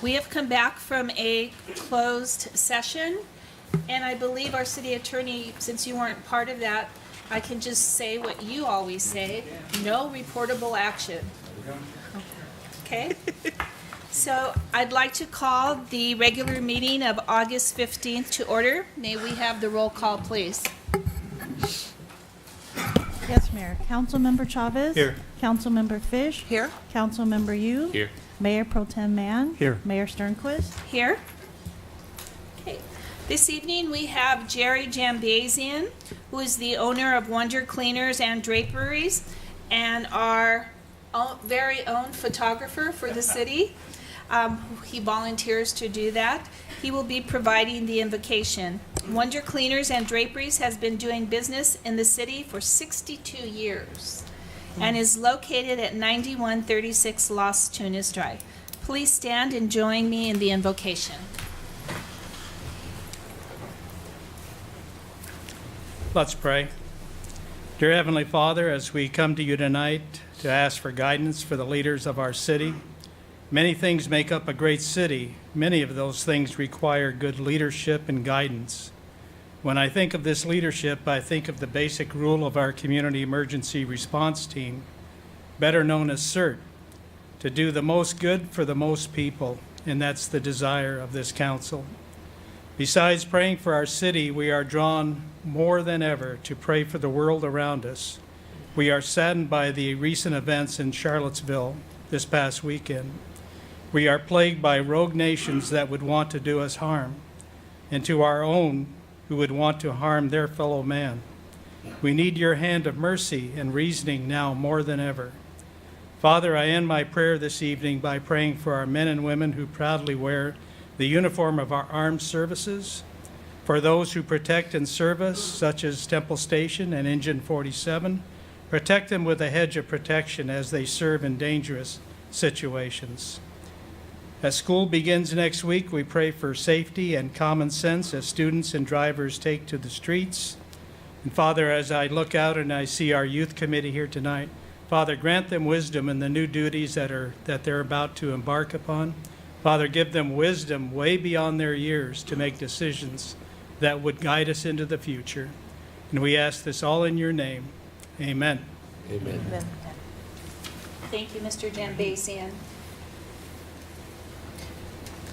We have come back from a closed session, and I believe our city attorney, since you weren't part of that, I can just say what you always say, no reportable action. Okay? So I'd like to call the regular meeting of August 15th to order. May we have the roll call, please? Yes, Mayor. Councilmember Chavez. Here. Councilmember Fish. Here. Councilmember Yu. Here. Mayor Pro Tem Mann. Here. Mayor Sternquist. Here. Okay. This evening, we have Jerry Jambazian, who is the owner of Wonder Cleaners and Draperies, and our very own photographer for the city. He volunteers to do that. He will be providing the invocation. Wonder Cleaners and Draperies has been doing business in the city for 62 years and is located at 9136 Los Tunas Drive. Please stand and join me in the invocation. Let's pray. Dear Heavenly Father, as we come to you tonight to ask for guidance for the leaders of our city, many things make up a great city. Many of those things require good leadership and guidance. When I think of this leadership, I think of the basic rule of our Community Emergency Response Team, better known as CERT, to do the most good for the most people, and that's the desire of this council. Besides praying for our city, we are drawn more than ever to pray for the world around us. We are saddened by the recent events in Charlottesville this past weekend. We are plagued by rogue nations that would want to do us harm, and to our own who would want to harm their fellow man. We need your hand of mercy and reasoning now more than ever. Father, I end my prayer this evening by praying for our men and women who proudly wear the uniform of our armed services, for those who protect and serve us, such as Temple Station and Engine 47, protect them with a hedge of protection as they serve in dangerous situations. As school begins next week, we pray for safety and common sense as students and drivers take to the streets. And Father, as I look out and I see our youth committee here tonight, Father, grant them wisdom in the new duties that they're about to embark upon. Father, give them wisdom way beyond their years to make decisions that would guide us into the future. And we ask this all in your name. Amen. Amen. Thank you, Mr. Jambazian.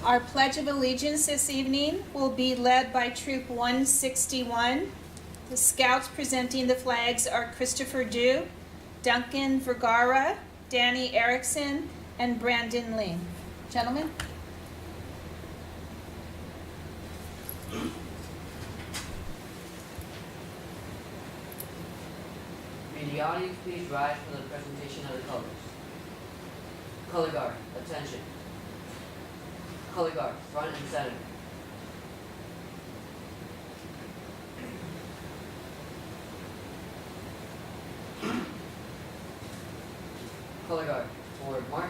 Our Pledge of Allegiance this evening will be led by Troop 161. The Scouts presenting the flags are Christopher Dew, Duncan Vergara, Danny Erickson, and Brandon Ling. Gentlemen. May the audience please rise for the presentation of the colors. Color guard, attention. Color guard, front and center. Color guard, forward march.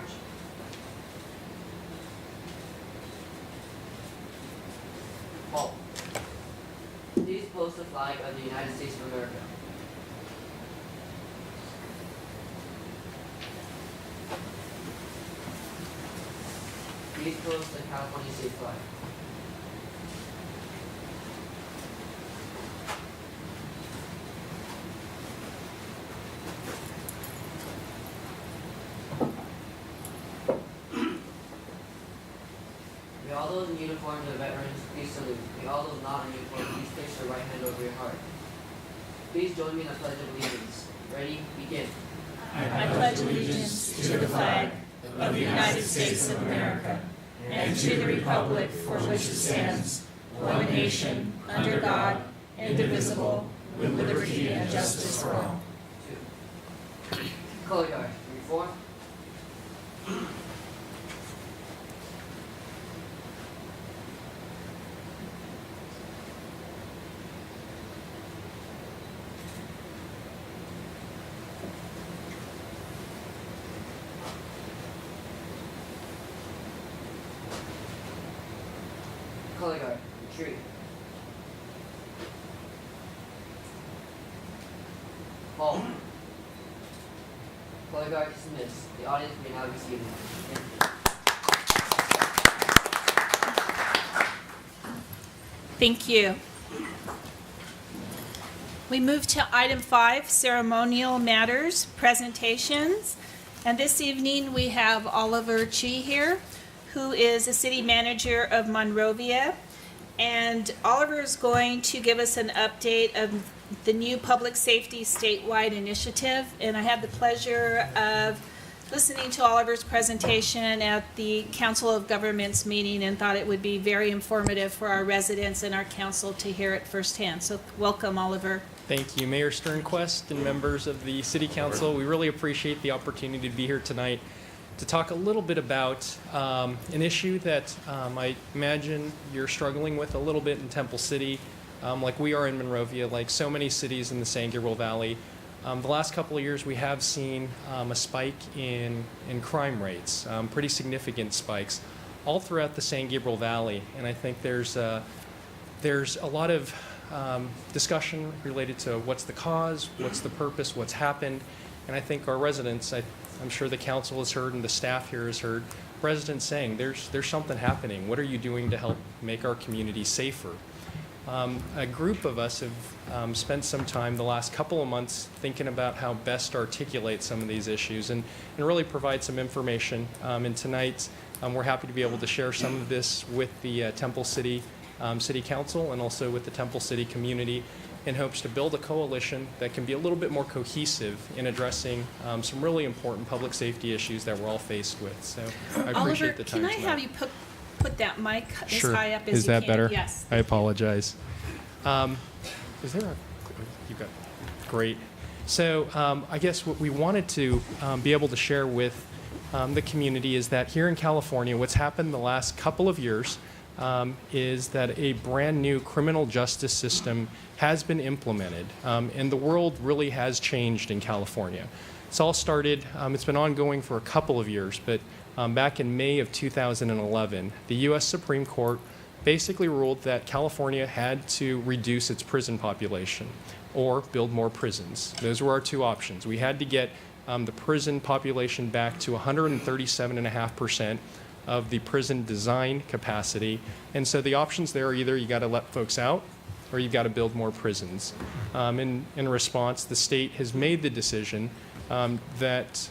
Halt. Please post the flag of the United States of America. Please post the California state flag. May all those in uniform and the veterans please salute. May all those not in uniform please place your right hand over your heart. Please join me in the Pledge of Allegiance. Ready? Begin. I pledge allegiance to the flag of the United States of America and to the republic for which it stands, one nation, under God, indivisible, with liberty and justice for all. 2. Color guard, reform. Color guard, retreat. Halt. Color guard dismissed. The audience may now be seated. Thank you. We move to item 5, ceremonial matters, presentations. And this evening, we have Oliver Chi here, who is the city manager of Monrovia. And Oliver is going to give us an update of the new public safety statewide initiative. And I had the pleasure of listening to Oliver's presentation at the Council of Governments meeting and thought it would be very informative for our residents and our council to hear it firsthand. So welcome, Oliver. Thank you, Mayor Sternquist and members of the City Council. We really appreciate the opportunity to be here tonight to talk a little bit about an issue that I imagine you're struggling with a little bit in Temple City, like we are in Monrovia, like so many cities in the San Gabriel Valley. The last couple of years, we have seen a spike in crime rates, pretty significant spikes, all throughout the San Gabriel Valley. And I think there's a lot of discussion related to what's the cause, what's the purpose, what's happened. And I think our residents, I'm sure the council has heard and the staff here has heard, residents saying there's something happening. What are you doing to help make our community safer? A group of us have spent some time the last couple of months thinking about how best to articulate some of these issues and really provide some information. And tonight, we're happy to be able to share some of this with the Temple City City Council and also with the Temple City community in hopes to build a coalition that can be a little bit more cohesive in addressing some really important public safety issues that we're all faced with. So I Oliver, appreciate the time can I tonight. have you put that mic as Sure. high up as Is you that can? better? Yes. I apologize. Is there a? You got great. So I guess what we wanted to be able to share with the community is that here in California, what's happened the last couple of years is that a brand new criminal justice system has been implemented, and the world really has changed in California. It's all started. It's been ongoing for a couple of years, but back in May of 2011, the U.S. Supreme Court basically ruled that California had to reduce its prison population or build more prisons. Those were our two options. We had to get the prison population back to 137.5% of the prison design capacity. And so the options there are either you got to let folks out or you've got to build more prisons. In response, the state has made the decision that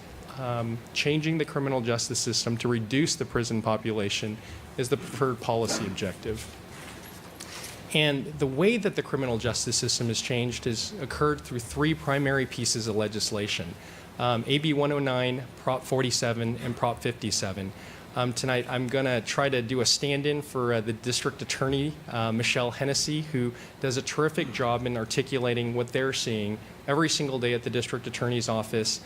changing the criminal justice system to reduce the prison population is the preferred policy objective. And the way that the criminal justice system has changed has occurred through three primary pieces of legislation: AB 109, Prop 47, and Prop 57. Tonight, I'm going to try to do a stand-in for the district attorney, Michelle Hennessy, who does a terrific job in articulating what they're seeing every single day at the district attorney's office.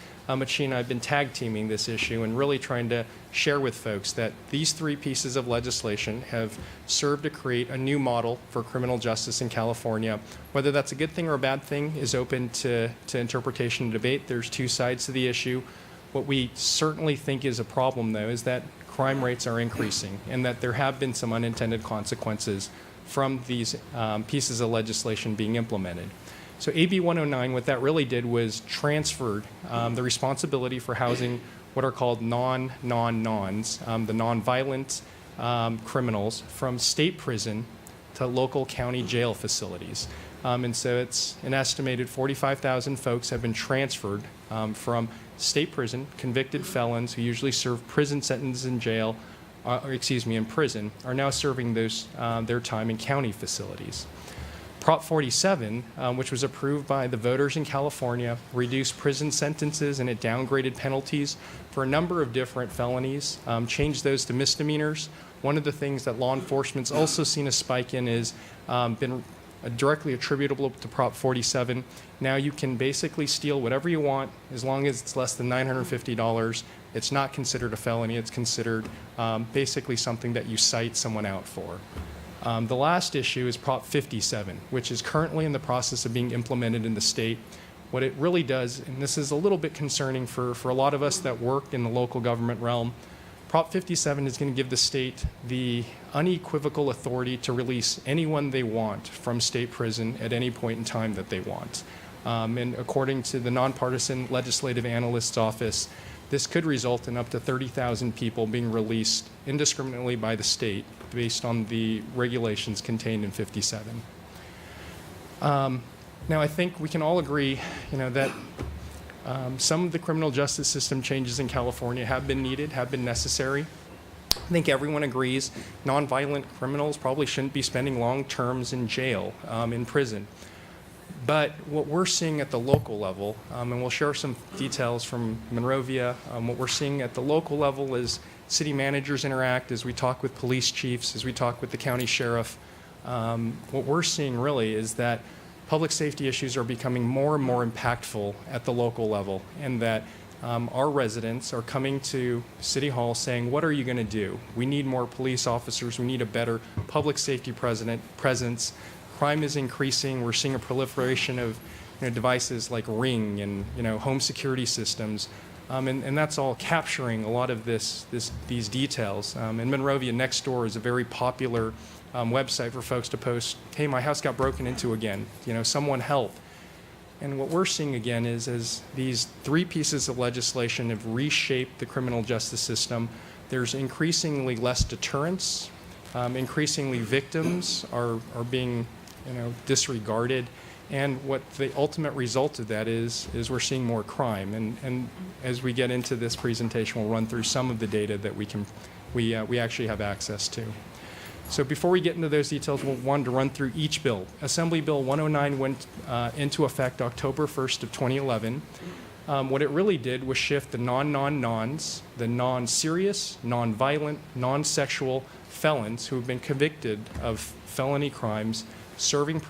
She and I have been tag teaming this issue and really trying to share with folks that these three pieces of legislation have served to create a new model for criminal justice in California. Whether that's a good thing or a bad thing is open to interpretation and debate. There's two sides to the issue. What we certainly think is a problem, though, is that crime rates are increasing and that there have been some unintended consequences from these pieces of legislation being implemented. So AB 109, what that really did was transferred the responsibility for housing what are called non-nons, the nonviolent criminals, from state prison to local county jail facilities. And so it's an estimated 45,000 folks have been transferred from state prison, convicted felons who usually serve prison sentences in jail, in prison, are now serving those their time in county facilities. Prop 47, which was approved by the voters in California, reduced prison sentences and it downgraded penalties for a number of different felonies, changed those to misdemeanors. One of the things that law enforcement's also seen a spike in is been directly attributable to Prop 47. Now you can basically steal whatever you want as long as it's less than $950. It's not considered a felony. It's considered basically something that you cite someone out for. The last issue is Prop 57, which is currently in the process of being implemented in the state. What it really does, and this is a little bit concerning for a lot of us that work in the local government realm, Prop 57 is going to give the state the unequivocal authority to release anyone they want from state prison at any point in time that they want. And according to the Nonpartisan Legislative Analyst's Office, this could result in up to 30,000 people being released indiscriminately by the state based on the regulations contained in 57. Now, I think we can all agree, that some of the criminal justice system changes in California have been needed, have been necessary. I think everyone agrees nonviolent criminals probably shouldn't be spending long terms in jail, in prison. But what we're seeing at the local level, and we'll share some details from Monrovia, what we're seeing at the local level is city managers interact, as we talk with police chiefs, as we talk with the county sheriff. What we're seeing really is that public safety issues are becoming more and more impactful at the local level, and that our residents are coming to City Hall saying, what are you going to do? We need more police officers. We need a better public safety presence. Crime is increasing. We're seeing a proliferation of devices like Ring and home security systems. And that's all capturing a lot of these details. And Monrovia Nextdoor is a very popular website for folks to post, hey, my house got broken into again, someone help. And what we're seeing again is as these three pieces of legislation have reshaped the criminal justice system, there's increasingly less deterrence, increasingly victims are being disregarded. And what the ultimate result of that is we're seeing more crime. And as we get into this presentation, we'll run through some of the data that we actually have access to. So before we get into those details, we'll want to run through each bill. Assembly Bill 109 went into effect October 1st of 2011. What it really did was shift the non-non-nons, the non-serious, non-violent, non-sexual felons who have been convicted of felony crimes, serving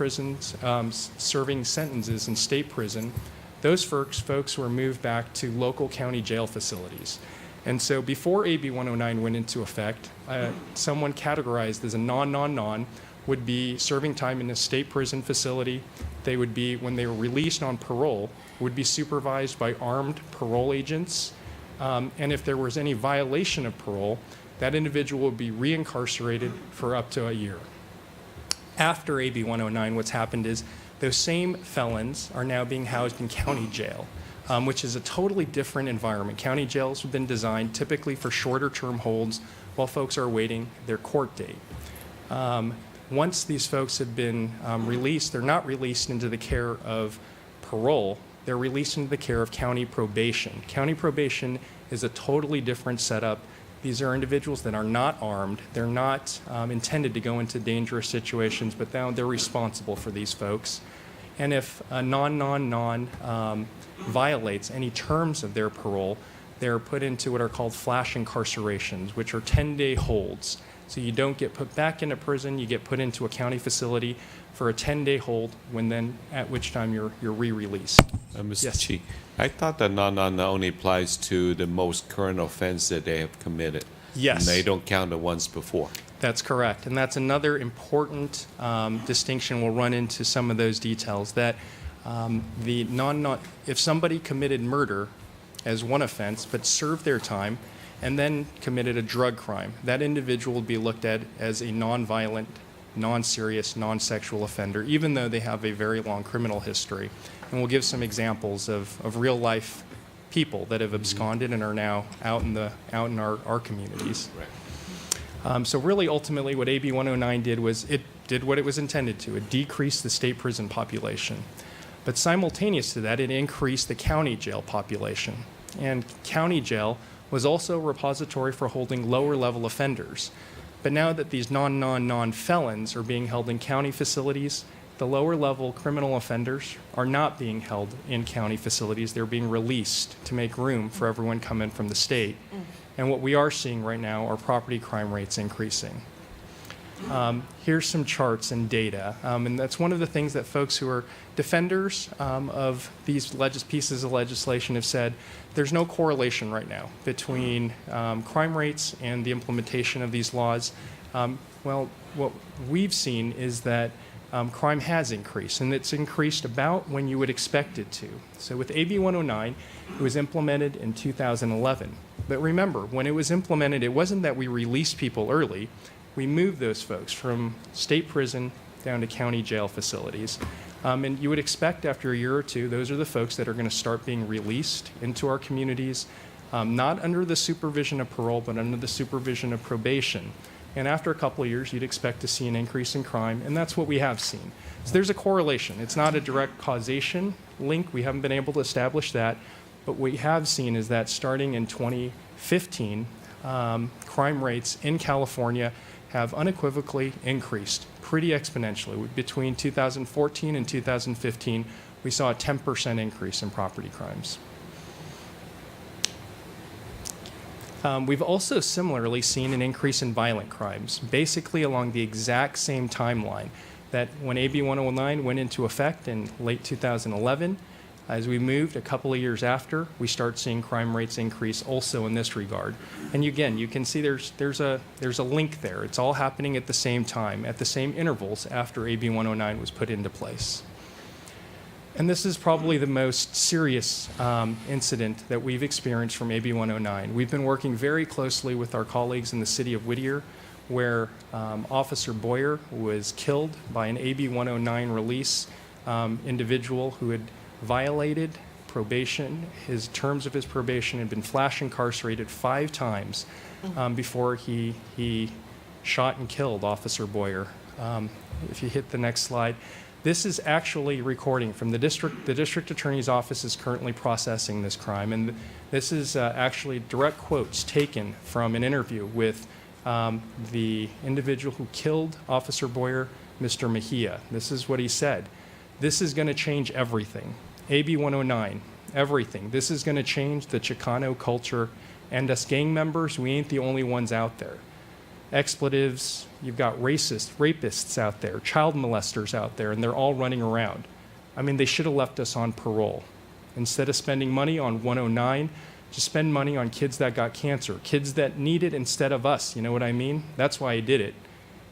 sentences in state prison. Those folks were moved back to local county jail facilities. And so before AB 109 went into effect, someone categorized as a non-non-non would be serving time in a state prison facility. They would be, when they were released on parole, would be supervised by armed parole agents. And if there was any violation of parole, that individual would be reincarcerated for up to a year. After AB 109, what's happened is those same felons are now being housed in county jail, which is a totally different environment. County jails have been designed typically for shorter term holds while folks are awaiting their court date. Once these folks have been released, they're not released into the care of parole, they're released into the care of county probation. County probation is a totally different setup. These are individuals that are not armed. They're not intended to go into dangerous situations, but now they're responsible for these folks. And if a non-non-non violates any terms of their parole, they're put into what are called flash incarcerations, which are 10-day holds. So you don't get put back into prison, you get put into a county facility for a 10-day hold, at which time you're re-released. Mr. Yes. Chief, I thought that non only applies to the most current offense that they have committed. Yes. And they don't count the ones before. That's correct. And that's another important distinction. We'll run into some of those details. That if somebody committed murder as one offense, but served their time, and then committed a drug crime, that individual will be looked at as a non-violent, non-serious, non-sexual offender, even though they have a very long criminal history. And we'll give some examples of real-life people that have absconded and are now out in our communities. Right. So really, ultimately, what AB 109 did was it did what it was intended to. It decreased the state prison population. But simultaneous to that, it increased the county jail population. And county jail was also a repository for holding lower-level offenders. But now that these non felons are being held in county facilities, the lower-level criminal offenders are not being held in county facilities. They're being released to make room for everyone coming from the state. And what we are seeing right now are property crime rates increasing. Here's some charts and data. And that's one of the things that folks who are defenders of these pieces of legislation have said. There's no correlation right now between crime rates and the implementation of these laws. Well, what we've seen is that crime has increased, and it's increased about when you would expect it to. So with AB 109, it was implemented in 2011. But remember, when it was implemented, it wasn't that we released people early. We moved those folks from state prison down to county jail facilities. And you would expect after a year or two, those are the folks that are going to start being released into our communities, not under the supervision of parole, but under the supervision of probation. And after a couple of years, you'd expect to see an increase in crime, and that's what we have seen. So there's a correlation. It's not a direct causation link. We haven't been able to establish that. But what we have seen is that starting in 2015, crime rates in California have unequivocally increased pretty exponentially. Between 2014 and 2015, we saw a 10% increase in property crimes. We've also similarly seen an increase in violent crimes, basically along the exact same timeline that when AB 109 went into effect in late 2011, as we moved a couple of years after, we start seeing crime rates increase also in this regard. And again, you can see there's a link there. It's all happening at the same time, at the same intervals after AB 109 was put into place. And this is probably the most serious incident that we've experienced from AB 109. We've been working very closely with our colleagues in the city of Whittier, where Officer Boyer was killed by an AB 109 release individual who had violated probation. His terms of his probation had been flash incarcerated 5 times before he shot and killed Officer Boyer. If you hit the next slide. This is actually recording from the district. The district attorney's office is currently processing this crime, and this is actually direct quotes taken from an interview with the individual who killed Officer Boyer, Mr. Mejia. This is what he said. This is going to change everything. AB 109, everything. This is going to change the Chicano culture, and us gang members, we ain't the only ones out there. Expletives, you've got rapists out there, child molesters out there, and they're all running around. I mean, they should have left us on parole. Instead of spending money on 109, just spend money on kids that got cancer, kids that need it instead of us, you know what I mean? That's why I did it.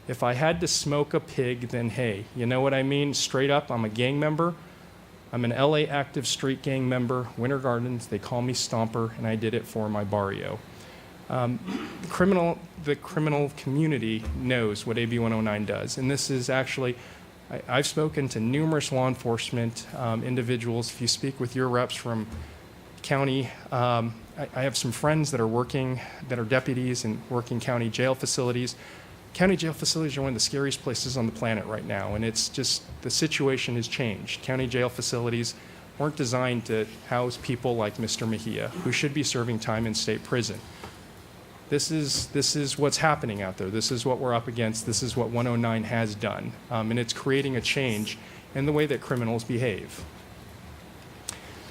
If I had to smoke a pig, then hey, you know what I mean? Straight up, I'm a gang member. I'm an LA active street gang member, Winter Gardens, they call me Stomper, and I did it for my barrio. The criminal community knows what AB 109 does, and this is actually, I've spoken to numerous law enforcement individuals. If you speak with your reps from county, I have some friends that are deputies and work in county jail facilities. County jail facilities are one of the scariest places on the planet right now, and it's just, the situation has changed. County jail facilities weren't designed to house people like Mr. Mejia, who should be serving time in state prison. This is what's happening out there. This is what we're up against. This is what 109 has done. And it's creating a change in the way that criminals behave.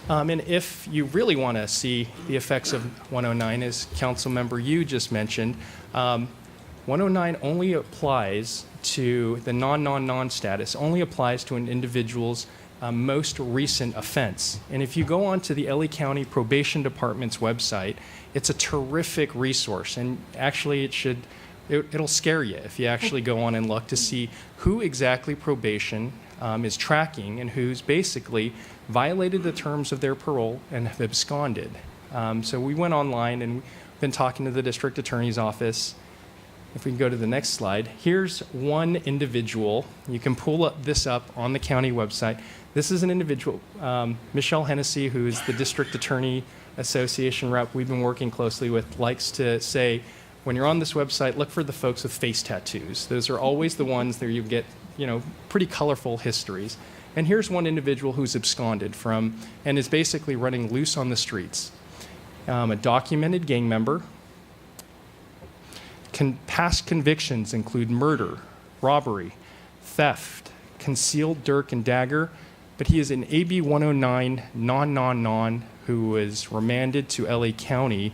And if you really want to see the effects of 109, as Councilmember Yu just mentioned, 109 only applies to the non status, only applies to an individual's most recent offense. And if you go onto the LA County Probation Department's website, it's a terrific resource, and actually it'll scare you if you actually go on and look to see who exactly probation is tracking and who's basically violated the terms of their parole and have absconded. So we went online and been talking to the district attorney's office. If we can go to the next slide, here's one individual. You can pull this up on the county website. This is an individual, Michelle Hennessy, who is the district attorney association rep we've been working closely with, likes to say, when you're on this website, look for the folks with face tattoos. Those are always the ones that you get, pretty colorful histories. And here's one individual who's absconded from and is basically running loose on the streets. A documented gang member. Past convictions include murder, robbery, theft, concealed dirk and dagger, but he is an AB 109 non who was remanded to LA County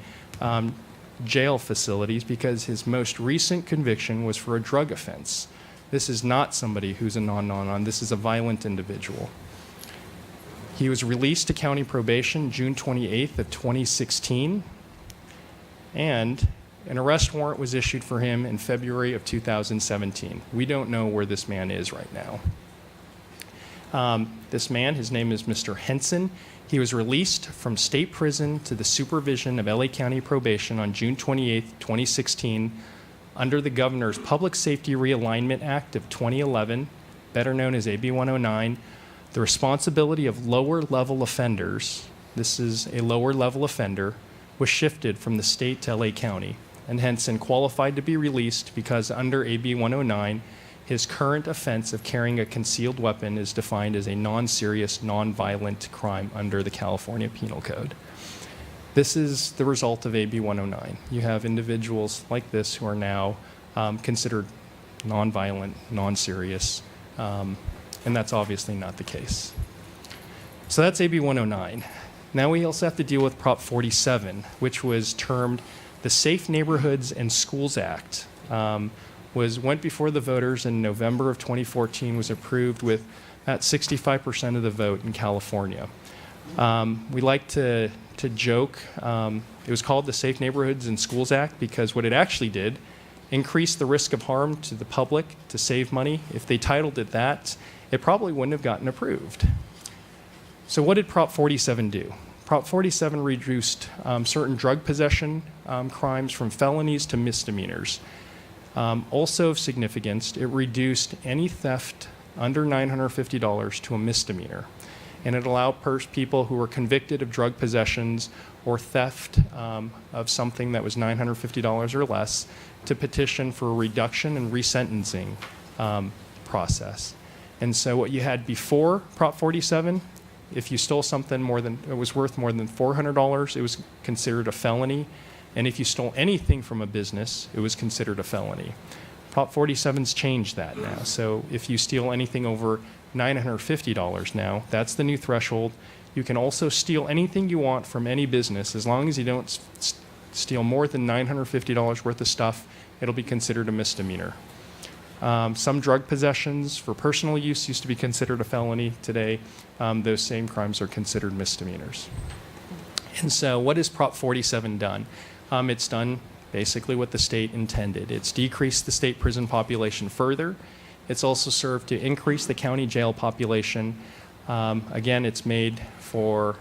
jail facilities because his most recent conviction was for a drug offense. This is not somebody who's a non. This is a violent individual. He was released to county probation June 28th of 2016, and an arrest warrant was issued for him in February of 2017. We don't know where this man is right now. This man, his name is Mr. Henson. He was released from state prison to the supervision of LA County Probation on June 28, 2016, under the Governor's Public Safety Realignment Act of 2011, better known as AB 109. The responsibility of lower-level offenders, this is a lower-level offender, was shifted from the state to LA County. and hence qualified to be released because under AB 109, his current offense of carrying a concealed weapon is defined as a non-serious, non-violent crime under the California Penal Code. This is the result of AB 109. You have individuals like this who are now considered non-violent, non-serious, and that's obviously not the case. So that's AB 109. Now we also have to deal with Prop 47, which was termed the Safe Neighborhoods and Schools Act. Went before the voters in November of 2014, was approved with about 65% of the vote in California. We like to joke, it was called the Safe Neighborhoods and Schools Act because what it actually did, increased the risk of harm to the public to save money. If they titled it that, it probably wouldn't have gotten approved. So what did Prop 47 do? Prop 47 reduced certain drug possession crimes from felonies to misdemeanors. Also of significance, it reduced any theft under $950 to a misdemeanor. And it allowed people who were convicted of drug possessions or theft of something that was $950 or less to petition for a reduction and resentencing process. And so what you had before Prop 47, if you stole something it was worth more than $400, it was considered a felony. And if you stole anything from a business, it was considered a felony. Prop 47's changed that now. So if you steal anything over $950 now, that's the new threshold. You can also steal anything you want from any business. As long as you don't steal more than $950 worth of stuff, it'll be considered a misdemeanor. Some drug possessions for personal use used to be considered a felony. Today, those same crimes are considered misdemeanors. And so what has Prop 47 done? It's done basically what the state intended. It's decreased the state prison population further. It's also served to increase the county jail population. Again, it's made for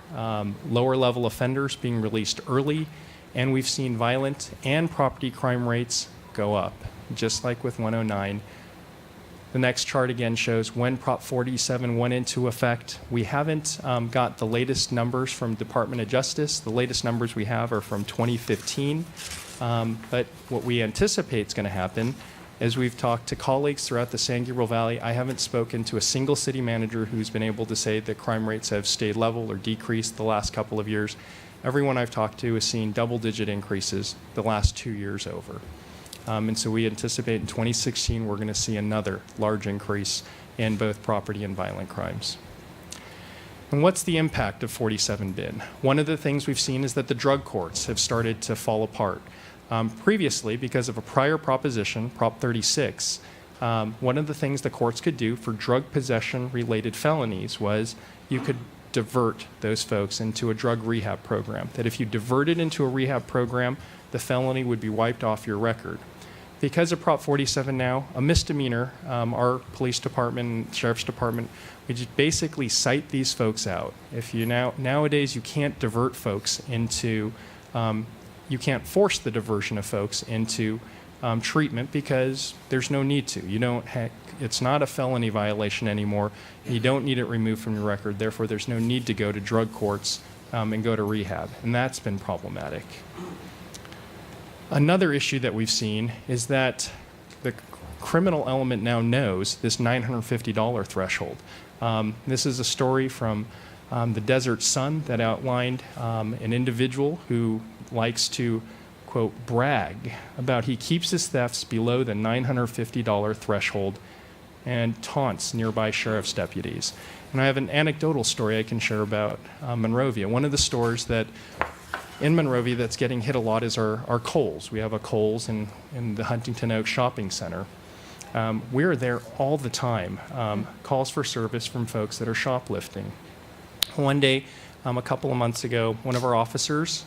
lower level offenders being released early, and we've seen violent and property crime rates go up, just like with 109. The next chart again shows when Prop 47 went into effect. We haven't got the latest numbers from Department of Justice. The latest numbers we have are from 2015. But what we anticipate is going to happen, as we've talked to colleagues throughout the San Gabriel Valley, I haven't spoken to a single city manager who's been able to say that crime rates have stayed level or decreased the last couple of years. Everyone I've talked to has seen double-digit increases the last 2 years over. And so we anticipate in 2016 we're going to see another large increase in both property and violent crimes. And what's the impact of 47 been? One of the things we've seen is that the drug courts have started to fall apart. Previously, because of a prior proposition, Prop 36, one of the things the courts could do for drug possession-related felonies was you could divert those folks into a drug rehab program. That if you diverted into a rehab program, the felony would be wiped off your record. Because of Prop 47 now, a misdemeanor, our police department, sheriff's department, we just basically cite these folks out. If you nowadays you can't divert folks into, you can't force the diversion of folks into treatment because there's no need to. It's not a felony violation anymore. You don't need it removed from your record. Therefore, there's no need to go to drug courts and go to rehab, and that's been problematic. Another issue that we've seen is that the criminal element now knows this $950 threshold. This is a story from the Desert Sun that outlined an individual who likes to, quote, brag about he keeps his thefts below the $950 threshold and taunts nearby sheriff's deputies. And I have an anecdotal story I can share about Monrovia. One of the stores that in Monrovia that's getting hit a lot is our Kohl's. We have a Kohl's in the Huntington Oaks Shopping Center. We're there all the time. Calls for service from folks that are shoplifting. One day, a couple of months ago, one of our officers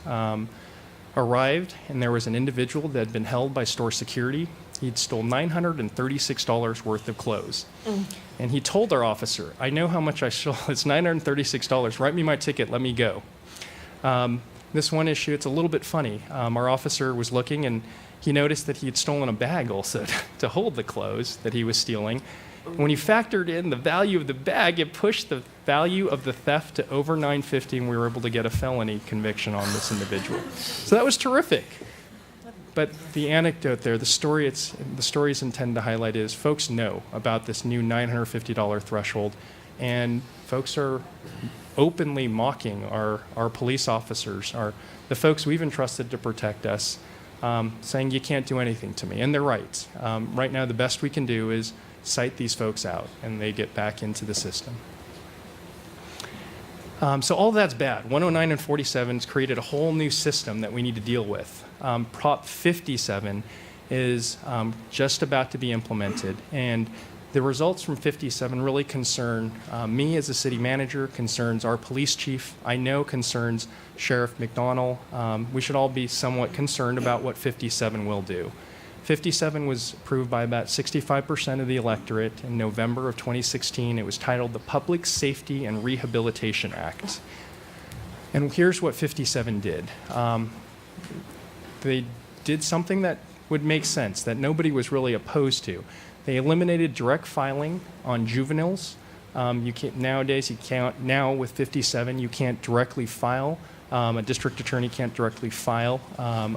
arrived, and there was an individual that had been held by store security. He'd stole $936 worth of clothes. And he told our officer, "I know how much I stole. It's $936. Write me my ticket. Let me go." This one issue, it's a little bit funny. Our officer was looking, and he noticed that he had stolen a bag also to hold the clothes that he was stealing. When he factored in the value of the bag, it pushed the value of the theft to over $950, and we were able to get a felony conviction on this individual. So that was terrific. But the anecdote there, the story it's intended to highlight is folks know about this new $950 threshold, and folks are openly mocking our police officers, the folks we've entrusted to protect us, saying you can't do anything to me. And they're right. Right now, the best we can do is cite these folks out, and they get back into the system. So all of that's bad. 109 and 47 has created a whole new system that we need to deal with. Prop 57 is just about to be implemented, and the results from 57 really concern me as a city manager, concerns our police chief, I know concerns Sheriff McDonnell. We should all be somewhat concerned about what 57 will do. 57 was approved by about 65% of the electorate in November of 2016. It was titled the Public Safety and Rehabilitation Act. And here's what 57 did. They did something that would make sense, that nobody was really opposed to. They eliminated direct filing on juveniles. Nowadays, you can't, now with 57, you can't directly file. A district attorney can't directly file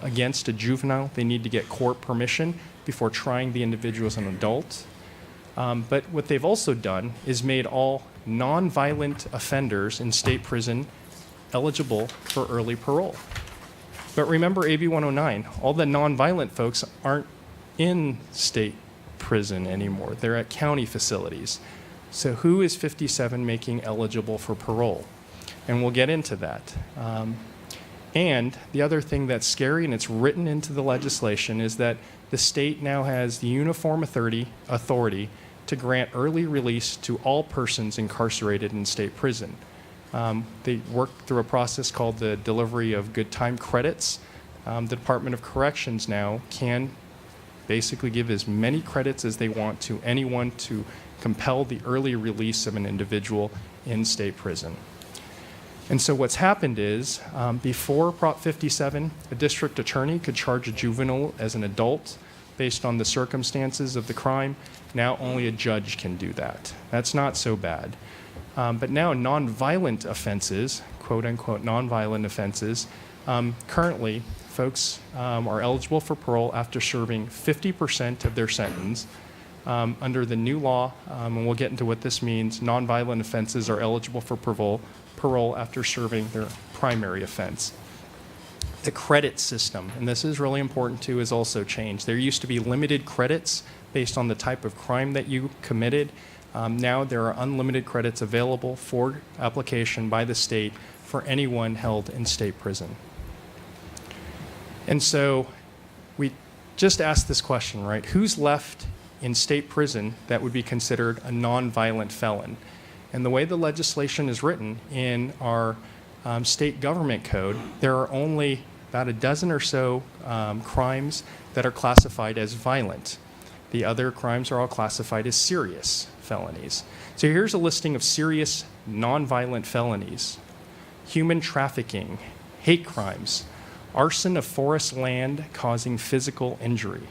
against a juvenile. They need to get court permission before trying the individual as an adult. But what they've also done is made all nonviolent offenders in state prison eligible for early parole. But remember AB 109, all the nonviolent folks aren't in state prison anymore. They're at county facilities. So who is 57 making eligible for parole? And we'll get into that. And the other thing that's scary, and it's written into the legislation, is that the state now has the uniform authority to grant early release to all persons incarcerated in state prison. They work through a process called the delivery of good time credits. The Department of Corrections now can basically give as many credits as they want to anyone to compel the early release of an individual in state prison. And so what's happened is, before Prop 57, a district attorney could charge a juvenile as an adult based on the circumstances of the crime. Now only a judge can do that. That's not so bad. But now nonviolent offenses, quote unquote nonviolent offenses, currently folks are eligible for parole after serving 50% of their sentence. Under the new law, and we'll get into what this means, nonviolent offenses are eligible for parole after serving their primary offense. The credit system, and this is really important too, is also changed. There used to be limited credits based on the type of crime that you committed. Now there are unlimited credits available for application by the state for anyone held in state prison. And so we just asked this question, right? Who's left in state prison that would be considered a nonviolent felon? And the way the legislation is written in our state government code, there are only about a dozen or so crimes that are classified as violent. The other crimes are all classified as serious felonies. So here's a listing of serious nonviolent felonies: human trafficking, hate crimes, arson of forest land causing physical injury.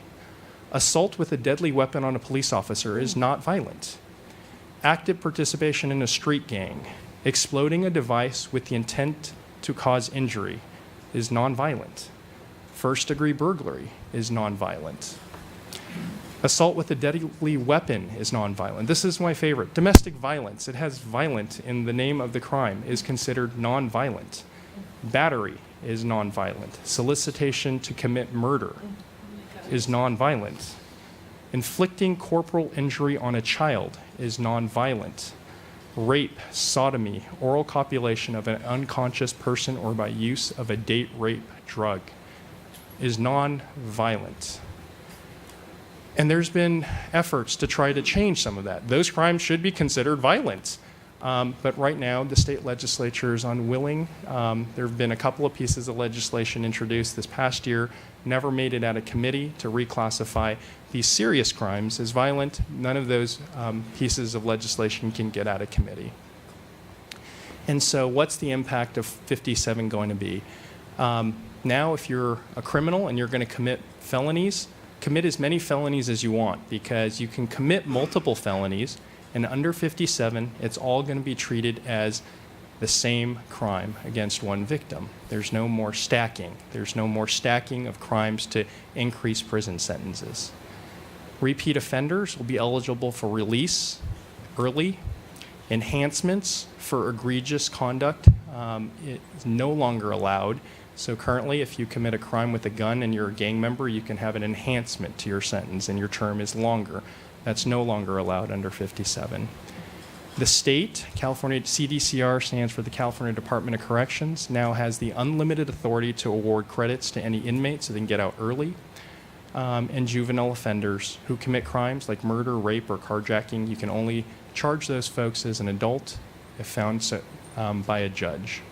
Assault with a deadly weapon on a police officer is not violent. Active participation in a street gang, exploding a device with the intent to cause injury is nonviolent. First-degree burglary is nonviolent. Assault with a deadly weapon is nonviolent. This is my favorite. Domestic violence, it has violent in the name of the crime, is considered nonviolent. Battery is nonviolent. Solicitation to commit murder is nonviolent. Inflicting corporal injury on a child is nonviolent. Rape, sodomy, oral copulation of an unconscious person or by use of a date rape drug is nonviolent. And there's been efforts to try to change some of that. Those crimes should be considered violent. But right now, the state legislature is unwilling. There have been a couple of pieces of legislation introduced this past year, never made it out of committee to reclassify these serious crimes as violent. None of those pieces of legislation can get out of committee. And so what's the impact of 57 going to be? Now, if you're a criminal and you're going to commit felonies, commit as many felonies as you want, because you can commit multiple felonies, and under 57, it's all going to be treated as the same crime against one victim. There's no more stacking. There's no more stacking of crimes to increase prison sentences. Repeat offenders will be eligible for release early. Enhancements for egregious conduct is no longer allowed. So currently, if you commit a crime with a gun and you're a gang member, you can have an enhancement to your sentence and your term is longer. That's no longer allowed under 57. The state, California CDCR, stands for the California Department of Corrections, now has the unlimited authority to award credits to any inmate so they can get out early. And juvenile offenders who commit crimes like murder, rape, or carjacking, you can only charge those folks as an adult if found so, by a judge.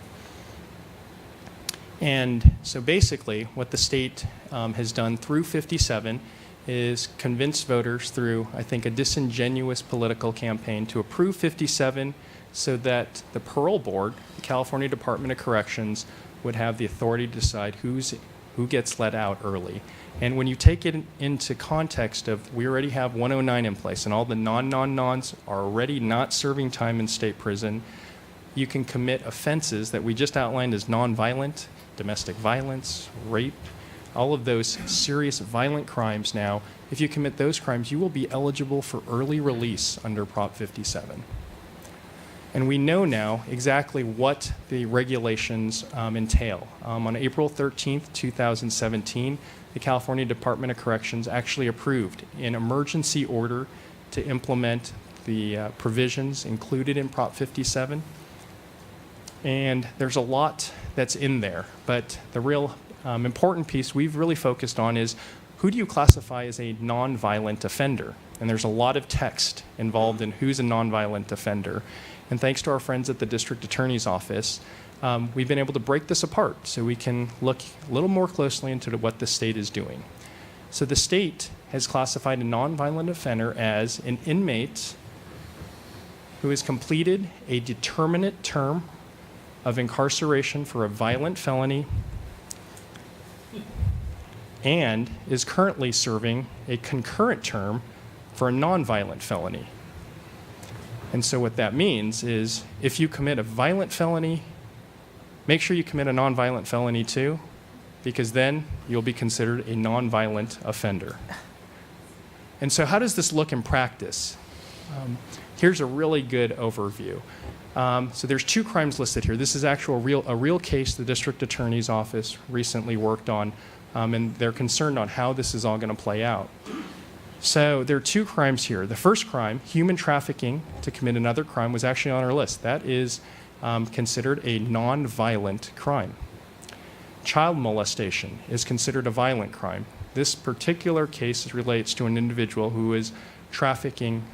And so basically what the state has done through 57 is convince voters through, I think, a disingenuous political campaign to approve 57 so that the parole board, the California Department of Corrections, would have the authority to decide who gets let out early. And when you take it into context of we already have 109 in place and all the non-nons are already not serving time in state prison, you can commit offenses that we just outlined as nonviolent, domestic violence, rape, all of those serious violent crimes now. If you commit those crimes, you will be eligible for early release under Prop 57. And we know now exactly what the regulations entail. On April 13th, 2017, the California Department of Corrections actually approved an emergency order to implement the provisions included in Prop 57. And there's a lot that's in there, but the real important piece we've really focused on is who do you classify as a nonviolent offender? And there's a lot of text involved in who's a nonviolent offender. And thanks to our friends at the District Attorney's Office, we've been able to break this apart so we can look a little more closely into what the state is doing. So the state has classified a nonviolent offender as an inmate who has completed a determinate term of incarceration for a violent felony and is currently serving a concurrent term for a nonviolent felony. And so what that means is if you commit a violent felony, make sure you commit a nonviolent felony too, because then you'll be considered a nonviolent offender. And so how does this look in practice? Here's a really good overview. So there's 2 crimes listed here. This is actually a real case the District Attorney's Office recently worked on, and they're concerned on how this is all going to play out. So there are 2 crimes here. The first crime, human trafficking to commit another crime, was actually on our list. That is considered a non-violent crime. Child molestation is considered a violent crime. This particular case relates to an individual who is trafficking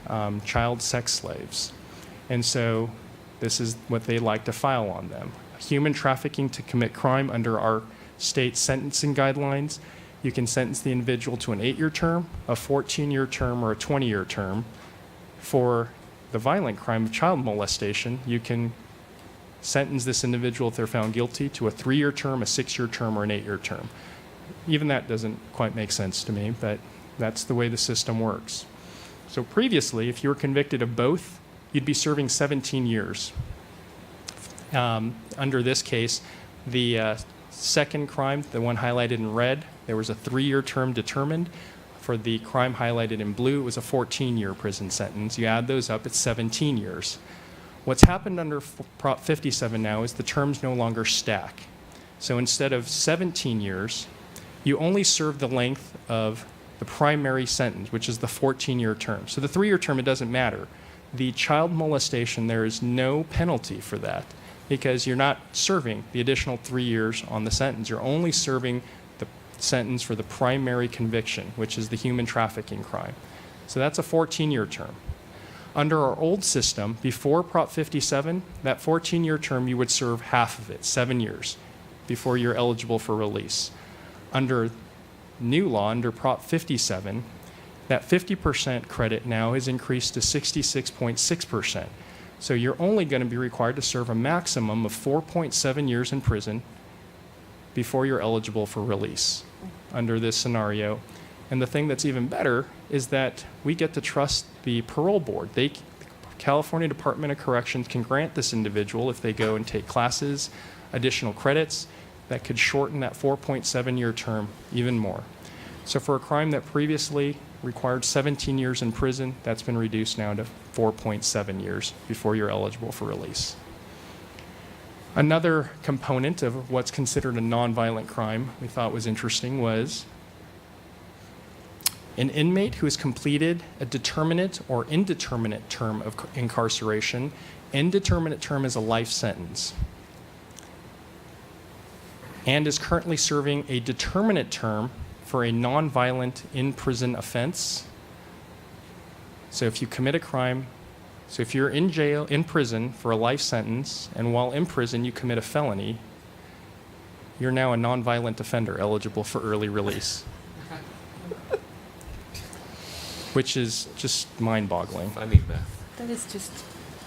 child sex slaves. And so this is what they like to file on them. Human trafficking to commit crime under our state sentencing guidelines. You can sentence the individual to an 8-year term, a 14-year term, or a 20-year term. For the violent crime of child molestation, you can sentence this individual, if they're found guilty, to a 3-year term, a 6-year term, or an 8-year term. Even that doesn't quite make sense to me, but that's the way the system works. So previously, if you were convicted of both, you'd be serving 17 years. Under this case, the second crime, the one highlighted in red, there was a 3-year term determined. For the crime highlighted in blue, it was a 14-year prison sentence. You add those up, it's 17 years. What's happened under Prop 57 now is the terms no longer stack. So instead of 17 years, you only serve the length of the primary sentence, which is the 14-year term. So the 3-year term, it doesn't matter. The child molestation, there is no penalty for that because you're not serving the additional 3 years on the sentence. You're only serving the sentence for the primary conviction, which is the human trafficking crime. So that's a 14-year term. Under our old system, before Prop 57, that 14-year term, you would serve half of it, 7 years, before you're eligible for release. Under new law, under Prop 57, that 50% credit now is increased to 66.6%. So you're only going to be required to serve a maximum of 4.7 years in prison before you're eligible for release under this scenario. And the thing that's even better is that we get to trust the parole board. The California Department of Corrections can grant this individual, if they go and take classes, additional credits that could shorten that 4.7-year term even more. So for a crime that previously required 17 years in prison, that's been reduced now to 4.7 years before you're eligible for release. Another component of what's considered a nonviolent crime we thought was interesting was an inmate who has completed a determinate or indeterminate term of incarceration. Indeterminate term is a life sentence, and is currently serving a determinate term for a nonviolent in-prison offense. So if you commit a crime, so if you're in jail, in prison for a life sentence, and while in prison you commit a felony, you're now a nonviolent offender eligible for early release. Which is just mind-boggling. Funny math. That is just.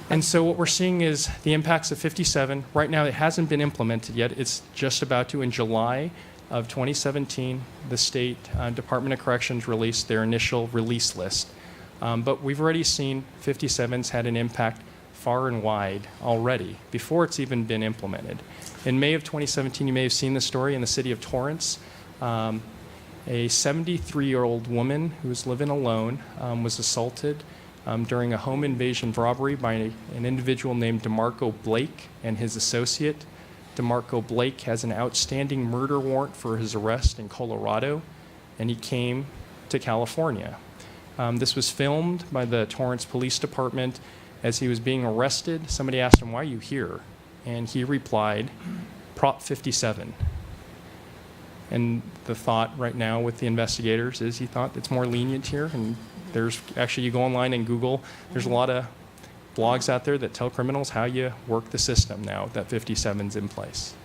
And so what we're seeing is the impacts of 57. Right now, it hasn't been implemented yet. It's just about to. In July of 2017, the State Department of Corrections released their initial release list. But we've already seen 57's had an impact far and wide already, before it's even been implemented. In May of 2017, you may have seen the story in the city of Torrance. A 73-year-old woman who was living alone was assaulted during a home invasion robbery by an individual named DeMarco Blake and his associate. DeMarco Blake has an outstanding murder warrant for his arrest in Colorado, and he came to California. This was filmed by the Torrance Police Department. As he was being arrested, somebody asked him, "Why are you here?" And he replied, "Prop 57. And the thought right now with the investigators is he thought it's more lenient here. And there's actually, you go online and Google, there's a lot of blogs out there that tell criminals how you work the system now that 57's in place.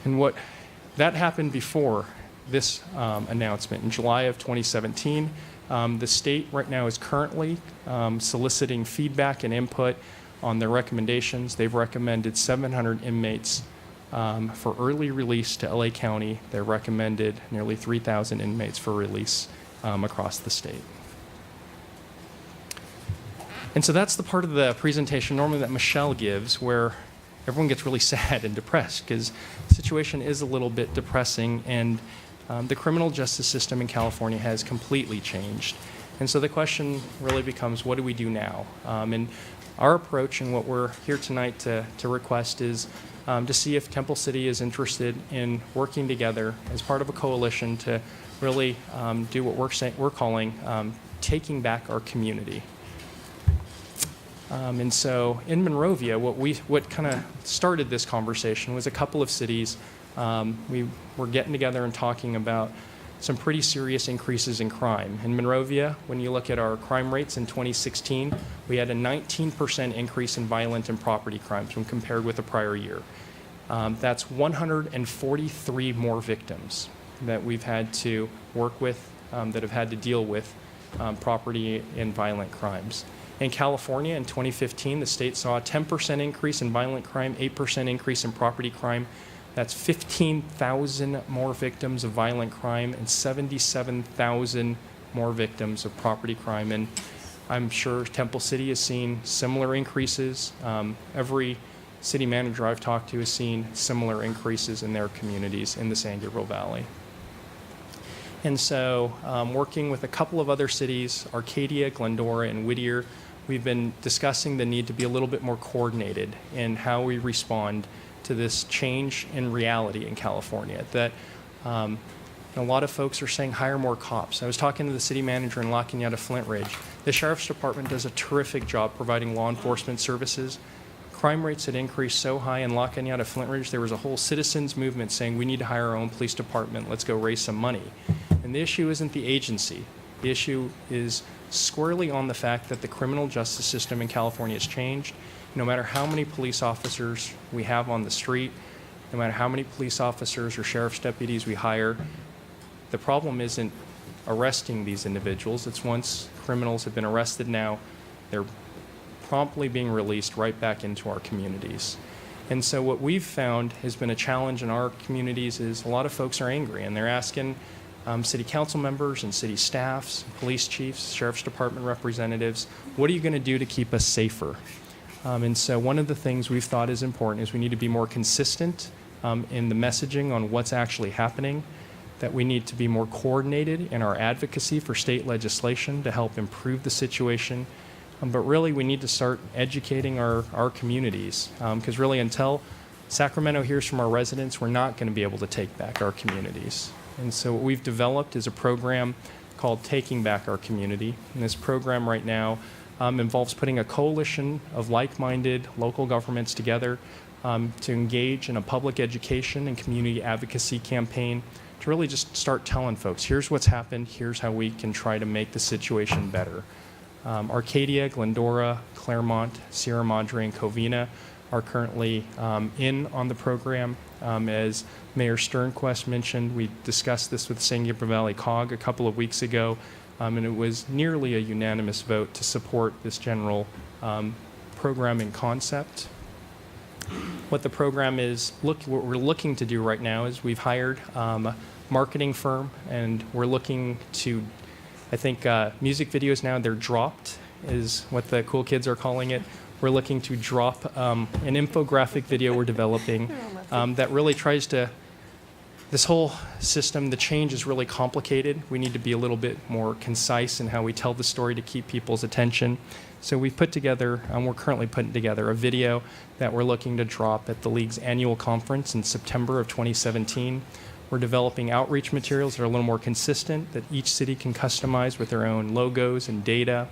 And what that happened before this announcement in July of 2017. The state right now is currently soliciting feedback and input on their recommendations. They've recommended 700 inmates for early release to LA County. They recommended nearly 3,000 inmates for release across the state. And so that's the part of the presentation normally that Michelle gives where everyone gets really sad and depressed because the situation is a little bit depressing, and the criminal justice system in California has completely changed. And so the question really becomes, what do we do now? And our approach and what we're here tonight to request is to see if Temple City is interested in working together as part of a coalition to really do what we're calling taking back our community. And so in Monrovia, what kind of started this conversation was a couple of cities. We were getting together and talking about some pretty serious increases in crime. In Monrovia, when you look at our crime rates in 2016, we had a 19% increase in violent and property crimes when compared with the prior year. That's 143 more victims that we've had to work with, that have had to deal with property and violent crimes. In California, in 2015, the state saw a 10% increase in violent crime, 8% increase in property crime. That's 15,000 more victims of violent crime and 77,000 more victims of property crime. And I'm sure Temple City has seen similar increases. Every city manager I've talked to has seen similar increases in their communities in the San Gabriel Valley. And so working with a couple of other cities, Arcadia, Glendora, and Whittier, we've been discussing the need to be a little bit more coordinated in how we respond to this change in reality in California. That a lot of folks are saying hire more cops. I was talking to the city manager in La Cañada Flint Ridge. The Sheriff's Department does a terrific job providing law enforcement services. Crime rates had increased so high in La Cañada Flint Ridge, there was a whole citizens movement saying we need to hire our own police department, let's go raise some money. And the issue isn't the agency. The issue is squarely on the fact that the criminal justice system in California has changed. No matter how many police officers we have on the street, no matter how many police officers or sheriff's deputies we hire, the problem isn't arresting these individuals. It's once criminals have been arrested now, they're promptly being released right back into our communities. And so what we've found has been a challenge in our communities is a lot of folks are angry and they're asking city council members and city staffs, police chiefs, sheriff's department representatives, what are you going to do to keep us safer? And so one of the things we've thought is important is we need to be more consistent in the messaging on what's actually happening, that we need to be more coordinated in our advocacy for state legislation to help improve the situation. But really, we need to start educating our communities, because really until Sacramento hears from our residents, we're not going to be able to take back our communities. And so what we've developed is a program called Taking Back Our Community. And this program right now involves putting a coalition of like-minded local governments together to engage in a public education and community advocacy campaign to really just start telling folks, here's what's happened, here's how we can try to make the situation better. Arcadia, Glendora, Claremont, Sierra Madre, and Covina are currently in on the program. As Mayor Sternquist mentioned, we discussed this with San Gabriel Valley COG a couple of weeks ago, and it was nearly a unanimous vote to support this general programming concept. What the program is, what we're looking to do right now is we've hired a marketing firm, and we're looking to, I think music videos now, they're dropped, is what the cool kids are calling it. We're looking to drop an infographic video we're developing that really tries to, this whole system, the change is really complicated. We need to be a little bit more concise in how we tell the story to keep people's attention. So we've put together, we're currently putting together a video that we're looking to drop at the League's annual conference in September of 2017. We're developing outreach materials that are a little more consistent, that each city can customize with their own logos and data.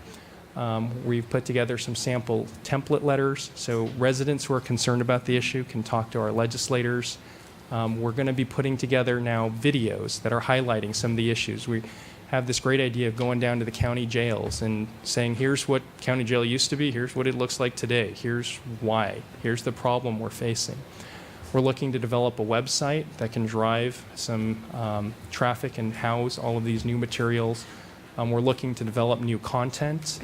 We've put together some sample template letters, so residents who are concerned about the issue can talk to our legislators. We're going to be putting together now videos that are highlighting some of the issues. We have this great idea of going down to the county jails and saying, here's what county jail used to be, here's what it looks like today, here's why, here's the problem we're facing. We're looking to develop a website that can drive some traffic and house all of these new materials. We're looking to develop new content.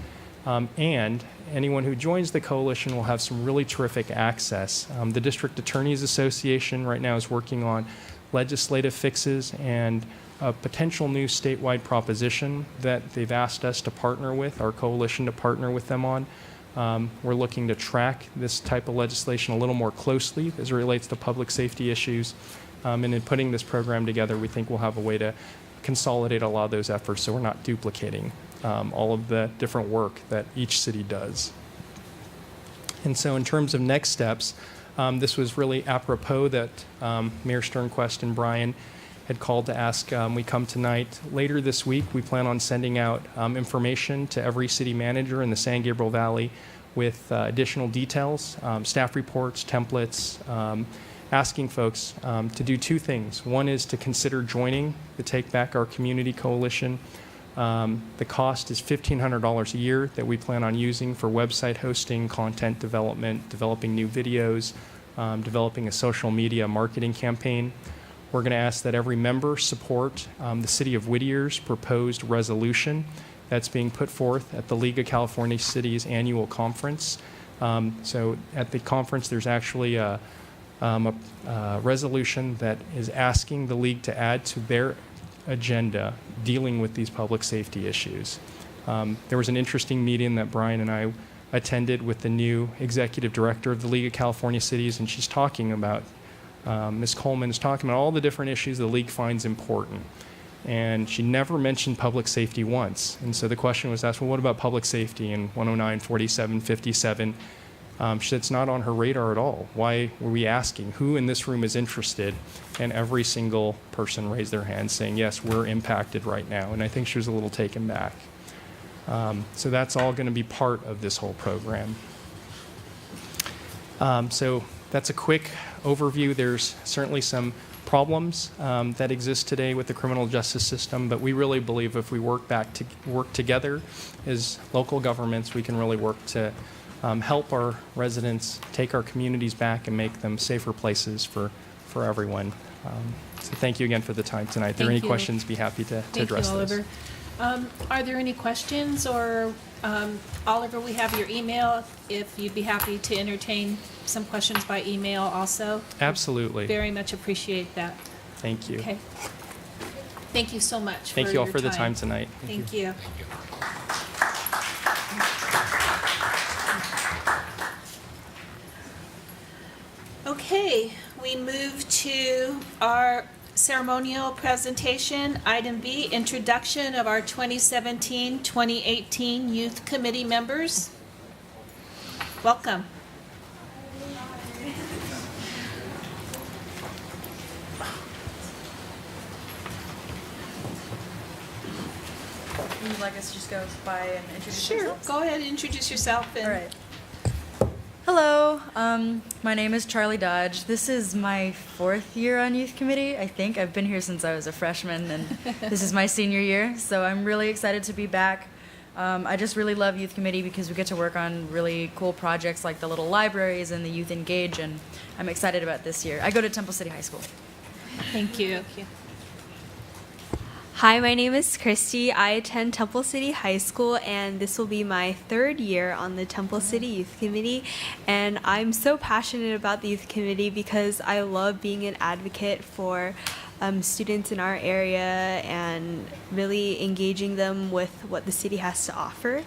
And anyone who joins the coalition will have some really terrific access. The District Attorneys Association right now is working on legislative fixes and a potential new statewide proposition that they've asked us to partner with, our coalition to partner with them on. We're looking to track this type of legislation a little more closely as it relates to public safety issues. And in putting this program together, we think we'll have a way to consolidate a lot of those efforts so we're not duplicating all of the different work that each city does. And so in terms of next steps, this was really apropos that Mayor Sternquist and Brian had called to ask we come tonight. Later this week, we plan on sending out information to every city manager in the San Gabriel Valley with additional details, staff reports, templates, asking folks to do two things. One is to consider joining the Take Back Our Community Coalition. The cost is $1,500 a year that we plan on using for website hosting, content development, developing new videos, developing a social media marketing campaign. We're going to ask that every member support the City of Whittier's proposed resolution that's being put forth at the League of California Cities annual conference. So at the conference, there's actually a resolution that is asking the League to add to their agenda dealing with these public safety issues. There was an interesting meeting that Brian and I attended with the new executive director of the League of California Cities, and she's talking about Ms. Coleman is talking about all the different issues the League finds important. And she never mentioned public safety once. And so the question was asked, well, what about public safety in 109, 47, 57? She said it's not on her radar at all. Why were we asking? Who in this room is interested? And every single person raised their hand saying, yes, we're impacted right now. And I think she was a little taken back. So that's all going to be part of this whole program. So that's a quick overview. There's certainly some problems that exist today with the criminal justice system, but we really believe if we work together as local governments, we can really work to help our residents take our communities back and make them safer places for everyone. So thank you again for the time tonight. If there are any questions, be happy to address those. Thank you, Oliver. Are there any questions, or Oliver, we have your email, if you'd be happy to entertain some questions by email also. Absolutely. Very much appreciate that. Thank you. Okay. Thank you so much Thank for you all your for the time tonight. Thank you. Okay, we move to our ceremonial presentation. Item B, introduction of our 2017-2018 Youth Committee members. Welcome. Would you like us to just go by and introduce Sure, ourselves? go ahead, introduce yourself and All right. Hello, my name is Charlie Dodge. This is my 4th year on youth committee. I think I've been here since I was a freshman, and this is my senior year. So I'm really excited to be back. I just really love youth committee because we get to work on really cool projects like the little libraries and the Youth Engage, and I'm excited about this year. I go to Temple City High School. thank you. Hi, my name is Christy. I attend Temple City High School, and this will be my 3rd year on the Temple City Youth Committee. And I'm so passionate about the Youth Committee because I love being an advocate for students in our area and really engaging them with what the city has to offer.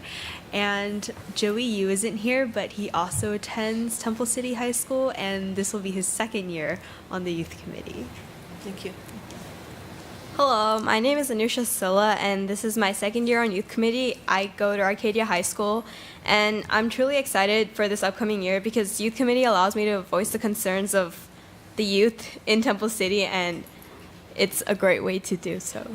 And Joey Yu isn't here, but he also attends Temple City High School, and this will be his 2nd year on the Youth Committee. Thank you. Hello, my name is Anusha Silla, and this is my 2nd year on Youth Committee. I go to Arcadia High School, and I'm truly excited for this upcoming year because Youth Committee allows me to voice the concerns of the youth in Temple City, and it's a great way to do so.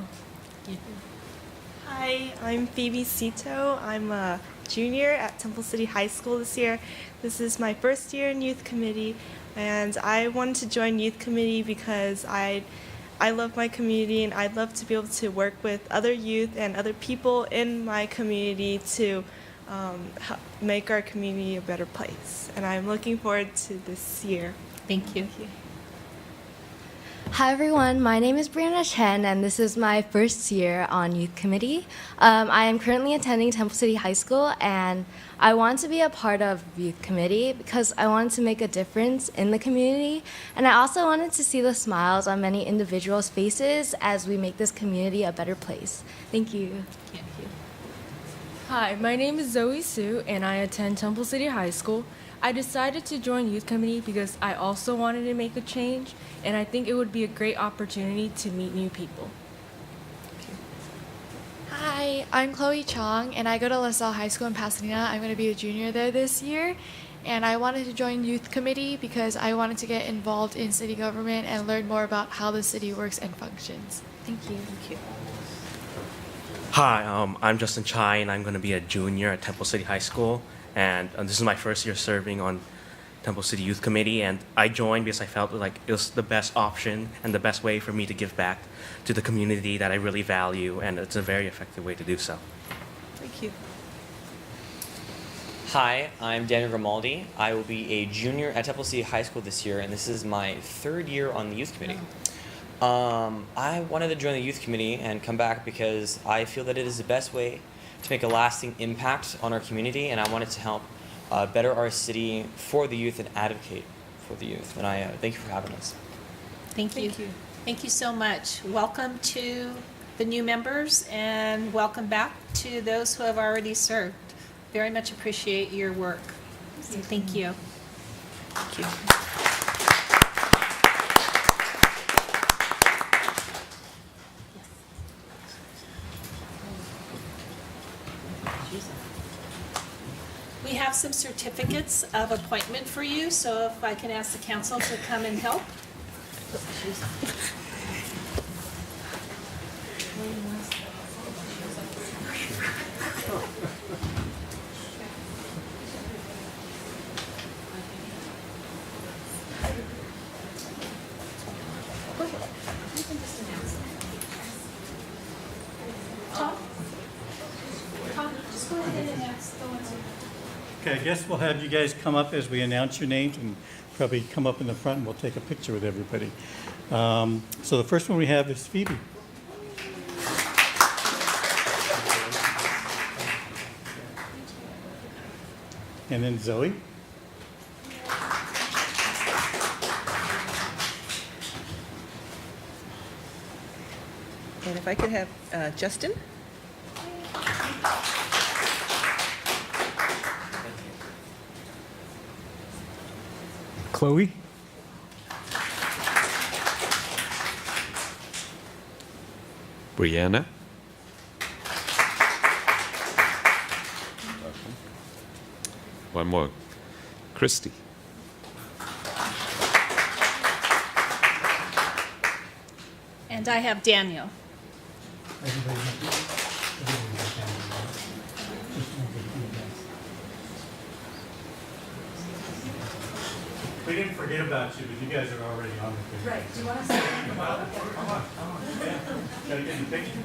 Hi, I'm Phoebe Cito. I'm a junior at Temple City High School this year. This is my 1st year in youth committee, and I wanted to join youth committee because I love my community, and I'd love to be able to work with other youth and other people in my community to make our community a better place. And I'm looking forward to this year. Thank you. Hi everyone, my name is Brianna Chen, and this is my 1st year on Youth Committee. I am currently attending Temple City High School, and I want to be a part of Youth Committee because I wanted to make a difference in the community, and I also wanted to see the smiles on many individuals' faces as we make this community a better place. Thank you. Thank you. Hi, my name is Zoe Sue, and I attend Temple City High School. I decided to join Youth Committee because I also wanted to make a change, and I think it would be a great opportunity to meet new people. Hi, I'm Chloe Chong, and I go to LaSalle High School in Pasadena. I'm going to be a junior there this year, and I wanted to join Youth Committee because I wanted to get involved in city government and learn more about how the city works and functions. Thank you. Thank you. Hi, I'm Justin Chai, and I'm going to be a junior at Temple City High School. And this is my 1st year serving on Temple City Youth Committee, and I joined because I felt like it was the best option and the best way for me to give back to the community that I really value, and it's a very effective way to do so. Thank you. Hi, I'm Daniel Grimaldi. I will be a junior at Temple City High School this year, and this is my 3rd year on the Youth Committee. I wanted to join the Youth Committee and come back because I feel that it is the best way to make a lasting impact on our community, and I wanted to help better our city for the youth and advocate for the youth. And I thank you for having us. Thank you. Thank you so much. Welcome to the new members, and welcome back to those who have already served. Very much appreciate your work. So thank you. Thank you. We have some certificates of appointment for you, so if I can ask the council to come and help. Tom, just go ahead and announce the ones. Okay, I guess we'll have you guys come up as we announce your names, and probably come up in the front and we'll take a picture with everybody. So the first one we have is Phoebe. And then Zoe. And if I could have Justin? Chloe? Brianna? One more. Christy. And I have Daniel. We didn't forget about you, but you guys are already on the picture. Right. Do you want to say Come on. Yeah. Gotta get in the picture.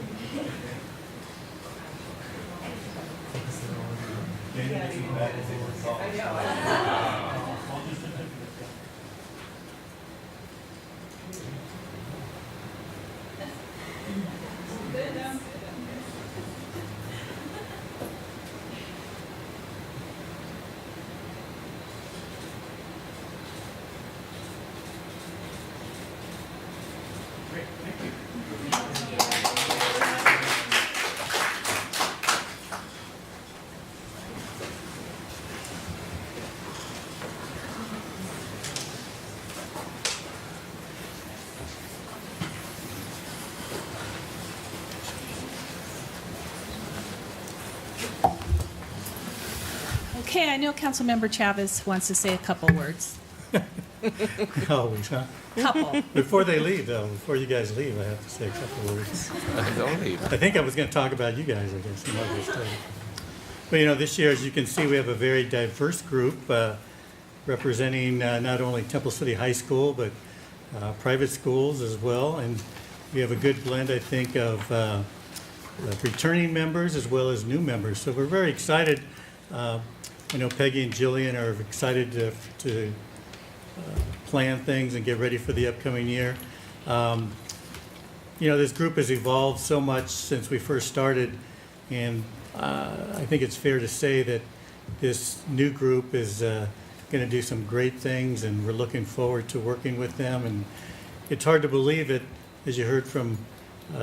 Okay, I know Councilmember Chavez wants to say a couple words. Always, huh? Couple. Before they leave, though, before you guys leave, I have to say a couple words. Don't leave. I think I was going to talk about you guys, I guess, in other stuff. But, you know, this year, as you can see, we have a very diverse group representing not only Temple City High School, but private schools as well. And we have a good blend, I think, of returning members as well as new members. So we're very excited. I know Peggy and Jillian are excited to plan things and get ready for the upcoming year. You know, this group has evolved so much since we first started, and I think it's fair to say that this new group is going to do some great things, and we're looking forward to working with them. And it's hard to believe it, as you heard from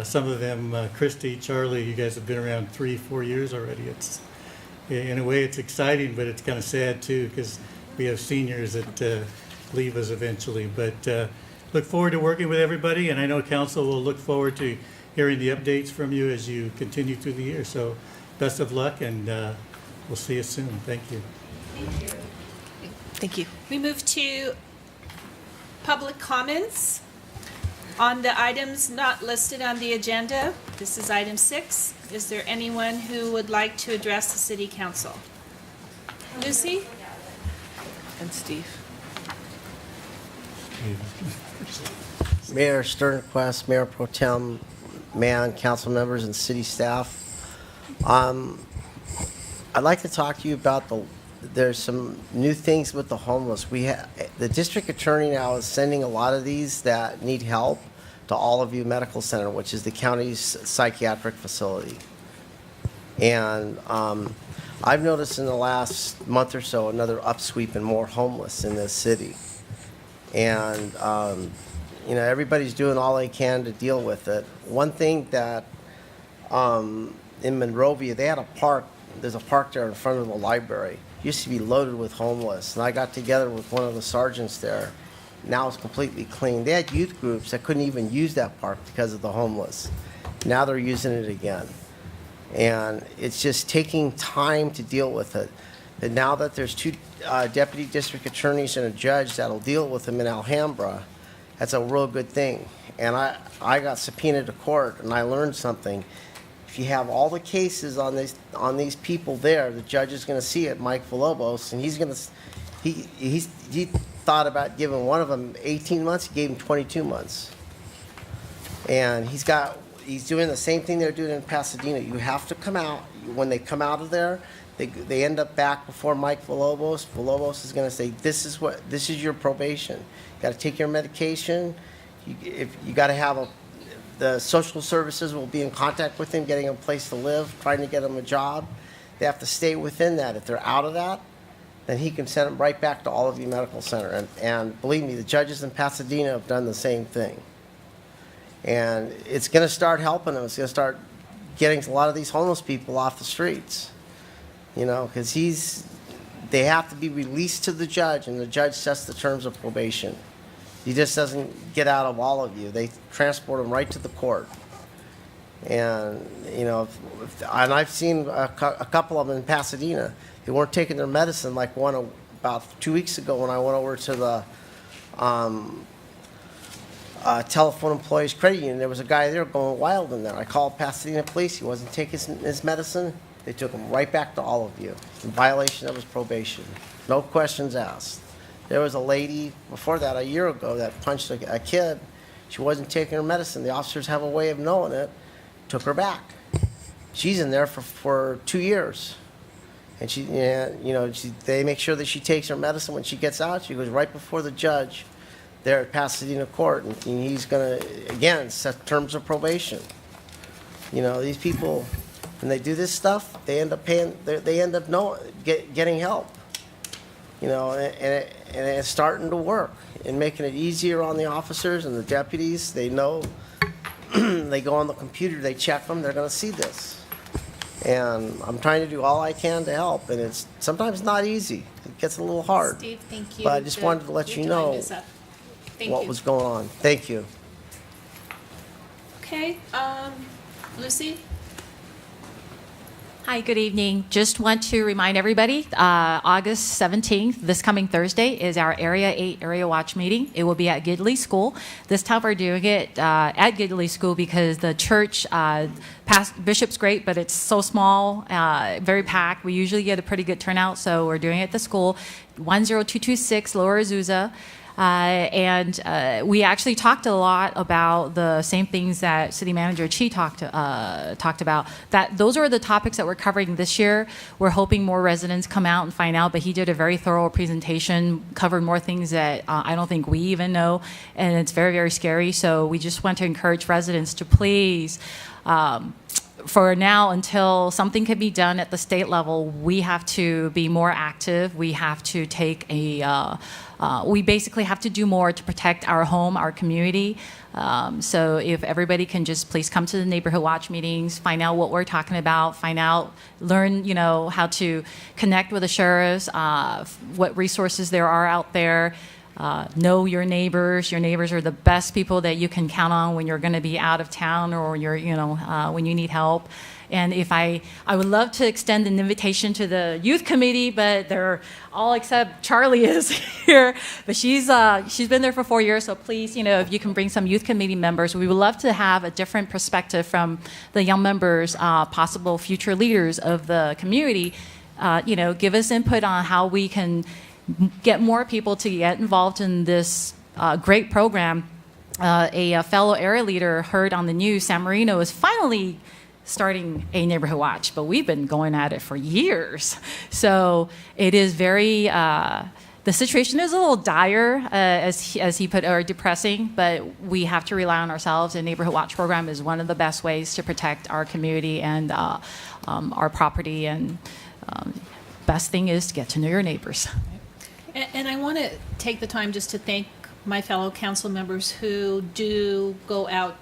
some of them, Christy, Charlie, you guys have been around 3-4 years already. It's, in a way, it's exciting, but it's kind of sad too, because we have seniors that leave us eventually. But look forward to working with everybody, and I know council will look forward to hearing the updates from you as you continue through the year. So best of luck, and we'll see you soon. Thank you. Thank you. We move to public comments on the items not listed on the agenda. This is item 6. Is there anyone who would like to address the city council? Lucy? And Steve. Mayor Sternquist, Mayor Pro Tem Mann, council members, and city staff. I'd like to talk to you about there's some new things with the homeless. The district attorney now is sending a lot of these that need help to All of You Medical Center, which is the county's psychiatric facility. And I've noticed in the last month or so another upsweep and more homeless in this city. And you know, everybody's doing all they can to deal with it. One thing that in Monrovia, they had a park. There's a park there in front of the library. It used to be loaded with homeless, and I got together with one of the sergeants there. Now it's completely clean. They had youth groups that couldn't even use that park because of the homeless. Now they're using it again. And it's just taking time to deal with it. And now that there's 2 deputy district attorneys and a judge that'll deal with them in Alhambra, that's a real good thing. And I got subpoenaed to court, and I learned something. If you have all the cases on these people there, the judge is going to see it, Mike Villalobos, and he thought about giving one of them 18 months. He gave him 22 months. And he's doing the same thing they're doing in Pasadena. You have to come out. When they come out of there, they end up back before Mike Villalobos. Villalobos is going to say, this is your probation. You got to take your medication. You got to have the social services will be in contact with him, getting him a place to live, trying to get him a job. They have to stay within that. If they're out of that, then he can send them right back to All of You Medical Center. And believe me, the judges in Pasadena have done the same thing. And it's going to start helping them. It's going to start getting a lot of these homeless people off the streets, you know, because they have to be released to the judge, and the judge sets the terms of probation. He just doesn't get out of all of you. They transport them right to the court. And, you know, and I've seen a couple of them in Pasadena. They weren't taking their medicine, like one about 2 weeks ago when I went over to the telephone employees credit union. There was a guy there going wild in there. I called Pasadena police. He wasn't taking his medicine. They took him right back to all of you in violation of his probation. No questions asked. There was a lady before that, a year ago, that punched a kid. She wasn't taking her medicine. The officers have a way of knowing it. Took her back. She's in there for 2 years. And they make sure that she takes her medicine when she gets out. She goes right before the judge there at Pasadena court, and he's going to, again, set terms of probation. You know, these people, when they do this stuff, they end up getting help. You know, and it's starting to work and making it easier on the officers and the deputies. They know, they go on the computer, they check them, they're going to see this. And I'm trying to do all I can to help, and it's sometimes not easy. It gets a little hard. Steve, thank you. But I just wanted to let you know what was going on. Thank you. Okay, Lucy? Hi, good evening. Just want to remind everybody, August 17th, this coming Thursday, is our Area 8 Area Watch meeting. It will be at Gidley School. This time we're doing it at Gidley School because the church, Bishop's great, but it's so small, very packed. We usually get a pretty good turnout, so we're doing it at the school, 10226 Lower Azusa. We actually talked a lot about the same things that City Manager Chi talked about. That those are the topics that we're covering this year. We're hoping more residents come out and find out, but he did a very thorough presentation, covered more things that I don't think we even know, and it's very, very scary. So we just want to encourage residents to please, for now, until something can be done at the state level, we have to be more active. We have to take we basically have to do more to protect our home, our community. So if everybody can just please come to the neighborhood watch meetings, find out what we're talking about, learn, how to connect with the sheriffs, what resources there are out there. Know your neighbors. Your neighbors are the best people that you can count on when you're going to be out of town or when you need help. And if I would love to extend an invitation to the youth committee, but they're all except Charlie is here. But she's been there for 4 years, so please, if you can bring some youth committee members, we would love to have a different perspective from the young members, possible future leaders of the community. Give us input on how we can get more people to get involved in this great program. A fellow area leader heard on the news San Marino is finally starting a neighborhood watch, but we've been going at it for years. So it is very, the situation is a little dire, as he put, or depressing, but we have to rely on ourselves, and neighborhood watch program is one of the best ways to protect our community and our property, and best thing is to get to know your neighbors. And I want to take the time just to thank my fellow council members who do go out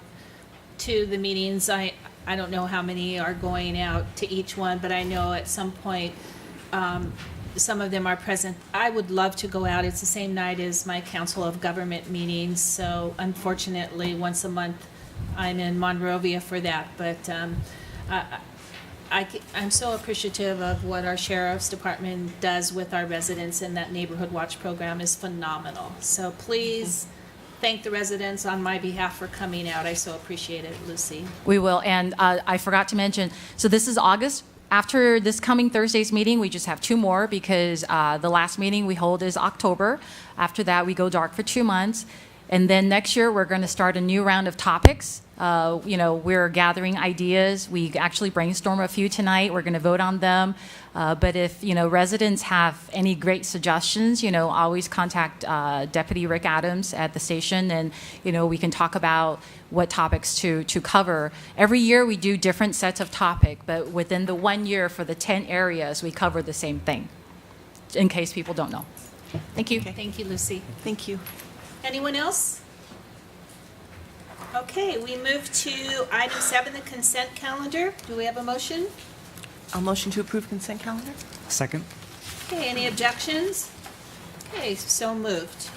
to the meetings. I don't know how many are going out to each one, but I know at some point some of them are present. I would love to go out. It's the same night as my Council of Government meetings, so unfortunately once a month I'm in Monrovia for that. But I'm so appreciative of what our Sheriff's Department does with our residents, and that Neighborhood Watch program is phenomenal. So please thank the residents on my behalf for coming out. I so appreciate it, Lucy. We will, and I forgot to mention, so this is August. After this coming Thursday's meeting, we just have 2 more because the last meeting we hold is October. After that, we go dark for 2 months. And then next year, we're going to start a new round of topics. We're gathering ideas. We actually brainstormed a few tonight. We're going to vote on them. But if, residents have any great suggestions, always contact Deputy Rick Adams at the station, and, we can talk about what topics to cover. Every year we do different sets of topic, but within the 1 year for the 10 areas, we cover the same thing, in case people don't know. Thank you. Thank you, Lucy. Thank you. Anyone else? Okay, we move to item 7, the consent calendar. Do we have a motion? I'll motion to approve consent calendar. Second. Okay, any objections? Okay, so moved.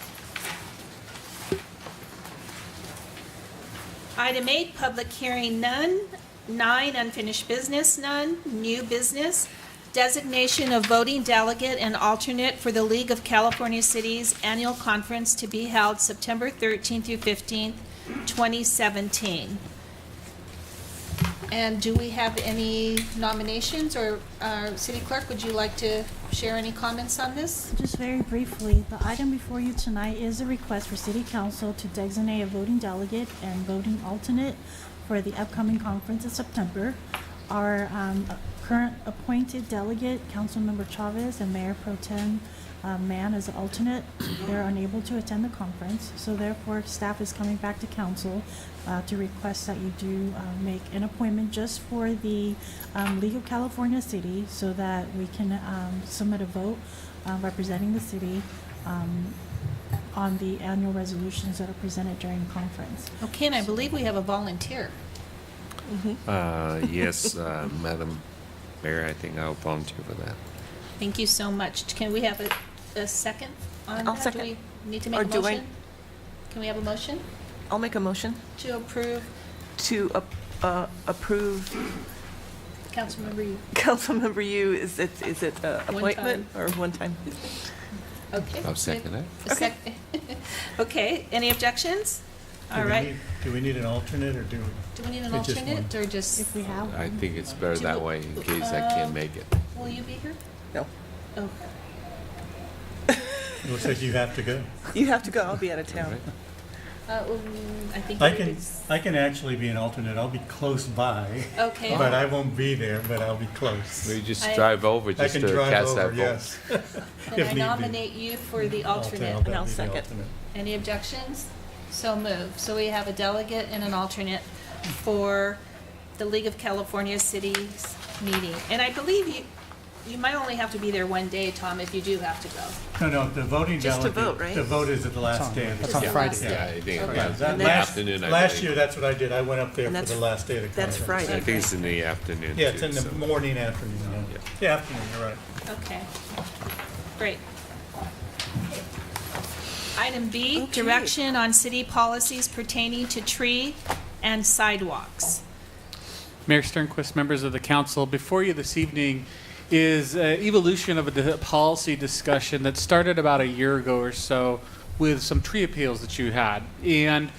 Item 8, public hearing, none. 9, unfinished business, none. New business, designation of voting delegate and alternate for the League of California Cities Annual Conference to be held September 13th through 15th, 2017. And do we have any nominations, or City Clerk, would you like to share any comments on this? Just very briefly, the item before you tonight is a request for City Council to designate a voting delegate and voting alternate for the upcoming conference in September. Our current appointed delegate, Councilmember Chavez, and Mayor Pro Tem Mann as an alternate, they're unable to attend the conference. So therefore, staff is coming back to council to request that you do make an appointment just for the League of California City, so that we can submit a vote representing the city on the annual resolutions that are presented during the conference. Okay, and I believe we have a volunteer. Yes, Madam Mayor, I think I'll volunteer for that. Thank you so much. Can we have a second on that? I'll second. Do we need to make Or a do I- motion? Can we have a motion I'll make a motion to approve to approve Councilmember Yu? Councilmember Yu. Is it appointment or one time? Okay. I'll second it. A sec- Okay, any objections? All right. Do we need an alternate, or do Do we need an It's just alternate, or just? If we have I one. think it's better that way in case I can't make it. Will you be here? No. Oh, it looks like you have to go? You have to go. I'll be out of town. I think I it can, is. I can actually be an alternate. I'll be close by. Okay. But I won't be there, but I'll be close. We just I- drive over I just can to drive cast over, that vote. yes. Then If I need be. nominate you for the alternate. I'll And be I'll the second. alternate. Any objections? So moved. So we have a delegate and an alternate for the League of California Cities meeting. And I believe you might only have to be there one day, Tom, if you do have to go. No, the voting Just to delegate. vote, right? The vote is at the last day of the That's on conference. Friday. Yeah, I think Okay. last, That in the last- afternoon, I Last think. year, that's what I did. I went up there And for the that's- last day of the that's conference. Friday. I think it's in the afternoon. Yeah, it's too, in the so- morning, afternoon, yeah. Yeah, afternoon, you're right. Okay. Great. Item B, Okay. direction on city policies pertaining to tree and sidewalks. Mayor Sternquist, members of the council, before you this evening is an evolution of a policy discussion that started about a year ago or so with some tree appeals that you had. And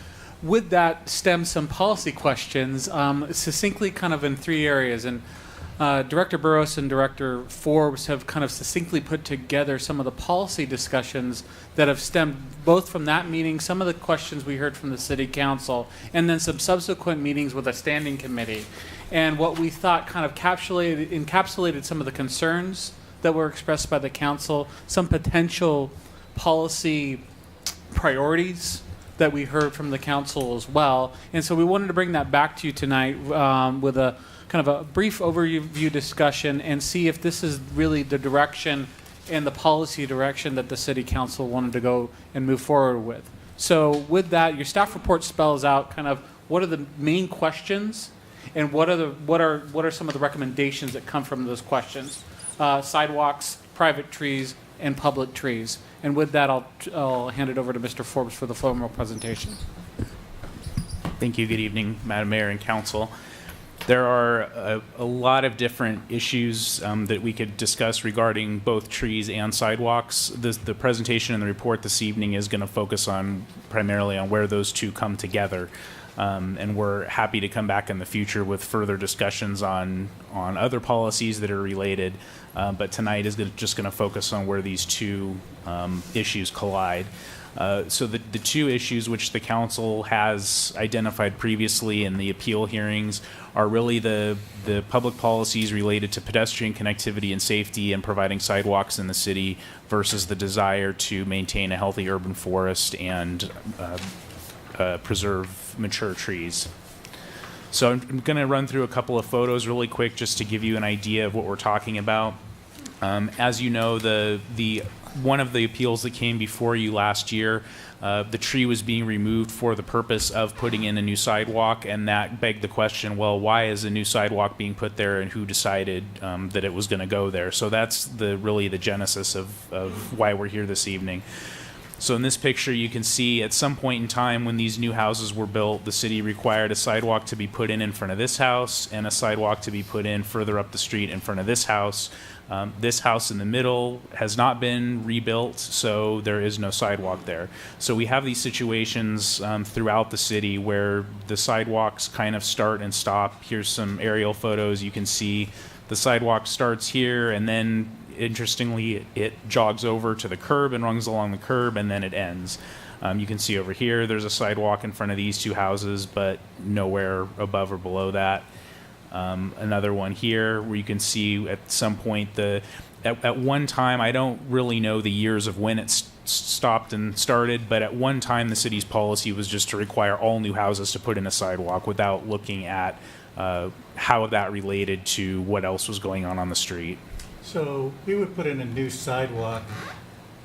with that stemmed some policy questions, succinctly kind of in 3 areas. And Director Burrows and Director Forbes have kind of succinctly put together some of the policy discussions that have stemmed both from that meeting, some of the questions we heard from the city council, and then some subsequent meetings with a standing committee. And what we thought kind of encapsulated some of the concerns that were expressed by the council, some potential policy priorities that we heard from the council as well. And so we wanted to bring that back to you tonight with a kind of a brief overview discussion and see if this is really the direction and the policy direction that the city council wanted to go and move forward with. So with that, your staff report spells out kind of what are the main questions and what are some of the recommendations that come from those questions. Sidewalks, private trees, and public trees. And with that, I'll hand it over to Mr. Forbes for the formal presentation. Thank you. Good evening, Madam Mayor and Council. There are a lot of different issues that we could discuss regarding both trees and sidewalks. The presentation and the report this evening is going to focus on primarily on where those two come together. And we're happy to come back in the future with further discussions on other policies that are related. But tonight is just going to focus on where these two issues collide. So the two issues which the council has identified previously in the appeal hearings are really the public policies related to pedestrian connectivity and safety and providing sidewalks in the city versus the desire to maintain a healthy urban forest and preserve mature trees. So I'm going to run through a couple of photos really quick just to give you an idea of what we're talking about. As you know, the one of the appeals that came before you last year. The tree was being removed for the purpose of putting in a new sidewalk, and that begged the question, well, why is a new sidewalk being put there, and who decided that it was going to go there? So that's really the genesis of why we're here this evening. So in this picture, you can see at some point in time when these new houses were built, the city required a sidewalk to be put in front of this house and a sidewalk to be put in further up the street in front of this house. This house in the middle has not been rebuilt, so there is no sidewalk there. So we have these situations throughout the city where the sidewalks kind of start and stop. Here's some aerial photos. You can see the sidewalk starts here, and then interestingly, it jogs over to the curb and runs along the curb, and then it ends. You can see over here, there's a sidewalk in front of these two houses, but nowhere above or below that. Another one here where you can see at some point at one time, I don't really know the years of when it stopped and started, but at one time the city's policy was just to require all new houses to put in a sidewalk without looking at how that related to what else was going on the street. So we would put in a new sidewalk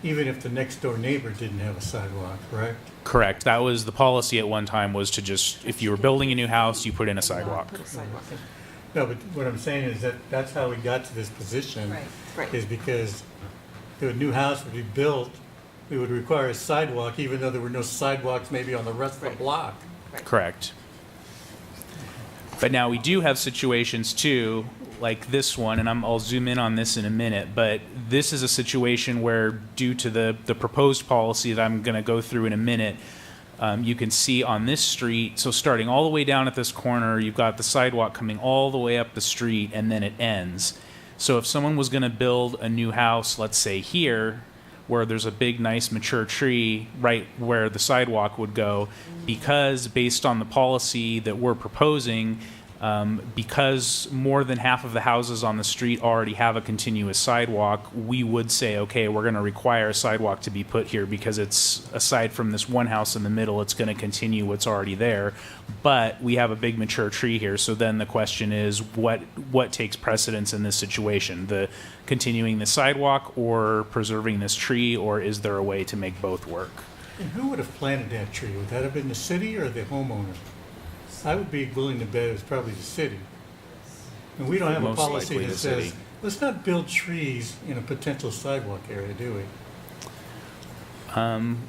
even if the next door neighbor didn't have a sidewalk, correct? Correct. That was the policy at one time, was to just, if you were building a new house, you put in a sidewalk. No, but what I'm saying is that that's how we got to this position. Right. Is because if a new house would be built, we would require a sidewalk even though there were no sidewalks maybe on the rest of the block. Correct. But now we do have situations too, like this one, and I'll zoom in on this in a minute, but this is a situation where, due to the proposed policy that I'm going to go through in a minute, you can see on this street, so starting all the way down at this corner, you've got the sidewalk coming all the way up the street, and then it ends. So if someone was going to build a new house, let's say here, where there's a big, nice, mature tree right where the sidewalk would go, because based on the policy that we're proposing, because more than half of the houses on the street already have a continuous sidewalk, we would say, okay, we're going to require a sidewalk to be put here because it's, aside from this one house in the middle, it's going to continue what's already there. But we have a big mature tree here, so then the question is, what takes precedence in this situation? The continuing the sidewalk or preserving this tree, or is there a way to make both work? And who would have planted that tree? Would that have been the city or the homeowner? I would be willing to bet it's probably the city. And we don't have a Most policy likely that the says, city. let's not build trees in a potential sidewalk area, do we?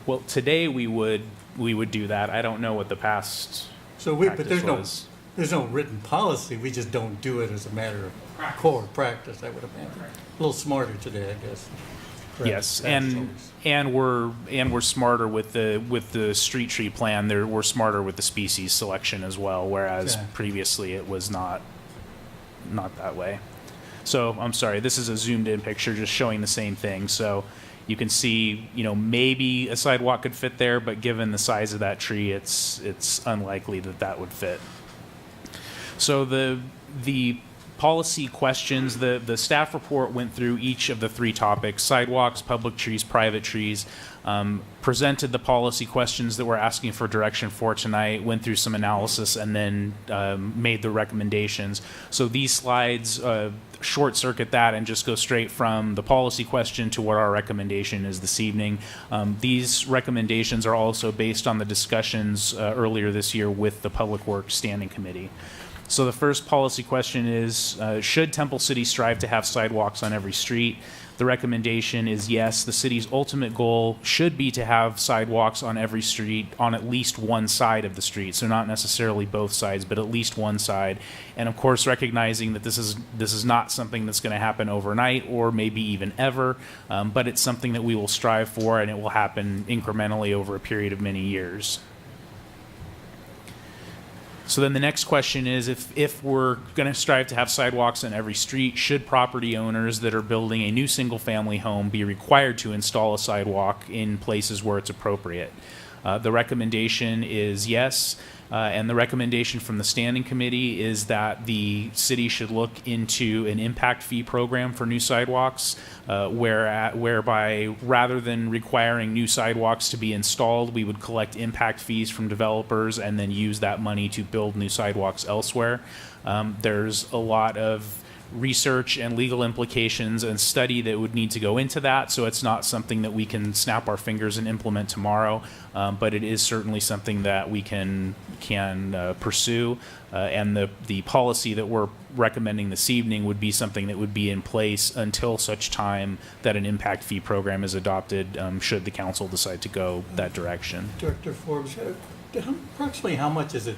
Well, today we would do that. I don't know what the past But was. there's no written policy. We just don't do it as a matter of core practice, I would imagine. A little smarter today, I guess. Yes, and we're smarter with the street tree plan. We're smarter with the species selection as well, whereas Yeah. previously it was not that way. So I'm sorry, this is a zoomed in picture just showing the same thing. So you can see, maybe a sidewalk could fit there, but given the size of that tree, it's unlikely that would fit. So the policy questions, the staff report went through each of the three topics: sidewalks, public trees, private trees, presented the policy questions that we're asking for direction for tonight, went through some analysis, and then made the recommendations. So these slides short circuit that and just go straight from the policy question to what our recommendation is this evening. These recommendations are also based on the discussions earlier this year with the Public Works Standing Committee. So the first policy question is, should Temple City strive to have sidewalks on every street? The recommendation is yes. The city's ultimate goal should be to have sidewalks on every street on at least one side of the street. So not necessarily both sides, but at least one side. And of course, recognizing that this is not something that's going to happen overnight or maybe even ever, but it's something that we will strive for, and it will happen incrementally over a period of many years. So then the next question is, if we're going to strive to have sidewalks on every street, should property owners that are building a new single-family home be required to install a sidewalk in places where it's appropriate? The recommendation is yes, and the recommendation from the Standing Committee is that the city should look into an impact fee program for new sidewalks, whereby rather than requiring new sidewalks to be installed, we would collect impact fees from developers and then use that money to build new sidewalks elsewhere. There's a lot of research and legal implications and study that would need to go into that. So it's not something that we can snap our fingers and implement tomorrow, but it is certainly something that we can pursue. And the policy that we're recommending this evening would be something that would be in place until such time that an impact fee program is adopted, should the council decide to go that direction. Director Forbes, approximately how much does it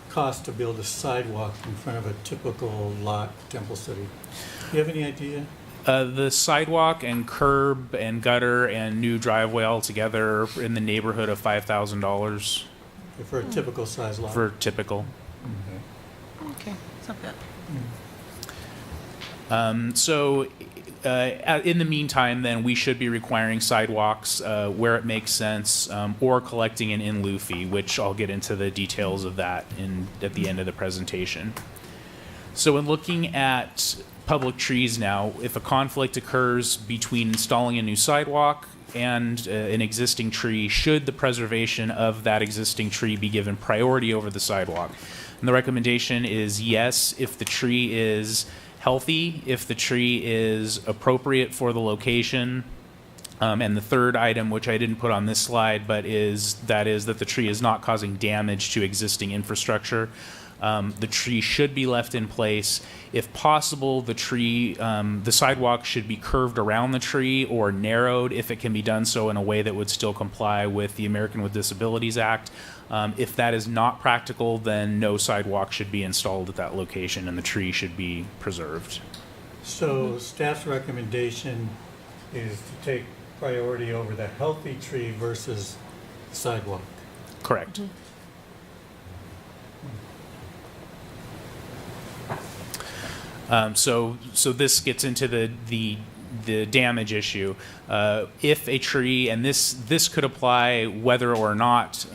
cost to build a sidewalk in front of a typical lot, Temple City? Do you have any idea? The sidewalk and curb and gutter and new driveway altogether in the neighborhood of $5,000 For a typical size lot? for typical. Okay, it's not bad. In the meantime, then we should be requiring sidewalks where it makes sense, or collecting an in lieu fee, which I'll get into the details of that at the end of the presentation. So in looking at public trees now, if a conflict occurs between installing a new sidewalk and an existing tree, should the preservation of that existing tree be given priority over the sidewalk? And the recommendation is yes, if the tree is healthy, if the tree is appropriate for the location. And the third item, which I didn't put on this slide, but is that the tree is not causing damage to existing infrastructure. The tree should be left in place. If possible, the sidewalk should be curved around the tree or narrowed if it can be done so in a way that would still comply with the American with Disabilities Act. If that is not practical, then no sidewalk should be installed at that location and the tree should be preserved. So staff's recommendation is to take priority over the healthy tree versus sidewalk? Correct. So this gets into the damage issue. If a tree, and this could apply whether or not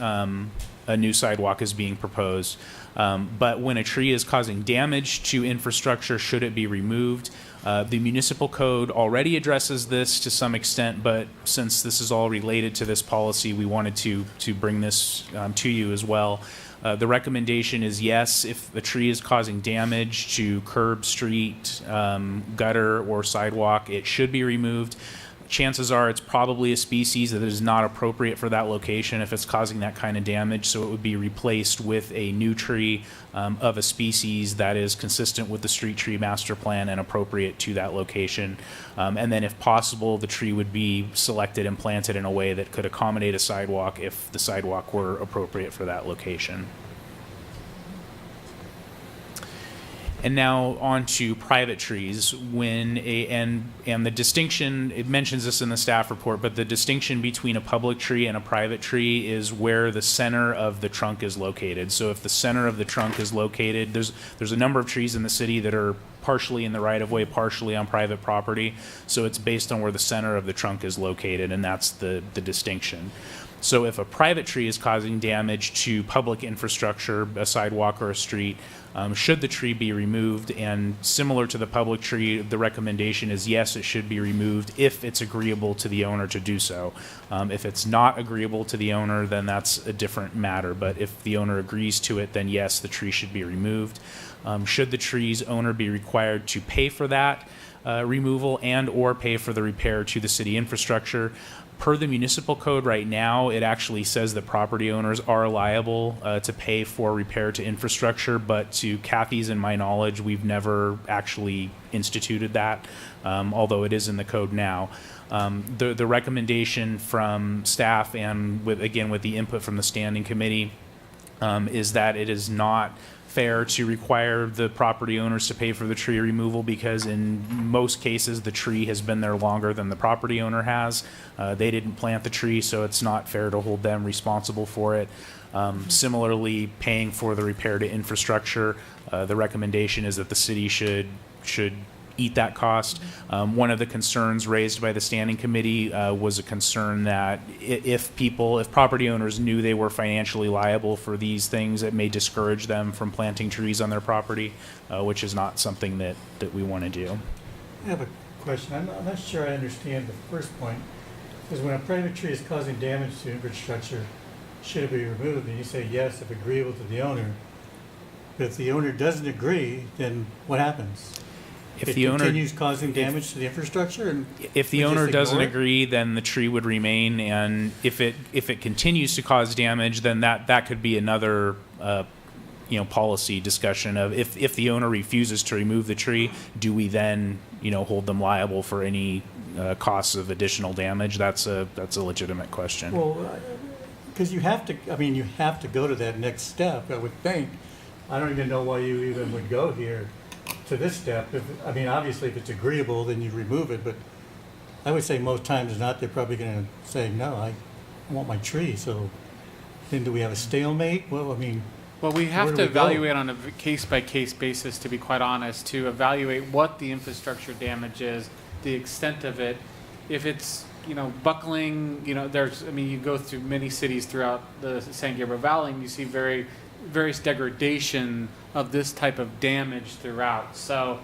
a new sidewalk is being proposed, but when a tree is causing damage to infrastructure, should it be removed? The municipal code already addresses this to some extent, but since this is all related to this policy, we wanted to bring this to you as well. The recommendation is yes, if the tree is causing damage to curb, street, gutter, or sidewalk, it should be removed. Chances are it's probably a species that is not appropriate for that location if it's causing that kind of damage, so it would be replaced with a new tree of a species that is consistent with the street tree master plan and appropriate to that location. And then if possible, the tree would be selected and planted in a way that could accommodate a sidewalk if the sidewalk were appropriate for that location. And now on to private trees. And the distinction, it mentions this in the staff report, but the distinction between a public tree and a private tree is where the center of the trunk is located. So if the center of the trunk is located, there's a number of trees in the city that are partially in the right of way, partially on private property. So it's based on where the center of the trunk is located, and that's the distinction. So if a private tree is causing damage to public infrastructure, a sidewalk or a street, should the tree be removed? And similar to the public tree, the recommendation is yes, it should be removed if it's agreeable to the owner to do so. If it's not agreeable to the owner, then that's a different matter. But if the owner agrees to it, then yes, the tree should be removed. Should the tree's owner be required to pay for that removal and or pay for the repair to the city infrastructure? Per the municipal code right now, it actually says that property owners are liable to pay for repair to infrastructure, but to Kathy's and my knowledge, we've never actually instituted that, although it is in the code now. The recommendation from staff and with the input from the standing committee is that it is not fair to require the property owners to pay for the tree removal because in most cases the tree has been there longer than the property owner has. They didn't plant the tree, so it's not fair to hold them responsible for it. Similarly, paying for the repair to infrastructure, the recommendation is that the city should eat that cost. One of the concerns raised by the standing committee was a concern that if property owners knew they were financially liable for these things, it may discourage them from planting trees on their property, which is not something that we want to do. I have a question. I'm not sure I understand the first point. Because when a private tree is causing damage to infrastructure, should it be removed? And you say yes if agreeable to the owner. But if the owner doesn't agree, then what happens? If it the owner continues causing damage to the infrastructure, and if the we just owner doesn't ignore it? agree, then the tree would remain, and if it continues to cause damage, then that could be another policy discussion of if the owner refuses to remove the tree, do we then hold them liable for any costs of additional damage? That's a legitimate question. Well, because you have to go to that next step, I would think. I don't even know why you even would go here to this step. Obviously, if it's agreeable, then you remove it, but I would say most times than not, they're probably going to say, no, I want my tree. So then do we have a stalemate? Well, Well, we have where to do we go? evaluate on a case-by-case basis, to be quite honest, to evaluate what the infrastructure damage is, the extent of it. If it's, buckling, you go through many cities throughout the San Gabriel Valley, and you see various degradation of this type of damage throughout. So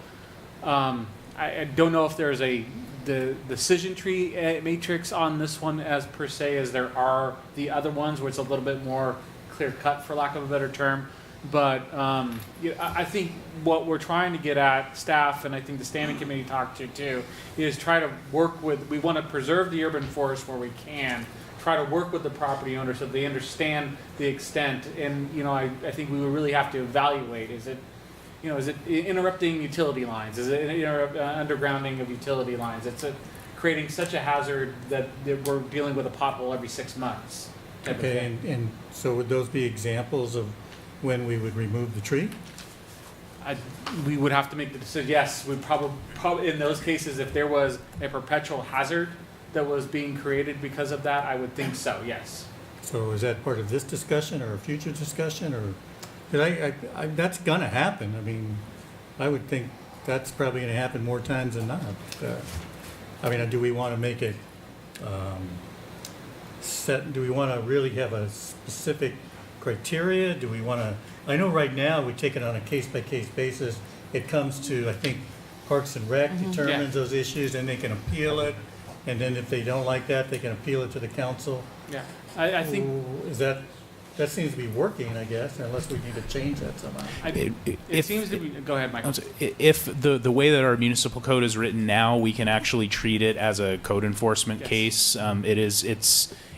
I don't know if there's the decision tree matrix on this one as per se as there are the other ones, where it's a little bit more clear cut, for lack of a better term. But I think what we're trying to get at, staff, and I think the standing committee talked to too, is try to work with, we want to preserve the urban forest where we can, try to work with the property owners so they understand the extent. And I think we would really have to evaluate, is it interrupting utility lines? Is it undergrounding of utility lines? It's creating such a hazard that we're dealing with a pothole every 6 months. type of Okay, thing. and so would those be examples of when we would remove the tree? We would have to make the decision. Yes, we probably in those cases, if there was a perpetual hazard that was being created because of that, I would think so. Yes. So is that part of this discussion or a future discussion, or, 'cause that's gonna happen. I would think that's probably gonna happen more times than not. Do we wanna make it, do we wanna really have a specific criteria? Do we wanna, I know right now we take it on a case-by-case basis. It comes to, I think, Parks and Rec determines those issues, and they can appeal it. And then if they don't like that, they can appeal it to the council. Yeah, I think Is that seems to be working, I guess, unless we need to change that somehow. it seems to be. Go ahead, Michael. If the way that our municipal code is written now, we can actually treat it as a code enforcement case.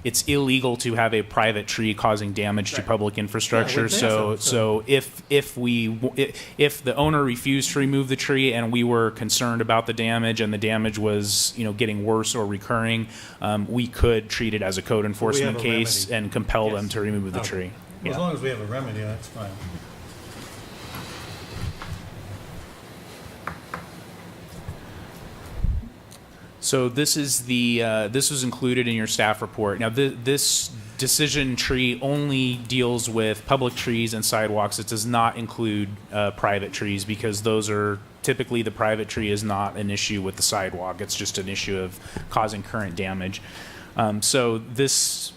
It's illegal to have a private tree causing damage to public infrastructure. So if the owner refused to remove the tree and we were concerned about the damage and the damage was getting worse or recurring, we could treat it as a code enforcement case and compel them to remove the tree. As long as we have a remedy, that's fine. So this is this was included in your staff report. Now this decision tree only deals with public trees and sidewalks. It does not include private trees, because those are typically, the private tree is not an issue with the sidewalk. It's just an issue of causing current damage. So this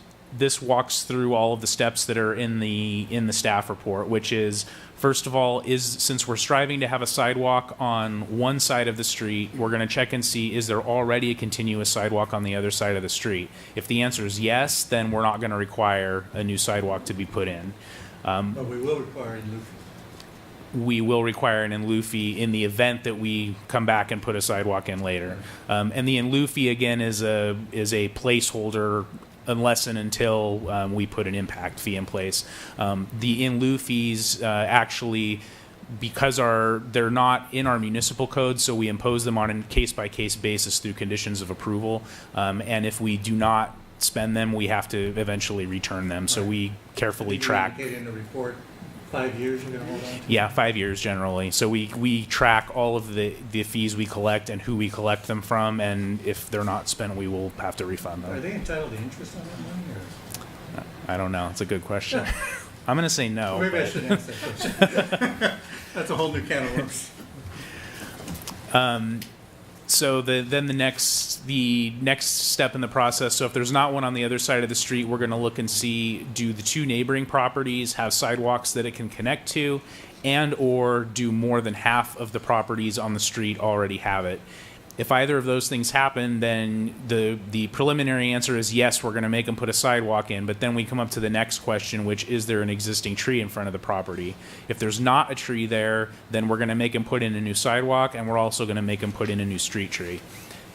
walks through all of the steps that are in the staff report, which is, first of all, since we're striving to have a sidewalk on one side of the street, we're going to check and see, is there already a continuous sidewalk on the other side of the street? If the answer is yes, then we're not going to require a new sidewalk to be put in. But we will require We will require an in lieu fee in the event that we come back and put a sidewalk in later. And the in lieu fee, again, is a placeholder unless and until we put an impact fee in place. The in lieu fees actually, because they're not in our municipal code, so we impose them on a case-by-case basis through conditions of approval. And if we do not spend them, we have to eventually return them. So we carefully track. You indicate in the report 5 years you're going to hold on to? Yeah, 5 years generally. So we track all of the fees we collect and who we collect them from, and if they're not spent, we will have to refund them. Are they entitled to interest on that money, or? I don't know. It's a good question. I'm going to say no. Maybe I but- should ask that question. That's a whole new can of worms. So then the next step in the process, so if there's not one on the other side of the street, we're going to look and see, do the two neighboring properties have sidewalks that it can connect to, and or do more than half of the properties on the street already have it? If either of those things happen, then the preliminary answer is yes, we're going to make them put a sidewalk in. But then we come up to the next question, which is there an existing tree in front of the property? If there's not a tree there, then we're going to make them put in a new sidewalk, and we're also going to make them put in a new street tree.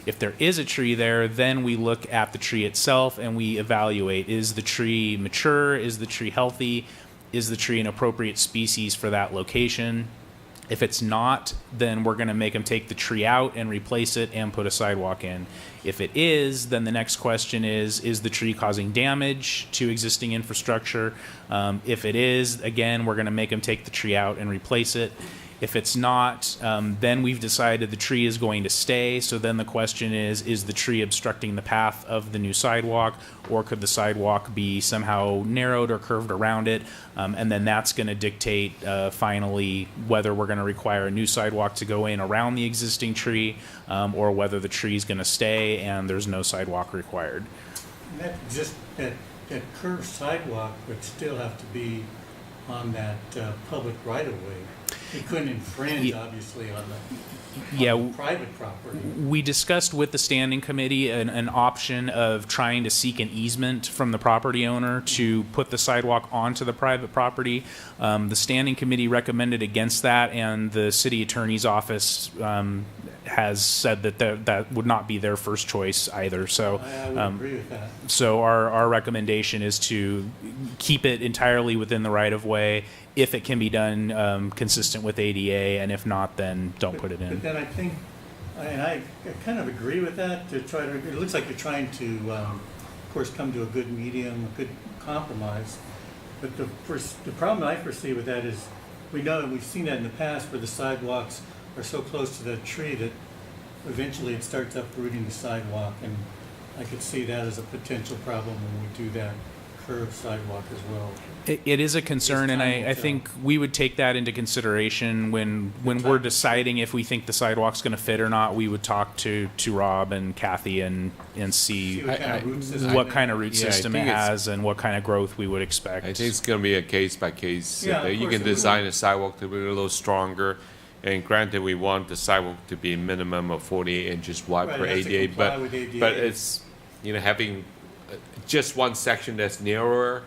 If there is a tree there, then we look at the tree itself and we evaluate, is the tree mature? Is the tree healthy? Is the tree an appropriate species for that location? If it's not, then we're going to make them take the tree out and replace it and put a sidewalk in. If it is, then the next question is the tree causing damage to existing infrastructure? If it is, again, we're going to make them take the tree out and replace it. If it's not, then we've decided the tree is going to stay. So then the question is the tree obstructing the path of the new sidewalk, or could the sidewalk be somehow narrowed or curved around it? And then that's going to dictate finally whether we're going to require a new sidewalk to go in around the existing tree, or whether the tree is going to stay and there's no sidewalk required. And that curved sidewalk would still have to be on that public right-of-way. You couldn't infringe, obviously, on the private property. We discussed with the standing committee an option of trying to seek an easement from the property owner to put the sidewalk onto the private property. The standing committee recommended against that, and the city attorney's office has said that that would not be their first choice either. So I would agree with that. So our recommendation is to keep it entirely within the right-of-way if it can be done consistent with ADA, and if not, then don't put it in. But then I think, and I kind of agree with that, it looks like you're trying to, of course, come to a good medium, a good compromise. But the problem I foresee with that is, we know, and we've seen that in the past, where the sidewalks are so close to the tree that eventually it starts uprooting the sidewalk, and I could see that as a potential problem when we do that curved sidewalk as well. It is a concern, and I think we would take that into consideration when we're deciding if we think the sidewalk's going to fit or not. We would talk to Rob and Kathy and see what kind of root system it has and what kind of growth we would expect. I think it's going to be a case by case. You can design a sidewalk to be a little stronger. And granted, we want the sidewalk to be a minimum of 48 inches wide per ADA, but it's, having just one section that's narrower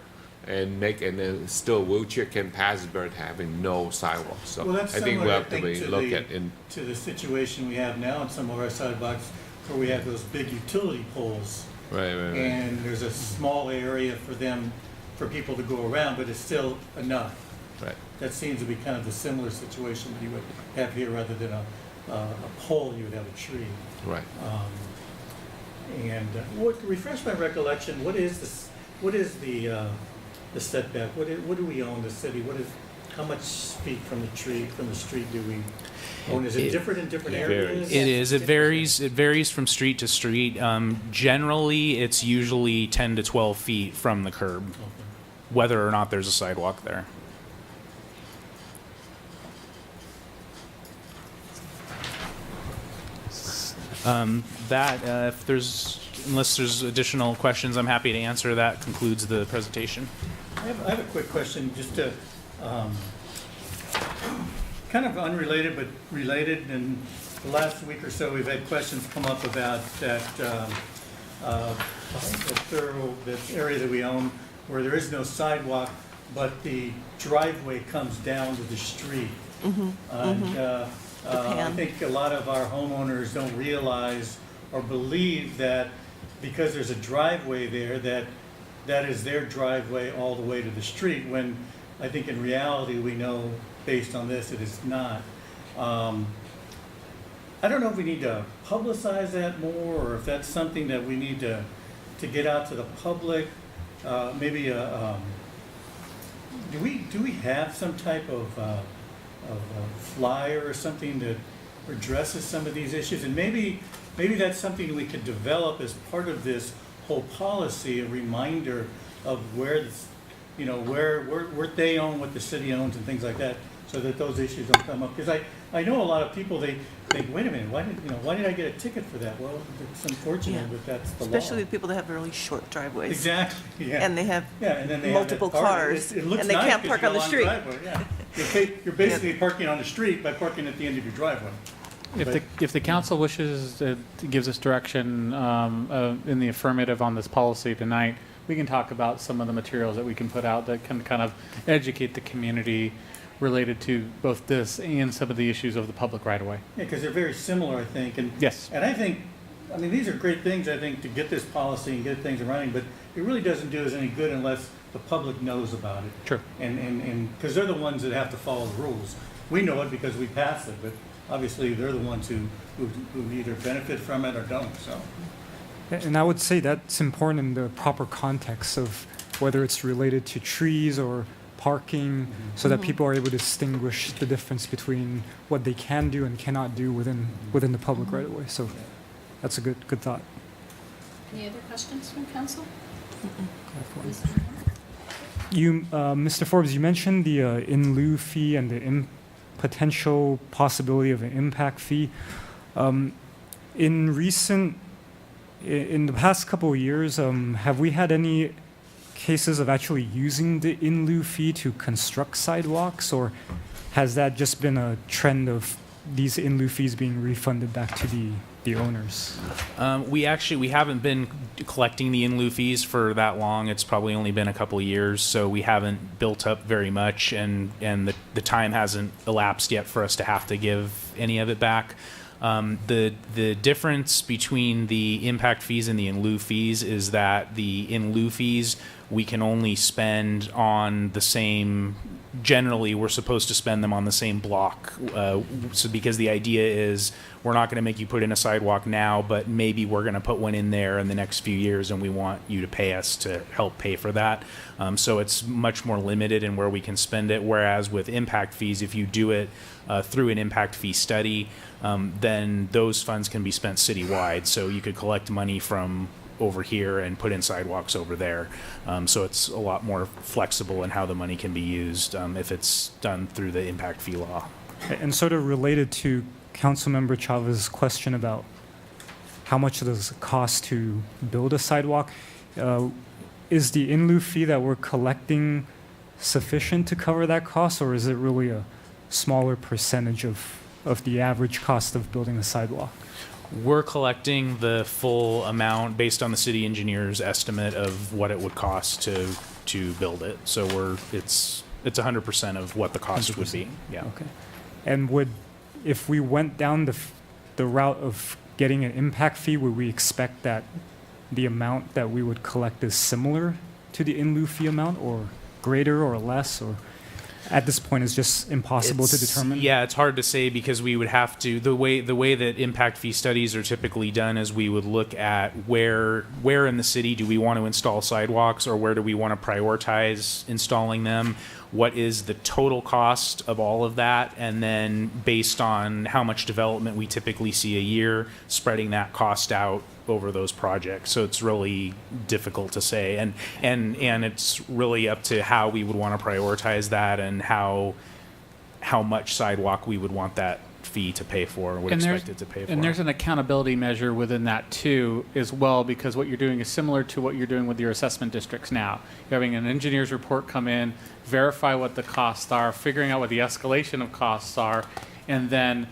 and then still a wheelchair can pass better than having no sidewalk. So well, that's I think we'll have to look at to the situation we have now in some of our sidewalks, where we have those big utility poles. Right. And there's a small area for people to go around, but it's still enough. Right. That seems to be kind of the similar situation that you would have here, rather than a pole, you would have a tree. Right. And refresh my recollection. What is this? What is the setback? What do we own the city? How much feet from the street do we own? Is it different in different areas? It is. It varies. It varies from street to street. Generally, it's usually 10 to 12 feet from the curb, whether or not there's a sidewalk there. Unless there's additional questions, I'm happy to answer. That concludes the presentation. I have a quick question, just to, kind of unrelated but related. In the last week or so, we've had questions come up about that area that we own where there is no sidewalk, but the driveway comes down to the street. I think a lot of our homeowners don't realize or believe that because there's a driveway there, that is their driveway all the way to the street, when I think in reality we know, based on this, it is not. I don't know if we need to publicize that more, or if that's something that we need to get out to the public. Maybe do we have some type of a flyer or something that addresses some of these issues? And maybe that's something we could develop as part of this whole policy, a reminder of where they own, what the city owns, and things like that, so that those issues don't come up. Because I know a lot of people, they think, wait a minute, why did I get a ticket for that? Well, it's unfortunate, but that's the law. Especially the people that have really short driveways. Exactly. Yeah. And they have and then they multiple have cars, It looks and they nice can't 'cause park you on the got a street. long driveway, yeah. You're basically parking on the street by parking at the end of your driveway. If the council wishes, gives us direction in the affirmative on this policy tonight, we can talk about some of the materials that we can put out that can kind of educate the community related to both this and some of the issues of the public right of way. Yeah, because they're very similar, I think. And yes. And I think, I mean, these are great things, I think, to get this policy and get things running, but it really doesn't do us any good unless the public knows about it. True. And because they're the ones that have to follow the rules. We know it because we passed it, but obviously they're the ones who either benefit from it or don't, so. And I would say that's important in the proper context of whether it's related to trees or parking, so that people are able to distinguish the difference between what they can do and cannot do within the public right of way. So that's a good thought. Any other questions from council? You, Mr. Forbes, you mentioned the in lieu fee and the potential possibility of an impact fee. In the past couple of years, have we had any cases of actually using the in lieu fee to construct sidewalks, or has that just been a trend of these in lieu fees being refunded back to the owners? We haven't been collecting the in lieu fees for that long. It's probably only been a couple of years, so we haven't built up very much, and the time hasn't elapsed yet for us to have to give any of it back. The difference between the impact fees and the in lieu fees is that the in lieu fees we can only spend on the same. Generally, we're supposed to spend them on the same block. So because the idea is we're not going to make you put in a sidewalk now, but maybe we're going to put one in there in the next few years, and we want you to pay us to help pay for that. So it's much more limited in where we can spend it. Whereas with impact fees, if you do it through an impact fee study, then those funds can be spent citywide. So you could collect money from over here and put in sidewalks over there. So it's a lot more flexible in how the money can be used if it's done through the impact fee law. And sort of related to Councilmember Chavez's question about how much does it cost to build a sidewalk, is the in lieu fee that we're collecting sufficient to cover that cost, or is it really a smaller percentage of the average cost of building a sidewalk? We're collecting the full amount based on the city engineer's estimate of what it would cost to build it. So it's 100% of what the cost 100%. would be. Yeah. Okay. And if we went down the route of getting an impact fee, would we expect that the amount that we would collect is similar to the in lieu fee amount, or greater or less, or at this point it's just impossible to determine? Yeah, it's hard to say because we would have to, the way that impact fee studies are typically done is we would look at where in the city do we want to install sidewalks, or where do we want to prioritize installing them, what is the total cost of all of that, and then based on how much development we typically see a year, spreading that cost out over those projects. So it's really difficult to say, and it's really up to how we would want to prioritize that, and how much sidewalk we would want that fee to pay for, would expect it to pay for. And there's an accountability measure within that too, as well, because what you're doing is similar to what you're doing with your assessment districts now. You're having an engineer's report come in, verify what the costs are, figuring out what the escalation of costs are, and then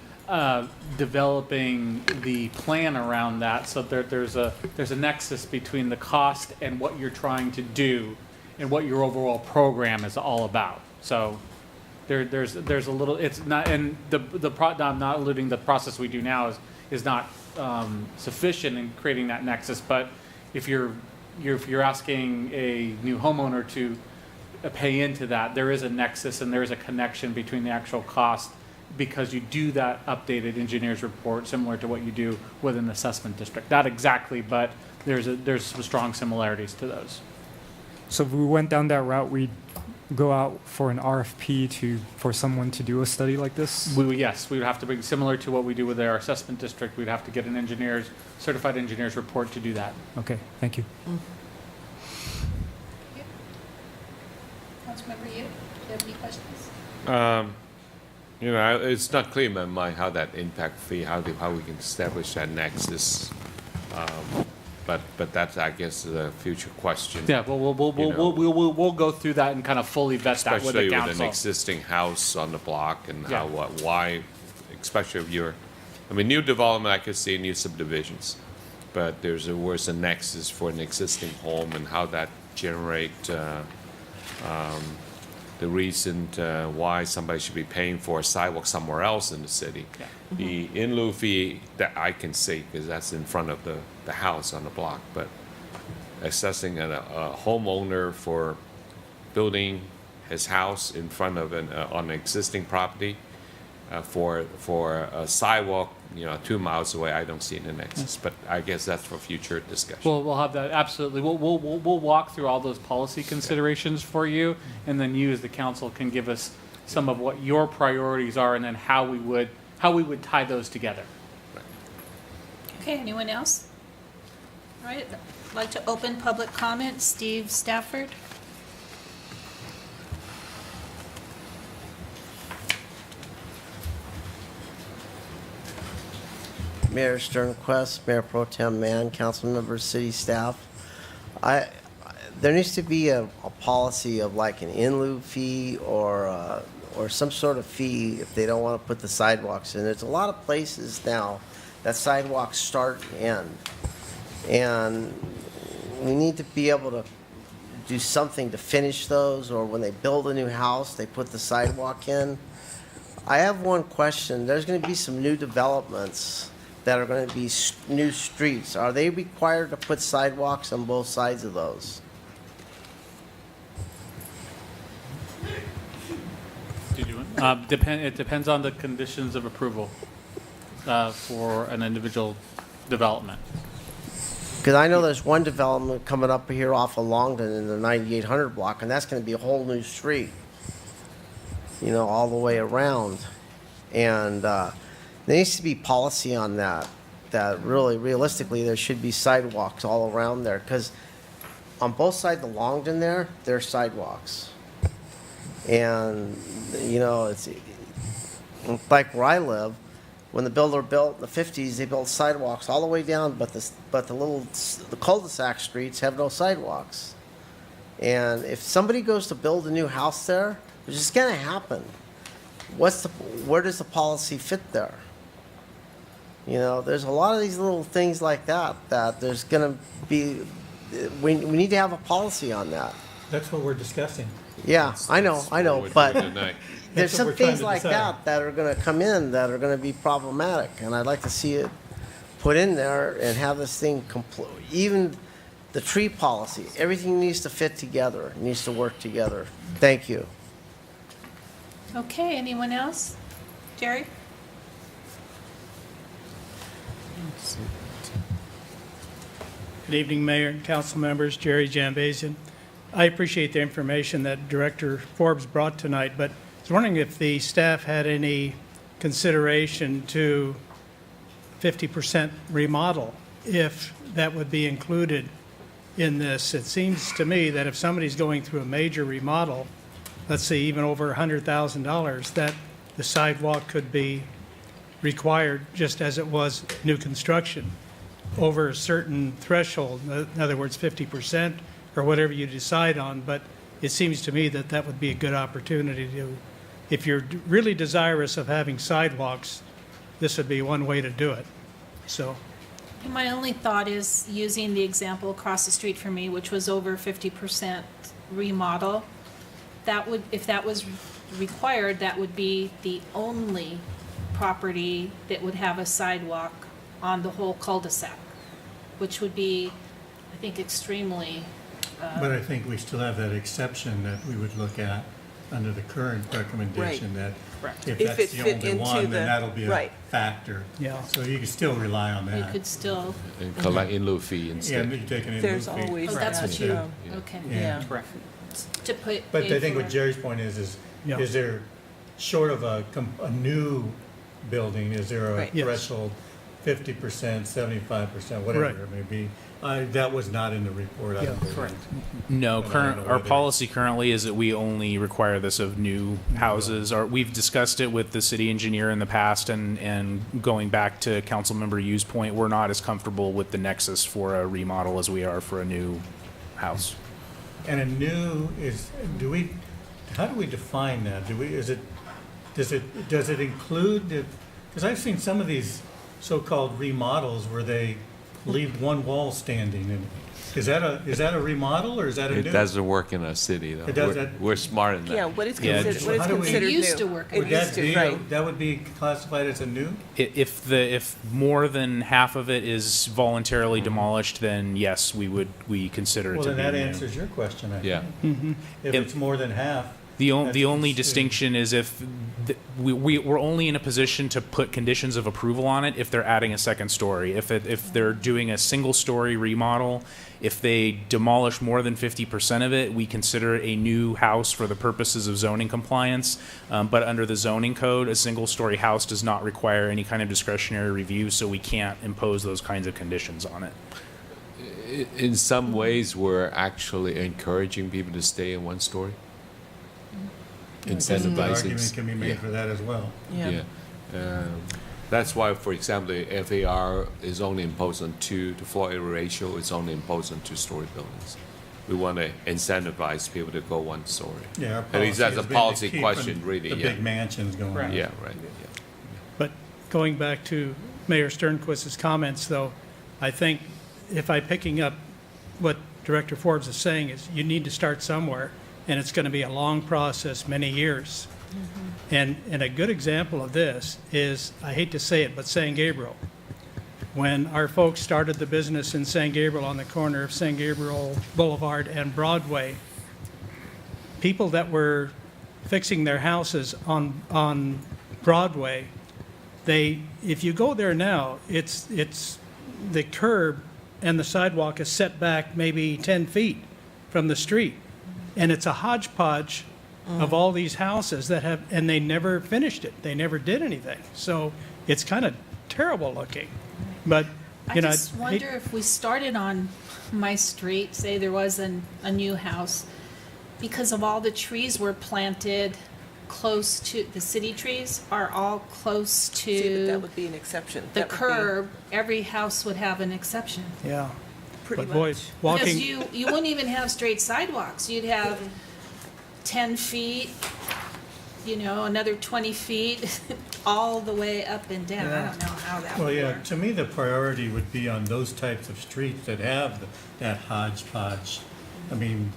developing the plan around that, so there's a nexus between the cost and what you're trying to do and what your overall program is all about. So there's a little, it's not, and I'm not alluding the process we do now is not sufficient in creating that nexus, but if you're asking a new homeowner to pay into that, there is a nexus and there is a connection between the actual cost, because you do that updated engineer's report similar to what you do with an assessment district. Not exactly, but there's some strong similarities to those. So if we went down that route, we'd go out for an RFP for someone to do a study like this? Yes, we would have to bring, similar to what we do with our assessment district, we'd have to get an certified engineer's report to do that. Okay, thank you. Councilmember, do you have any questions? It's not clear in my mind how that impact fee, how we can establish that nexus. But that's, I guess, the future question. Yeah, well, we'll go through that and kind of fully vet that with the council. Especially with an existing house on the block, and why, especially if you're I mean, new development, I could see new subdivisions, but where's the nexus for an existing home and how that generate the reason why somebody should be paying for a sidewalk somewhere else in the city. The in lieu fee that I can see, because that's in front of the house on the block, but assessing a homeowner for building his house in front of on an existing property for a sidewalk, 2 miles away, I don't see any nexus. But I guess that's for future discussion. Well, we'll have that, absolutely. We'll walk through all those policy considerations for you, and then you as the council can give us some of what your priorities are, and then how we would tie those together. Okay, anyone else? All right, I'd like to open public comment. Steve Stafford. Mayor Sternquist, Mayor Pro Tem Mann, council members, city staff. There needs to be a policy of like an in lieu fee or some sort of fee if they don't want to put the sidewalks in. There's a lot of places now that sidewalks start and end. And we need to be able to do something to finish those, or when they build a new house, they put the sidewalk in. I have one question. There's going to be some new developments that are going to be new streets. Are they required to put sidewalks on both sides of those? It depends on the conditions of approval for an individual development. Because I know there's one development coming up here off of Longden in the 9800 block, and that's going to be a whole new street, all the way around. And there needs to be policy on that really, realistically, there should be sidewalks all around there. Because on both sides of Longden there's sidewalks. And, it's like where I live, when the builder built in the 50s, they built sidewalks all the way down, but the cul-de-sac streets have no sidewalks. And if somebody goes to build a new house there, which is going to happen, where does the policy fit there? There's a lot of these little things like that there's going to be, we need to have a policy on that. That's what we're discussing. Yeah, I know, but there's That's what some we're trying things to like decide. that are going to come in that are going to be problematic, and I'd like to see it put in there and have this thing even the tree policy, everything needs to fit together, it needs to work together. Thank you. Okay, anyone else? Jerry? Good evening, Mayor and council members. Jerry Jambazian. I appreciate the information that Director Forbes brought tonight, but I was wondering if the staff had any consideration to 50% remodel, if that would be included in this. It seems to me that if somebody's going through a major remodel, let's say even over $100,000, that the sidewalk could be required just as it was new construction over a certain threshold, in other words, 50% or whatever you decide on. But it seems to me that that would be a good opportunity to, if you're really desirous of having sidewalks, this would be one way to do it. So, My only thought is using the example across the street from me, which was over 50% remodel. That would, if that was required, that would be the only property that would have a sidewalk on the whole cul-de-sac, which would be, I think, extremely. But I think we still have that exception that we would look at under the current recommendation, that if If that's it the fit only into one, the- then that'll be a right. factor. Yeah. So you can still rely on You that. could still. And collect in lieu fee Yeah, instead. you take an in lieu There's fee. always Oh, that's what instead. you, okay. Yeah. Correct. To put. But pay I think for- what Jerry's point is Yeah. is there, short of a new building, is there a Right. Yes. threshold, 50%, 75%, whatever Right. it may be? That was not in the report, I don't believe. correct. No, But I don't know our whether- policy currently is that we only require this of new houses. Or we've discussed it with the city engineer in the past, and going back to Councilmember Yu's point, we're not as comfortable with the nexus for a remodel as we are for a new house. And a new is, how do we define that? Does it include, because I've seen some of these so-called remodels where they leave one wall standing. And is that a remodel or is that a It new? doesn't work in our city, though. It does We're- that- We're smart in that. Yeah, what is Yeah, considered, what is how do we- considered It used new? to work. It Would used that to, be, right. that would be classified as a new? If more than half of it is voluntarily demolished, then yes, we consider it Well, to then be that new. answers your question, I think. Yeah. If it's more than half. The that's only considered- distinction is if we're only in a position to put conditions of approval on it if they're adding a second story. If they're doing a single story remodel, if they demolish more than 50% of it, we consider it a new house for the purposes of zoning compliance. But under the zoning code, a single story house does not require any kind of discretionary review, so we can't impose those kinds of conditions on it. In some ways, we're actually encouraging people to stay in one story. I guess an Incentivizing. argument can be made Yeah. for that as well. Yeah. That's why, for example, the FAR is only imposed on two, the floor area ratio is only imposed on two-story buildings. We want to incentivize people to go one story. Yeah, our At least policy that's a has been to policy keep question, the really, yeah. big mansions going on. Yeah, right, yeah. But going back to Mayor Sternquist's comments, though, I think if I'm picking up what Director Forbes is saying is you need to start somewhere, and it's going to be a long process, many years. And a good example of this is, I hate to say it, but San Gabriel. When our folks started the business in San Gabriel on the corner of San Gabriel Boulevard and Broadway, people that were fixing their houses on Broadway, if you go there now, it's the curb and the sidewalk is set back maybe 10 feet from the street. And it's a hodgepodge of all these houses and they never finished it. They never did anything. So it's kind of terrible looking. But, I you know, just wonder if we started on my street, say there was a new house, because of all the trees were planted close to, the city trees are all close See, but that to would be an exception. the That would be curb, every house would have an exception. yeah. Pretty But boy, much. walking. Because you wouldn't even have straight sidewalks. You'd have 10 feet, another 20 feet, all the way up and down. I don't know how that Well, would yeah, work. to me, the priority would be on those types of streets that have that hodgepodge. I mean,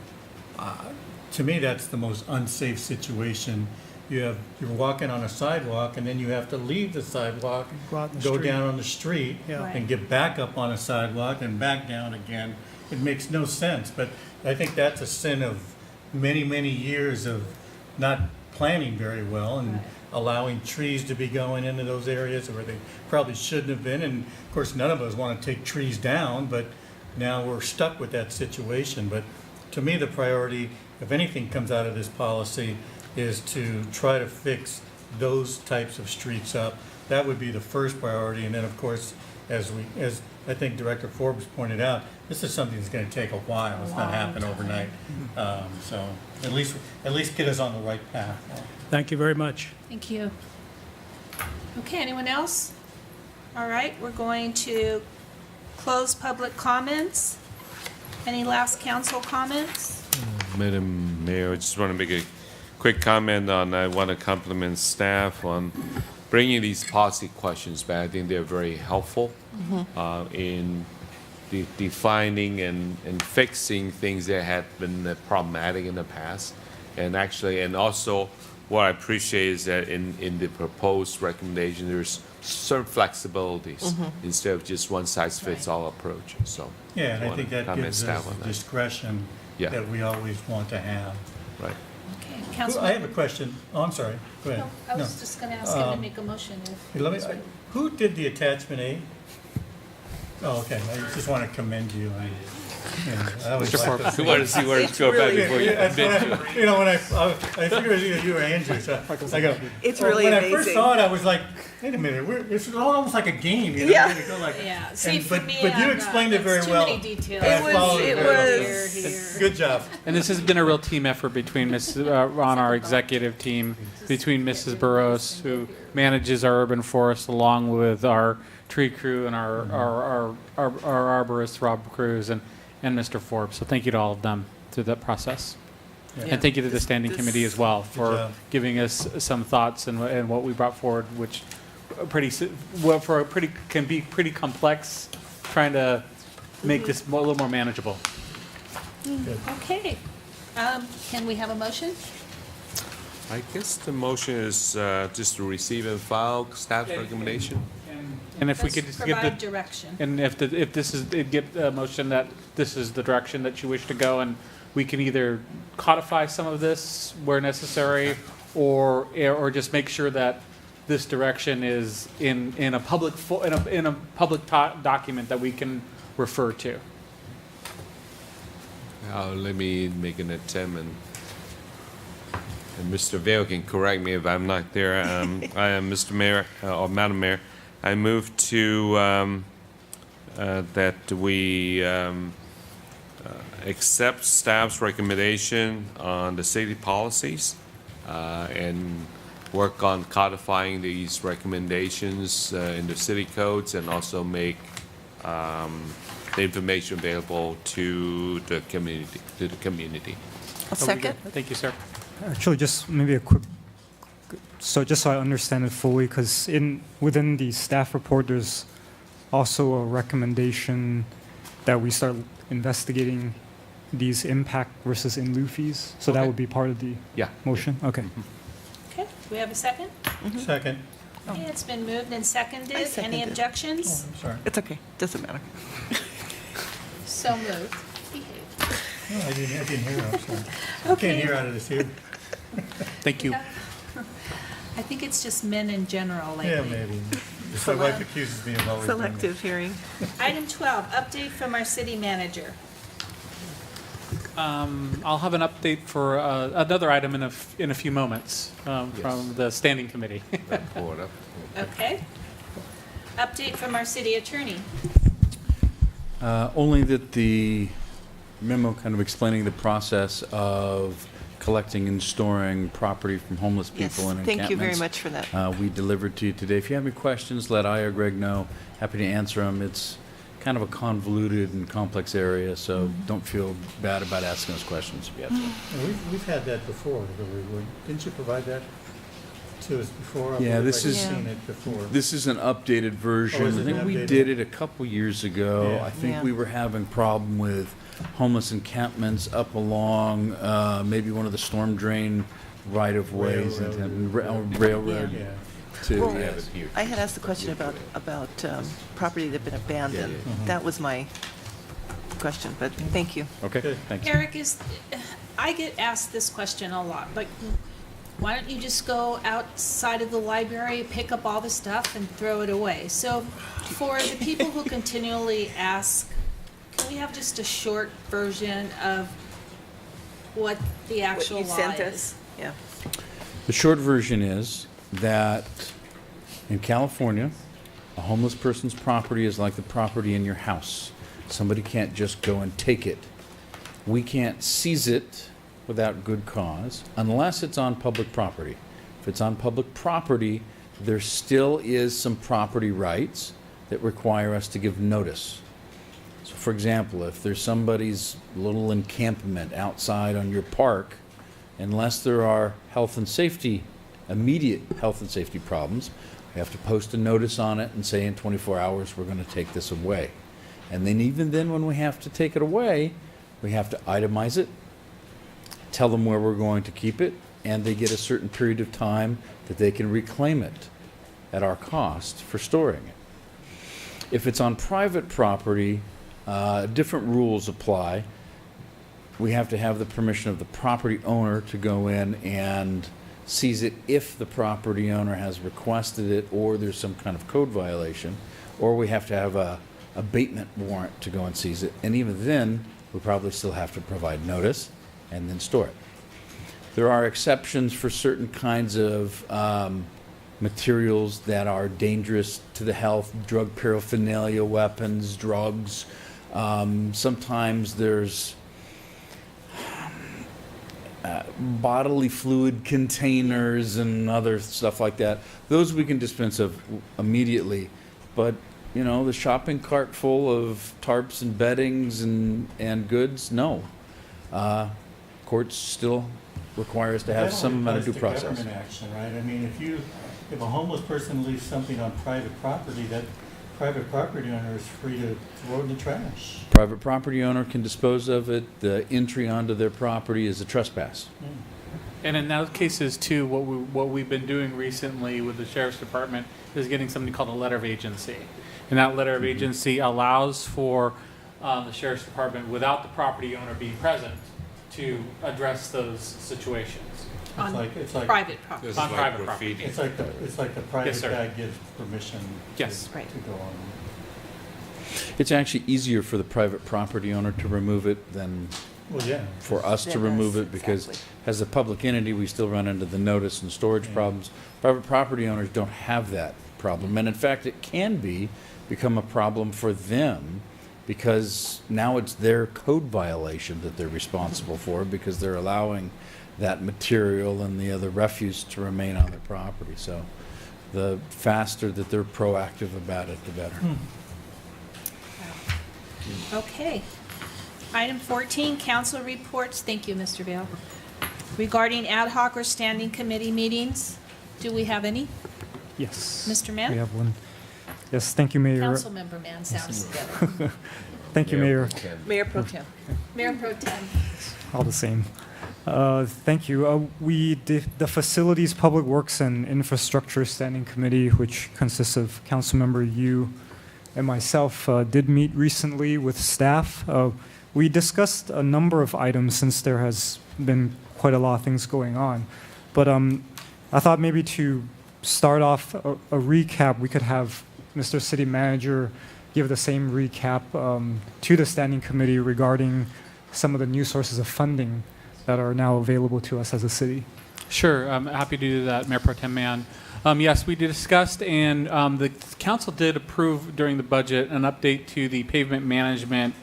to me, that's the most unsafe situation. You're walking on a sidewalk and then you have to leave the sidewalk, Go out in the go street. down on the street Yeah. Right. and get back up on a sidewalk and back down again. It makes no sense, but I think that's a sin of many, many years of not planning very well and allowing trees to be going into those areas where they probably shouldn't have been. And of course, none of us want to take trees down, but now we're stuck with that situation. But to me, the priority, if anything comes out of this policy, is to try to fix those types of streets up. That would be the first priority. And then, of course, as I think Director Forbes pointed out, this is something that's going to take a while. It's not happen overnight. So at least get us on the right path. Thank you very much. Thank you. Okay, anyone else? All right, we're going to close public comments. Any last council comments? Madam Mayor, I just want to make a quick comment on, I want to compliment staff on bringing these policy questions back. I think they're very helpful in defining and fixing things that had been problematic in the past. And also what I appreciate is that in the proposed recommendation, there's certain flexibilities instead of just one size fits all approach. So Yeah, and I wanna think that comment gives staff us on that. discretion Yeah. that we always want to have. Right. Okay, I have a Councilman. question. Oh, I'm sorry. Go ahead. No, I was just gonna ask him to make a motion if. Let me, who did the attachment A? Oh, okay. I just want to commend you. I was Mr. like- Forbes, we wanted to see where it's going back before you Yeah, that's admit what I when I figured it was either you or Andrew, so I go. It's well, really when I first amazing. saw it, I was like, wait a minute, this is almost like a game, you know? Yeah. where you go like- Yeah, see, for me, but you I'm explained not- it very it's too well. many details. and I It was- followed it very well. was- Here. Good job. And this has been a real team effort between on our executive team, between Mrs. Burrows, who manages our urban forest, along with our tree crew and our arborist, Rob Cruz, and Mr. Forbes. So thank you to all of them through that process. Yeah. And thank you to the standing This- committee as well for job. giving us some thoughts and what we brought forward, which can be pretty complex, trying to make this a little more manageable. Okay. Can we have a motion? I guess the motion is just to receive and file staff's recommendation. And if we Let's could just give provide the direction. and if this is give a motion that this is the direction that you wish to go, and we can either codify some of this where necessary, or just make sure that this direction is in a public document that we can refer to. Let me make an attempt, and Mr. Vale can correct me if I'm not there. I am Mr. Mayor, or Madam Mayor. I move to that we accept staff's recommendation on the city policies and work on codifying these recommendations in the city codes, and also make the information available to the community. A second. Thank you, sir. Actually, just maybe a quick, so just so I understand it fully, because within the staff report, there's also a recommendation that we start investigating these impact versus in lieu fees. So that Okay. would be part of the motion? Okay. Okay, do we have a second? Second. Okay, it's been moved and seconded. I Any seconded. objections? I'm sorry. It's okay, doesn't matter. So moved. No, I didn't hear, I'm sorry. I Okay. can't hear out of this ear. Thank you. I think it's just men in general lately. Yeah, maybe. My wife accuses me of always doing that. Selective hearing. Item 12, update from our city manager. I'll have an update for another item in a few moments from the standing committee. Pull it up. Okay. Update from our city attorney. Only that the memo kind of explaining the process of collecting and storing property from homeless Yes, people and thank you very encampments, much for that. we delivered to you today. If you have any questions, let I or Greg know. Happy to answer them. It's kind of a convoluted and complex area, so don't feel bad about asking us questions if you have to. Yeah, we've had that before. Didn't you provide that to us before? I Yeah, believe this I've is seen it before. this is an updated version. Oh, is I it think we updated? did it a couple years ago. Yeah. I think Yeah. we were having problem with homeless encampments up along maybe one of the storm drain right of ways and railroad Yeah. to Well, yeah. I had asked the question about property that had been abandoned. Yeah, yeah. That was my question, but thank you. Okay, Good. thanks. Eric, I get asked this question a lot, like, why don't you just go outside of the library, pick up all the stuff and throw it away? So for the people who continually ask, can we have just a short version of what the actual What you law sent is? us. Yeah. The short version is that in California, a homeless person's property is like the property in your house. Somebody can't just go and take it. We can't seize it without good cause unless it's on public property. If it's on public property, there still is some property rights that require us to give notice. So for example, if there's somebody's little encampment outside on your park, unless there are immediate health and safety problems, we have to post a notice on it and say in 24 hours we're going to take this away. And then even then when we have to take it away, we have to itemize it, tell them where we're going to keep it, and they get a certain period of time that they can reclaim it at our cost for storing it. If it's on private property, different rules apply. We have to have the permission of the property owner to go in and seize it if the property owner has requested it or there's some kind of code violation, or we have to have a abatement warrant to go and seize it. And even then, we probably still have to provide notice and then store it. There are exceptions for certain kinds of materials that are dangerous to the health, drug paraphernalia, weapons, drugs. Sometimes there's bodily fluid containers and other stuff like that. Those we can dispense of immediately. But, you know, the shopping cart full of tarps and beddings and goods, no. Courts still require us to have That some only amount of due applies to process. government action, right? I mean, if you if a homeless person leaves something on private property, that private property owner is free to throw it in the trash. Private property owner can dispose of it. The entry onto their property is a trespass. And in those cases too, what we've been doing recently with the sheriff's department is getting something called a letter of agency, and that letter of agency allows for the sheriff's department, without the property owner being present, to address those situations. It's like private property. On private property. It's like the private Yes, sir. guy gives permission Yes. Right. to go on. It's actually easier for the private property owner to remove it than Well, yeah. for us to Than remove us, it, because exactly. as a public entity, we still run into the notice and storage problems. Private property owners don't have that problem, and in fact, it can become a problem for them, because now it's their code violation that they're responsible for, because they're allowing that material and the other refuse to remain on their property. So the faster that they're proactive about it, the better. Okay. Item 14, council reports. Thank you, Mr. Vale. Regarding ad hoc or standing committee meetings, do we have any? Yes. Mr. Mann? We have one. Yes, thank you, Mayor. Councilmember Mann sounds better. Thank you, Mayor. Mayor Pro Tem. Mayor Pro Tem. All the same. Thank you. We did the Facilities, Public Works, and Infrastructure Standing Committee, which consists of Councilmember Yu and myself, did meet recently with staff. We discussed a number of items since there has been quite a lot of things going on. But I thought maybe to start off a recap, we could have Mr. City Manager give the same recap to the Standing Committee regarding some of the new sources of funding that are now available to us as a city. Sure, I'm happy to do that, Mayor Pro Tem Mann. Yes, we discussed, and the council did approve during the budget an update to the pavement management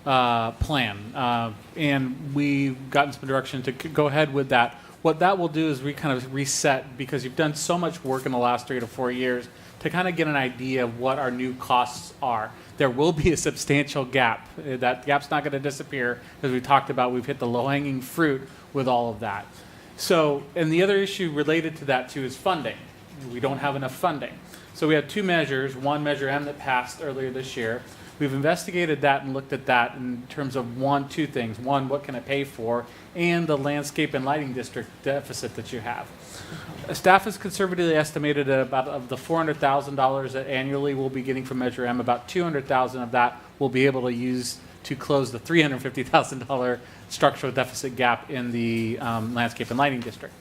plan, and we've gotten some direction to go ahead with that. What that will do is we kind of reset, because you've done so much work in the last 3 to 4 years to kind of get an idea of what our new costs are. There will be a substantial gap. That gap's not going to disappear. As we talked about, we've hit the low-hanging fruit with all of that. So, and the other issue related to that too is funding. We don't have enough funding. So we have two measures, one Measure M that passed earlier this year. We've investigated that and looked at that in terms of two things. One, what can it pay for? And the landscape and lighting district deficit that you have. Staff has conservatively estimated that about of the $400,000 that annually we'll be getting from Measure M, about $200,000 of that we'll be able to use to close the $350,000 structural deficit gap in the landscape and lighting district.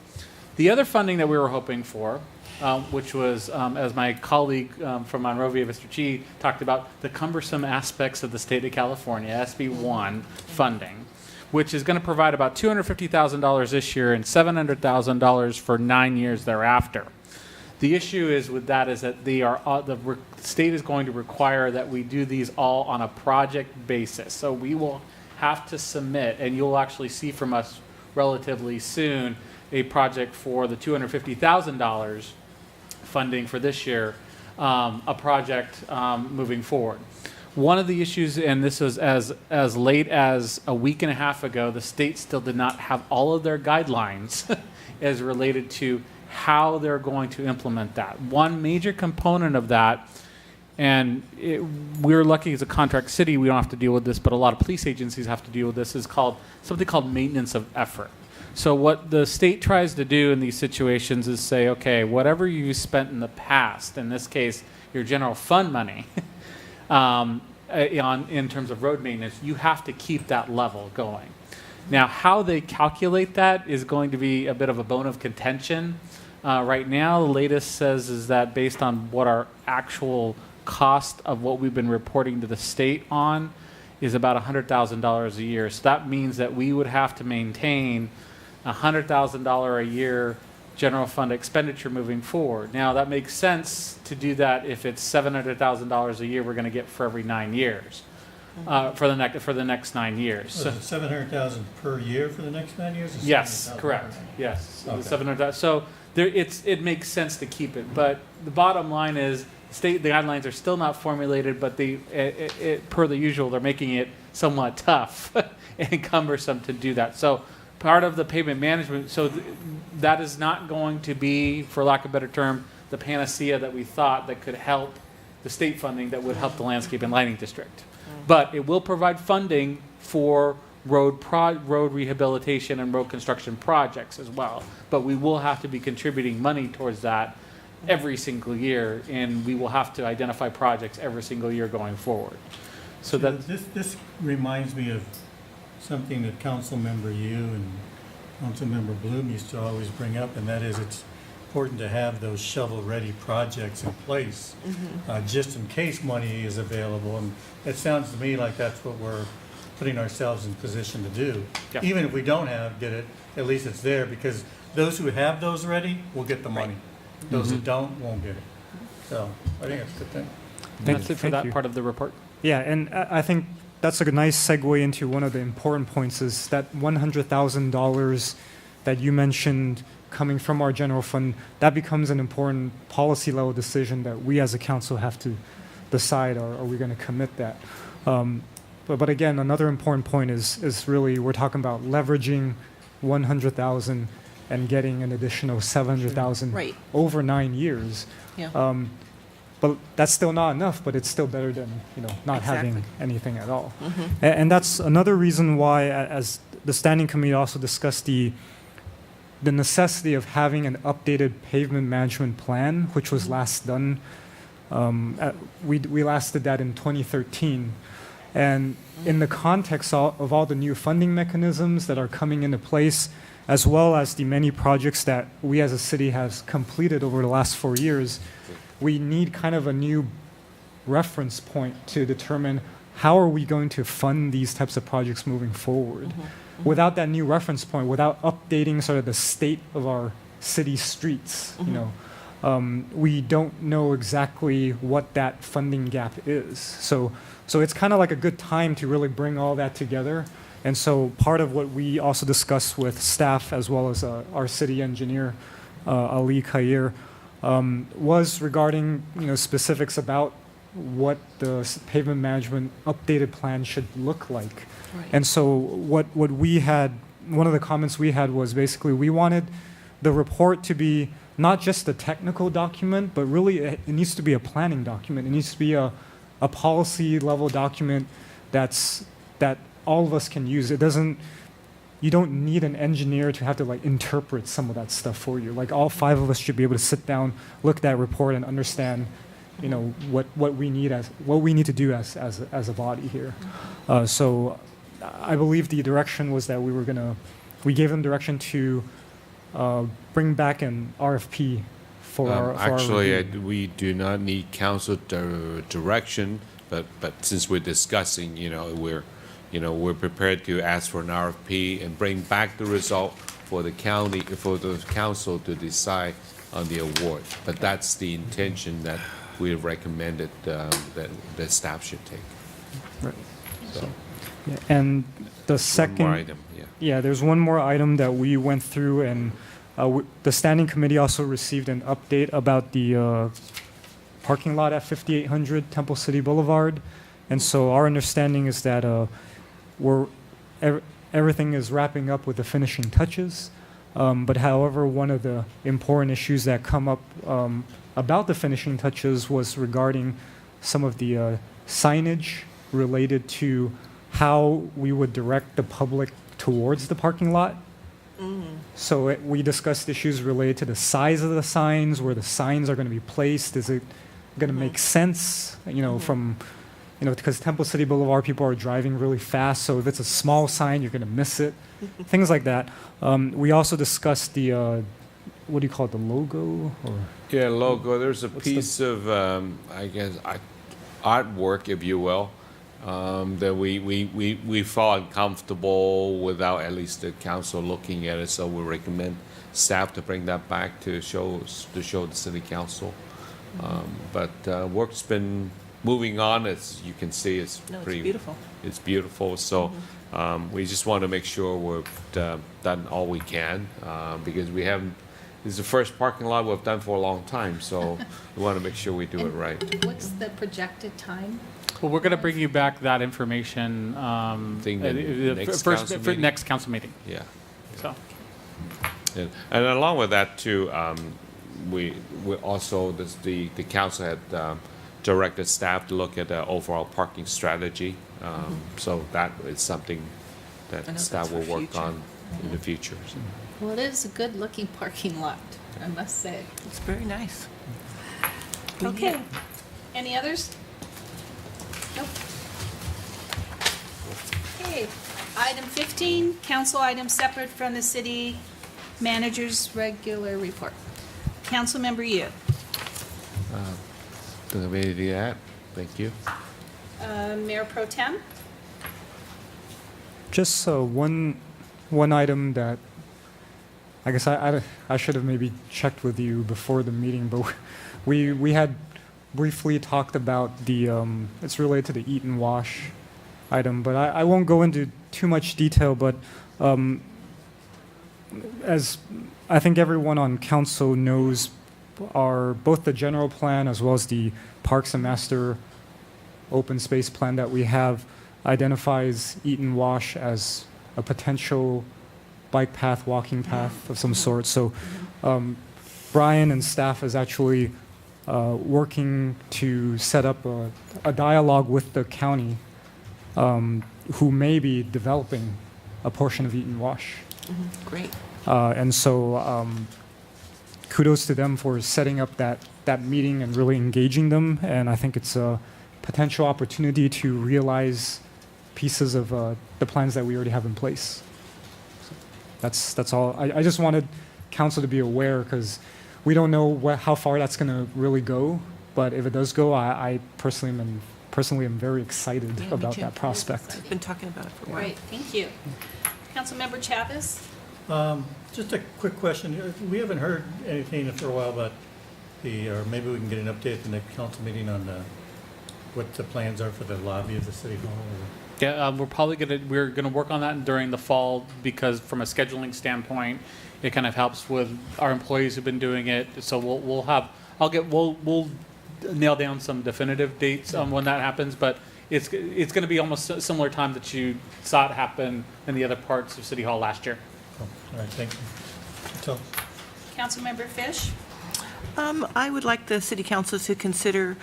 The other funding that we were hoping for, which was, as my colleague from Monrovia, Mr. Chi, talked about, the cumbersome aspects of the state of California, SB1 funding, which is going to provide about $250,000 this year and $700,000 for 9 years thereafter. The issue is with that is that the state is going to require that we do these all on a project basis. So we will have to submit, and you'll actually see from us relatively soon, a project for the $250,000 funding for this year, a project moving forward. One of the issues, and this was as late as a week and a half ago, the state still did not have all of their guidelines as related to how they're going to implement that. One major component of that, and we're lucky as a contract city, we don't have to deal with this, but a lot of police agencies have to deal with this, is something called maintenance of effort. So what the state tries to do in these situations is say, okay, whatever you spent in the past, in this case, your general fund money, in terms of road maintenance, you have to keep that level going. Now, how they calculate that is going to be a bit of a bone of contention. Right now, the latest says is that based on what our actual cost of what we've been reporting to the state on is about $100,000 a year. So that means that we would have to maintain $100,000 a year general fund expenditure moving forward. Now, that makes sense to do that if it's $700,000 a year we're going to get for every 9 years, for the next 9 years. So $700,000 per year for the next 9 years? Or Yes, $700,000 correct. per year? Yes, Okay. $700,000. So it makes sense to keep it, but the bottom line is the guidelines are still not formulated, but per the usual, they're making it somewhat tough and cumbersome to do that. So part of the pavement management, that is not going to be, for lack of a better term, the panacea that we thought that could help the state funding that would help the landscape and lighting district. But it will provide funding for road rehabilitation and road construction projects as well. But we will have to be contributing money towards that every single year, and we will have to identify projects every single year going forward. So that This reminds me of something that Councilmember Yu and Councilmember Bloom used to always bring up, and that is it's important to have those shovel-ready projects in place, just in case money is available. And it sounds to me like that's what we're putting ourselves in position to do. Yeah. Even if we don't get it, at least it's there, because those who have those ready will get the money. Those that don't won't get it. So I think that's a good thing. that's it for that part of the report. Yeah, and I think that's a nice segue into one of the important points is that $100,000 that you mentioned coming from our general fund, that becomes an important policy level decision that we as a council have to decide, are we going to commit that? But again, another important point is really we're talking about leveraging 100,000 and getting an additional 700,000 Right. over 9 years. Yeah. But that's still not enough, but it's still better than not Exactly. having anything at all. Mhm. And that's another reason why, as the standing committee also discussed the necessity of having an updated pavement management plan, which was last done. We last did that in 2013. And in the context of all the new funding mechanisms that are coming into place, as well as the many projects that we as a city has completed over the last 4 years, we need kind of a new reference point to determine how are we going to fund these types of projects moving forward. Without that new reference point, without updating sort of the state of our city streets, we don't know exactly what that funding gap is. So it's kind of like a good time to really bring all that together. And so part of what we also discussed with staff as well as our city engineer, Ali Khair, was regarding specifics about what the pavement management updated plan should look like. Right. And so what we had, one of the comments we had was basically we wanted the report to be not just a technical document, but really it needs to be a planning document. It needs to be a policy level document that all of us can use. You don't need an engineer to have to interpret some of that stuff for you. Like all 5 of us should be able to sit down, look at that report and understand what we need to do as a body here. So I believe the direction was that we gave them direction to bring back an RFP for our Actually, review. we do not need council direction, but since we're discussing, we're prepared to ask for an RFP and bring back the result for the council to decide on the award. But that's the intention that we have recommended that staff should take. Right. So, Yeah, and the second item, yeah. there's one more item that we went through, and the standing committee also received an update about the parking lot at 5800 Temple City Boulevard. And so our understanding is that everything is wrapping up with the finishing touches. But however, one of the important issues that come up about the finishing touches was regarding some of the signage related to how we would direct the public towards the parking lot. So we discussed issues related to the size of the signs, where the signs are going to be placed. Is it going to make sense, because Temple City Boulevard, people are driving really fast, so if it's a small sign, you're going to miss it. Things like that. We also discussed the, what do you call it, the logo? Yeah, logo. There's a piece of, I guess, artwork, if you will, that we felt uncomfortable without at least the council looking at it. So we recommend staff to bring that back to show the city council. But work's been moving on. As you can see, it's beautiful. It's beautiful. So we just want to make sure we've done all we can because we haven't. This is the first parking lot we've done for a long time, so we want to make sure we do it right. What's the projected time? Well, we're going to bring you back that information next council meeting. Yeah. So. And along with that too, we also, the council had directed staff to look at the overall parking strategy. So that is something I know that staff that's will for work future. on in the future. So. Well, it is a good-looking parking lot, I must say. It's very nice. Okay. Any others? Nope. Okay. Item 15, council item separate from the city manager's regular report. Councilmember Yu. Don't have anything to add. Thank you. Mayor Pro Tem. Just one item that I guess I should have maybe checked with you before the meeting, but we had briefly talked about the it's related to the eat and wash item, but I won't go into too much detail. But as I think everyone on council knows, both the general plan as well as the Parks and Master open space plan that we have identifies eat and wash as a potential bike path, walking path of some sort. So Brian and staff is actually working to set up a dialogue with the county who may be developing a portion of eat and wash. Great. And so kudos to them for setting up that meeting and really engaging them. And I think it's a potential opportunity to realize pieces of the plans that we already have in place. So that's all. I just wanted council to be aware because we don't know how far that's going to really go. But if it does go, I personally am very excited Yeah, me about too. that prospect. I've been talking about it for a while. Great, thank you. Councilmember Chavez. Just a quick question. We haven't heard anything for a while about or maybe we can get an update at the next council meeting on what the plans are for the lobby of the city hall. Yeah, we're gonna work on that during the fall because from a scheduling standpoint, it kind of helps with our employees who've been doing it. So we'll nail down some definitive dates on when that happens, but it's going to be almost a similar time that you saw it happen in the other parts of City Hall last year. Oh, all right, thank you. So, Councilmember Fish. I would like the city council to consider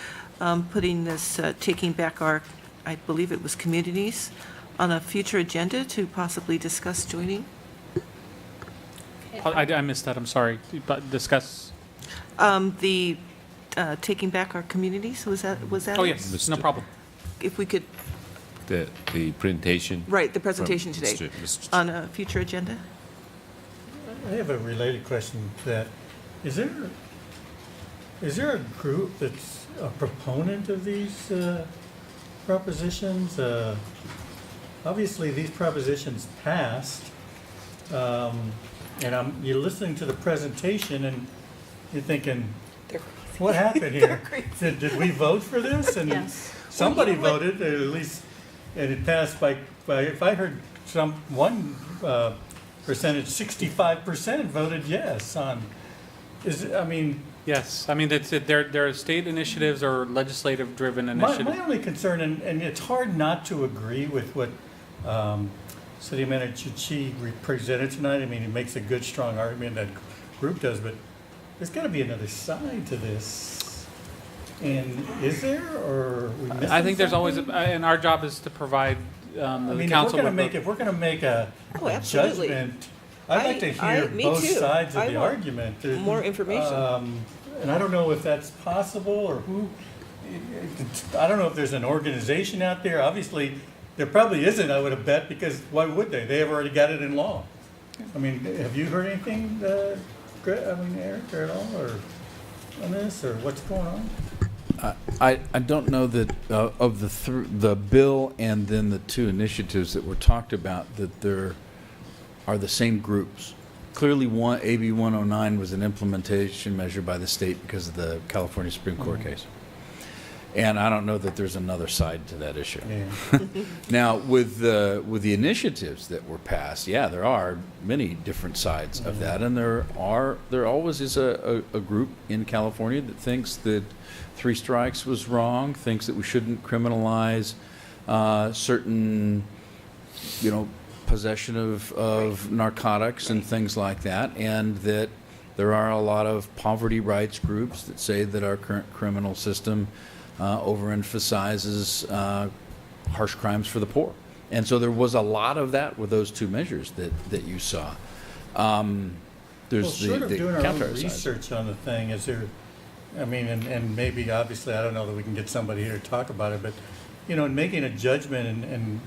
putting this, taking back our, I believe it was communities, on a future agenda to possibly discuss joining. I missed that, I'm sorry, but discuss. The taking back our communities, was that Oh, it? yes, no problem. If we could, The presentation. right, the presentation from today Mr. on a future agenda? I have a related question to that. Is there a group that's a proponent of these propositions? Obviously, these propositions passed, and you're listening to the presentation and you're thinking, what happened here? Did we vote for this? And Yes. somebody voted, at least, and it passed by if I heard one percentage, 65% voted yes on. Yes, I mean, there are state initiatives or legislative-driven initiatives. My only concern, and it's hard not to agree with what City Manager Chi presented tonight. I mean, he makes a good, strong argument, that group does, but there's got to be another side to this. And is there, or are we missing I think there's always, something? and our job is to provide the I mean, council if with. we're gonna make a absolutely. judgment, I'd like to hear me both too. sides of I the want argument. more information. And I don't know if that's possible or who. I don't know if there's an organization out there. Obviously, there probably isn't. I would have bet, because why would they? They have already got it in law. I mean, have you heard anything, Eric, or at all, or on this, or what's going on? I don't know that of the bill and then the two initiatives that were talked about, that there are the same groups. Clearly, AB 109 was an implementation measure by the state because of the California Supreme Court case. And I don't know that there's another side to that issue. Yeah. Now, with the initiatives that were passed, yeah, there are many different sides of that, and there always is a group in California that thinks that 3 strikes was wrong, thinks that we shouldn't criminalize certain, possession of narcotics and things like that, and that There are a lot of poverty rights groups that say that our current criminal system overemphasizes harsh crimes for the poor. And so there was a lot of that with those two measures that you saw. There's Well, short of the doing our own counter side. research on the thing, is there, I mean, and maybe, obviously, I don't know that we can get somebody here to talk about it, but, you know, in making a judgment, and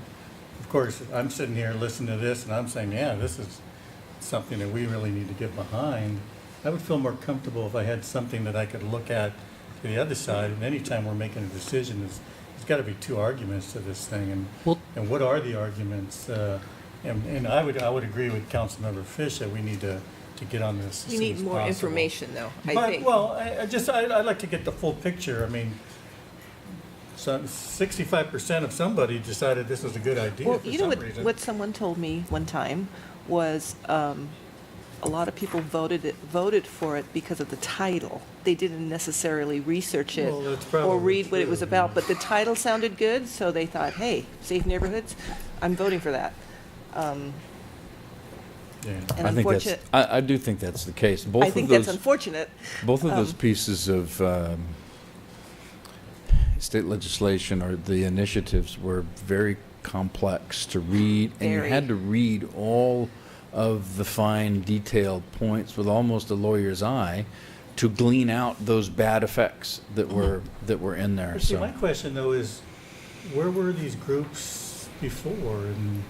of course, I'm sitting here listening to this, and I'm saying, yeah, this is something that we really need to get behind. I would feel more comfortable if I had something that I could look at to the other side, and anytime we're making a decision, there's got to be two arguments to this thing, and what are the arguments? And I would agree with Councilmember Fish that we need to get on this as You soon need as more possible. information, though, I But, think. well, I'd like to get the full picture. I mean, 65% of somebody decided this was a good idea Well, for you know some reason. what someone told me one time was a lot of people voted for it because of the title. They didn't necessarily research it Well, that's or probably read what it was true. about, but the title sounded good, so they thought, hey, safe neighborhoods, I'm voting for that. And I think that's, unfortunate, I do think that's the case. Both I of think those, that's unfortunate. Both of those Um, pieces of state legislation or the initiatives were very complex to read, and you Very. had to read all of the fine detailed points with almost a lawyer's eye to glean out those bad effects that were in there. But see, So my question, though, is where were these groups before, and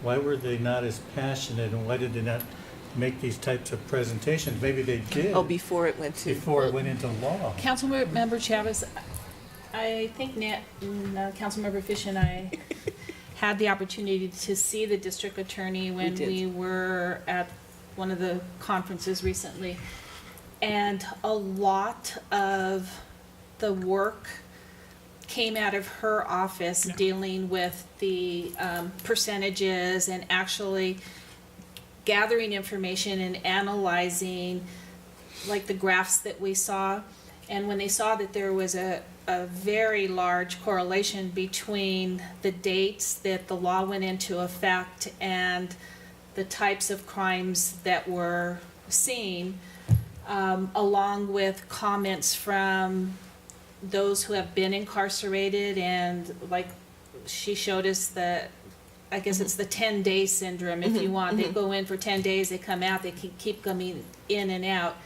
why were they not as passionate, and why did they not make these types of presentations? Maybe they did. Oh, before it went to. Before it went into law. Councilmember Chavez, I think Councilmember Fish and I had the opportunity to see the district attorney when did. we were at one of the conferences recently. And a lot of the work came out of her office dealing with the percentages and actually gathering information and analyzing like the graphs that we saw. And when they saw that there was a very large correlation between the dates that the law went into effect and the types of crimes that were seen, along with comments from those who have been incarcerated, and like she showed us the, I guess it's the 10-day syndrome, if you want. They go in for 10 days, they come out, they keep coming in and out.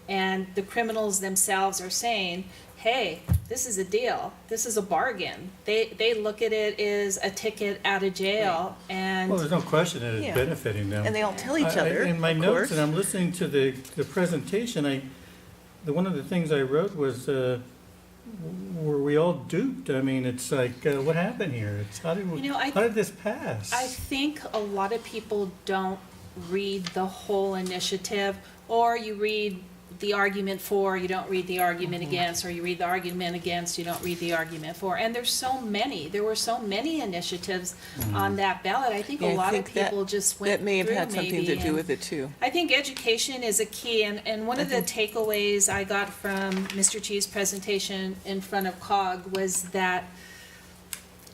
And the criminals themselves are saying, hey, this is a deal, this is a bargain. They look at it as a ticket out of jail, and Well, there's no question that it's Yeah. benefiting them. And they all tell each other, In my of notes, course. and I'm listening to the presentation, one of the things I wrote was, were we all duped? I mean, it's like, what happened here? It's how did this pass? I think a lot of people don't read the whole initiative, or you read the argument for, you don't read the argument against, or you read the argument against, you don't read the argument for. And there were so many initiatives on that ballot. I think Yeah, a I lot of think that- people just went that may have through had something to maybe, do and with it, too. I think education is a key, and one of the takeaways I got from Mr. Chi's presentation in front of COG was that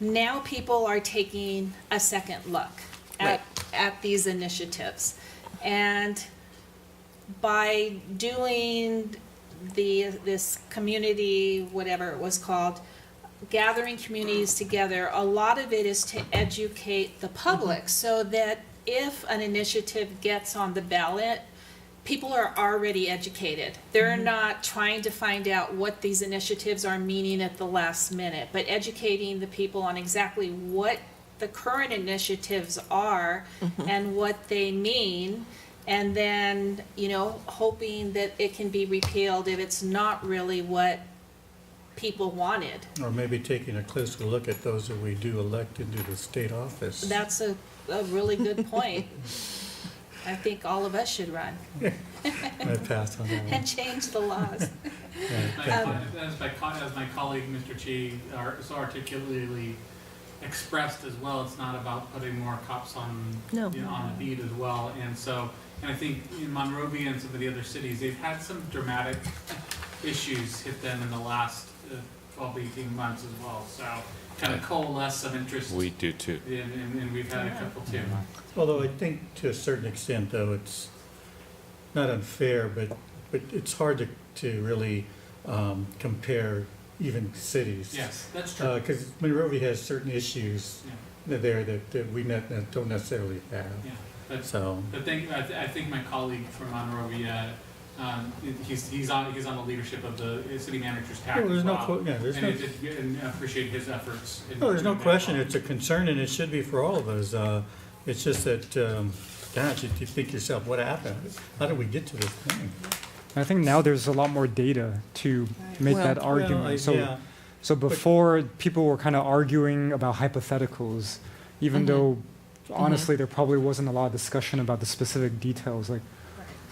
now people are taking a second look at these initiatives. And by doing this community, whatever it was called, gathering communities together, a lot of it is to educate the public so that if an initiative gets on the ballot, people are already educated. They're not trying to find out what these initiatives are meaning at the last minute, but educating the people on exactly what the current initiatives are and what they mean, and then, hoping that it can be repealed if it's not really what people wanted. Or maybe taking a closer look at those that we do elect into the state office. That's a really good point. I think all of us should run. I passed on that one. And change the laws. As my colleague, Mr. Chi, so articulately expressed as well, it's not about putting more cops on on the beat as well. And I think in Monrovia and some of the other cities, they've had some dramatic issues hit them in the last 12, 18 months as well. So kind of coalesce some interest. We do too. And we've had a couple too. Although I think to a certain extent, though, not unfair, but it's hard to really compare even cities. Yes, that's true. Because Monrovia has certain issues there that we don't necessarily have. Yeah, but, So. but I think my colleague from Monrovia, he's on the leadership of the city manager's tax. Well, there's no well, and I appreciate his efforts. No, there's no question. It's a concern, and it should be for all of us. It's just that, gosh, you think yourself, what happened? How did we get to this point? I think now there's a lot more data to make that argument. yeah. So before, people were kind of arguing about hypotheticals, even though honestly there probably wasn't a lot of discussion about the specific details, like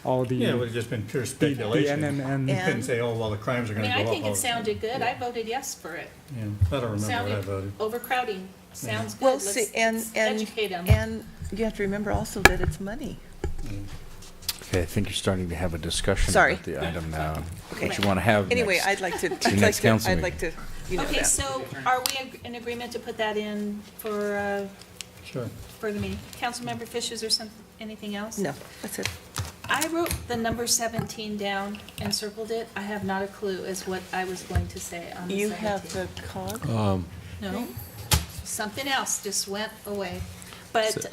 all the. Yeah, it would have just been pure speculation. You couldn't say, oh, well, the crimes are I going mean, to go I up. think it sounded good. I voted yes for it. Yeah, I don't remember what I Sounded voted. overcrowding. Sounds good. Well, Let's- see, and let's educate them. And you have to remember also that it's money. Okay, I think you're starting to have a discussion Sorry. about the item now. Okay. What you want to have Anyway, next. I'd like to, Your next council I'd meeting. like to, you know Okay, that. so are we in agreement to put that in for Sure. the meeting? Councilmember Fish, is there anything else? No, that's it. I wrote the number 17 down and circled it. I have not a clue as what I was going to say on the 17. You have the cog? No, something else just went away. But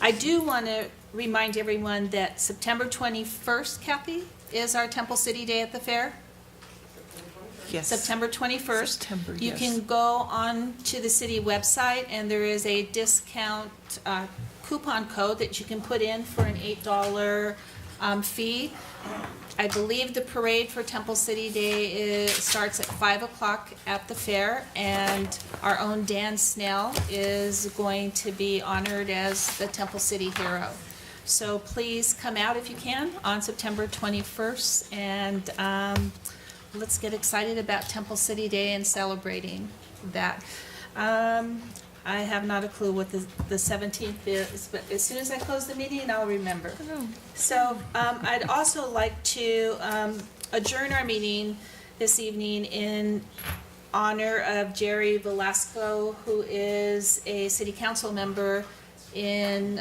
I do want to remind everyone that September 21st, Kathy, is our Temple City Day at the fair. Yes. September 21st. September, You yes. can go on to the city website, and there is a discount coupon code that you can put in for an $8 fee. I believe the parade for Temple City Day starts at 5 o'clock at the fair, and our own Dan Snell is going to be honored as the Temple City hero. So please come out if you can on September 21st, and let's get excited about Temple City Day and celebrating that. I have not a clue what the 17th is, but as soon as I close the meeting, I'll remember. So I'd also like to adjourn our meeting this evening in honor of Jerry Velasco, who is a city council member in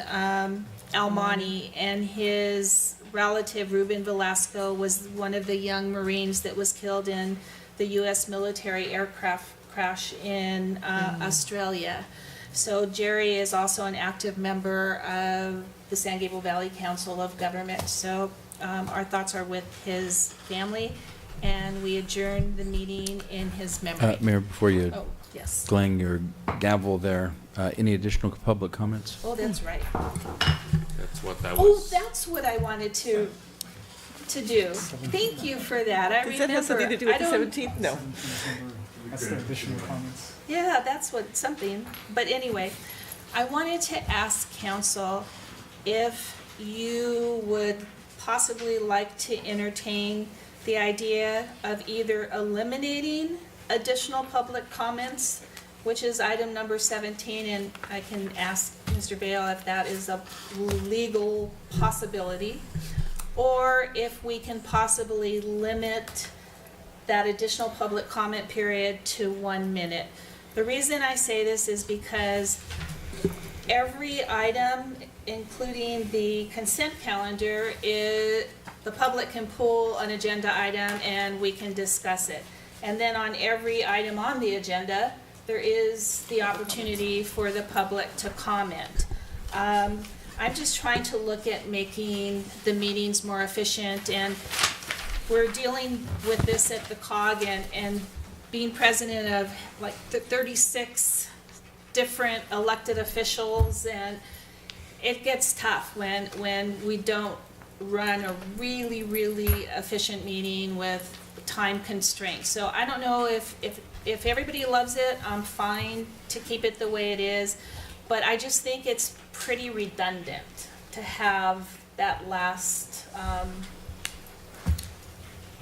El Monte, and his relative Ruben Velasco was one of the young Marines that was killed in the U.S. military aircraft crash in Australia. So Jerry is also an active member of the San Gabriel Valley Council of Government. So our thoughts are with his family, and we adjourn the meeting in his memory. Mayor, before you Oh, yes. clang your gavel there, any additional public comments? Oh, that's right. That's what that Oh, was. that's what I wanted to do. Thank you for that. I Does remember. that have something to do with I the don't- 17th? No. That's the additional comments. Yeah, that's something. But anyway, I wanted to ask council if you would possibly like to entertain the idea of either eliminating additional public comments, which is item number 17, and I can ask Mr. Bale if that is a legal possibility, or if we can possibly limit that additional public comment period to 1 minute. The reason I say this is because every item, including the consent calendar, the public can pull an agenda item and we can discuss it. And then on every item on the agenda, there is the opportunity for the public to comment. I'm just trying to look at making the meetings more efficient, and we're dealing with this at the COG and being president of like 36 different elected officials, and it gets tough when we don't run a really, really efficient meeting with time constraints. So I don't know if everybody loves it, I'm fine to keep it the way it is, but I just think it's pretty redundant to have that last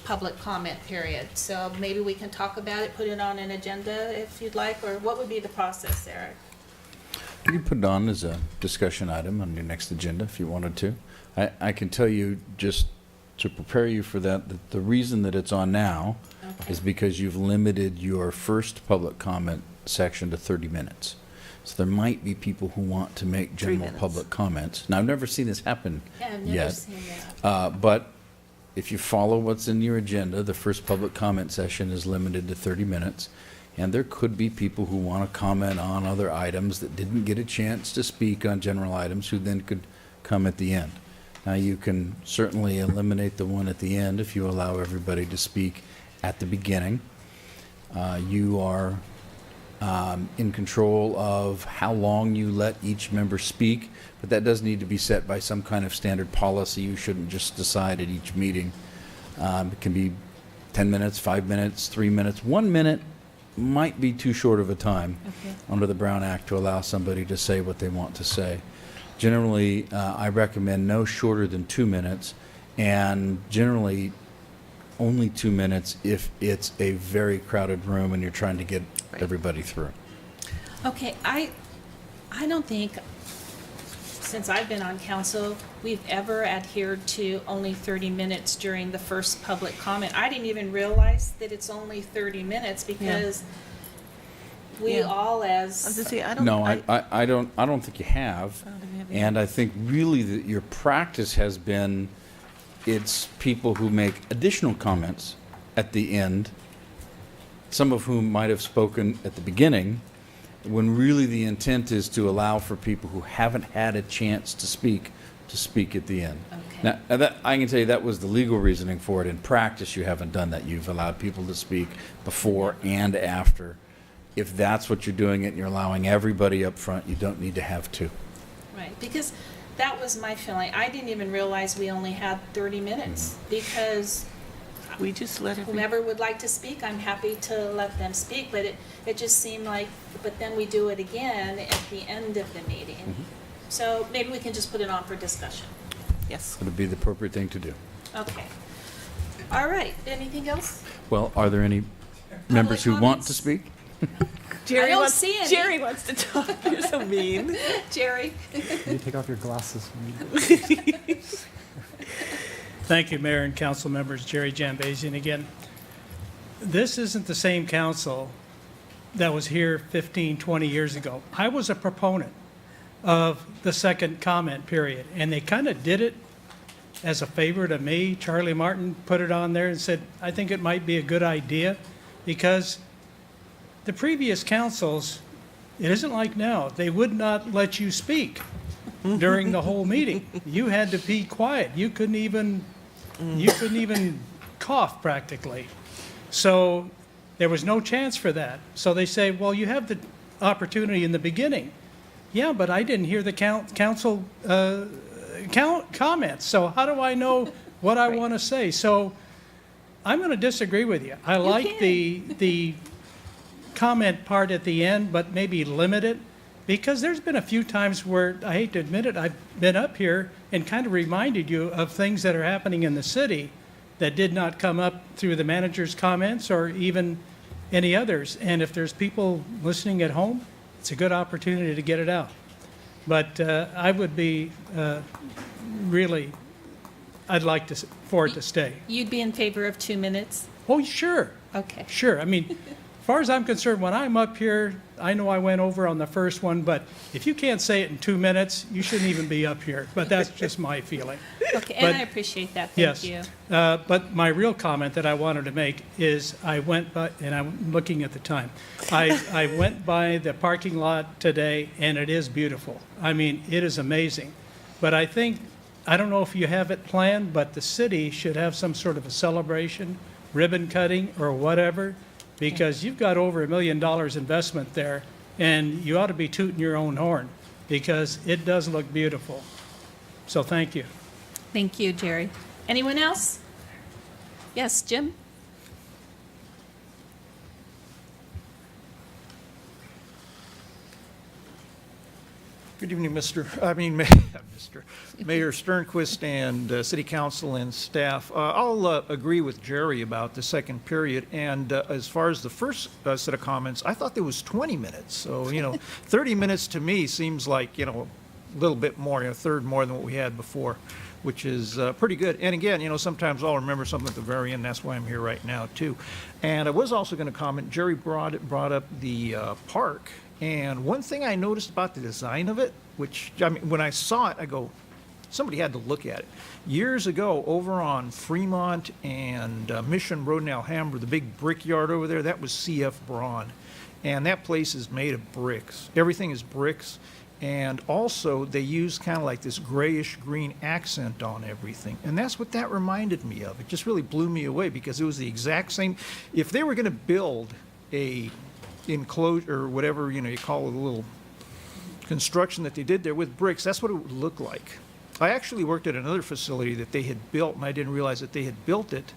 public comment period. So maybe we can talk about it, put it on an agenda if you'd like, or what would be the process, Eric? You can put it on as a discussion item on your next agenda if you wanted to. I can tell you, just to prepare you for that the reason that it's on now is because you've limited your first public comment section to 30 minutes. So there might be people who want to make 3 general minutes. public comments. Now, I've never seen this happen Yeah, I've never yet. seen that. But if you follow what's in your agenda, the first public comment session is limited to 30 minutes. And there could be people who want to comment on other items that didn't get a chance to speak on general items who then could come at the end. Now, you can certainly eliminate the one at the end if you allow everybody to speak at the beginning. You are in control of how long you let each member speak, but that does need to be set by some kind of standard policy. You shouldn't just decide at each meeting. It can be 10 minutes, 5 minutes, 3 minutes. 1 minute might be too short of a time under the Brown Act to allow somebody to say what they want to say. Generally, I recommend no shorter than 2 minutes, and generally only 2 minutes if it's a very crowded room and you're trying to get everybody through. Okay, I don't think, since I've been on council, we've ever adhered to only 30 minutes during the first public comment. I didn't even realize that it's only 30 minutes because we Yeah. all I was as, gonna say, I don't. No, I don't think you have. I don't think we have And I think really that your practice has been, it's people who make additional comments at the end, some of whom might have spoken at the beginning, when really the intent is to allow for people who haven't had a chance to speak at the end. okay. Now, that, I can tell you that was the legal reasoning for it. In practice, you haven't done that. You've allowed people to speak before and after. If that's what you're doing and you're allowing everybody up front, you don't need to have two. Right, because that was my feeling. I didn't even realize we only had 30 minutes because We just let everybody. whomever would like to speak, I'm happy to let them speak, but it just seemed like, but then we do it again at the end of the meeting. So maybe we can just put it on for discussion. Yes. Would be the appropriate thing to do. Okay. All right, anything else? Well, are there any members who want to speak? Jerry don't wants, see any. Jerry wants to talk. You're so mean. Jerry? You take off your glasses. Thank you, Mayor and council members. Jerry Jambazian again. This isn't the same council that was here 15, 20 years ago. I was a proponent of the second comment period, and they kind of did it as a favor to me. Charlie Martin put it on there and said, I think it might be a good idea because the previous councils, it isn't like now. They would not let you speak during the whole meeting. You had to be quiet. You couldn't even cough practically. So there was no chance for that. So they say, well, you have the opportunity in the beginning. Yeah, but I didn't hear the council comments. So how do I know what I want to say? So I'm going to disagree with you. I like the comment part at the end, but maybe limit it. Because there's been a few times where, I hate to admit it, I've been up here and kind of reminded you of things that are happening in the city that did not come up through the manager's comments or even any others. And if there's people listening at home, it's a good opportunity to get it out. But I would be really, I'd like for it to stay. You'd be in favor of 2 minutes? Oh, sure. Okay. Sure. I mean, as far as I'm concerned, when I'm up here, I know I went over on the first one, but if you can't say it in 2 minutes, you shouldn't even be up here. But that's just my feeling. Okay, and But- I appreciate that, Yes. thank you. But my real comment that I wanted to make is I went by, and I'm looking at the time, I went by the parking lot today, and it is beautiful. I mean, it is amazing. But I think, I don't know if you have it planned, but the city should have some sort of a celebration, ribbon cutting or whatever, because you've got over $1 million investment there, and you ought to be tooting your own horn, because it does look beautiful. So thank you. Thank you, Jerry. Anyone else? Yes, Jim? Good evening, Mayor Sternquist and City Council and staff. I'll agree with Jerry about the second period. And as far as the first set of comments, I thought there was 20 minutes. So, 30 minutes to me seems like, a little bit more, a third more than what we had before, which is pretty good. And again, sometimes I'll remember something at the very end. That's why I'm here right now, too. And I was also going to comment, Jerry brought up the park And one thing I noticed about the design of it, which, I mean, when I saw it, I go, somebody had to look at it. Years ago, over on Fremont and Mission Road in Alhambra, the big brickyard over there, that was CF Braun. And that place is made of bricks. Everything is bricks. And also, they use kind of like this grayish green accent on everything. And that's what that reminded me of. It just really blew me away because it was the exact same. If they were going to build a enclosure, or whatever, you know, you call it, a little construction that they did there with bricks, that's what it would look like. I actually worked at another facility that they had built, and I didn't realize that they had built it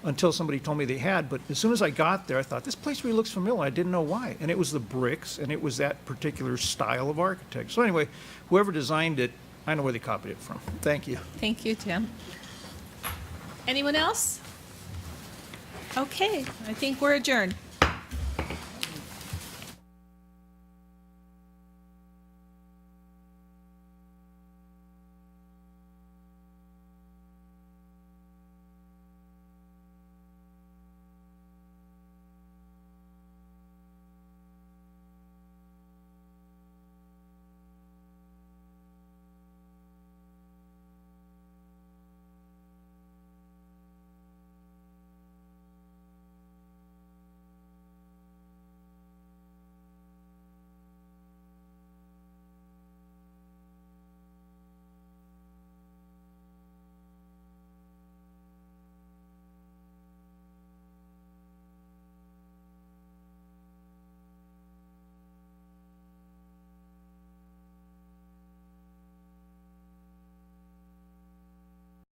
until somebody told me they had. But as soon as I got there, I thought, this place really looks familiar. I didn't know why. And it was the bricks, and it was that particular style of architecture. So anyway, whoever designed it, I know where they copied it from. Thank you. Thank you, Tim. Anyone else? Okay, I think we're adjourned.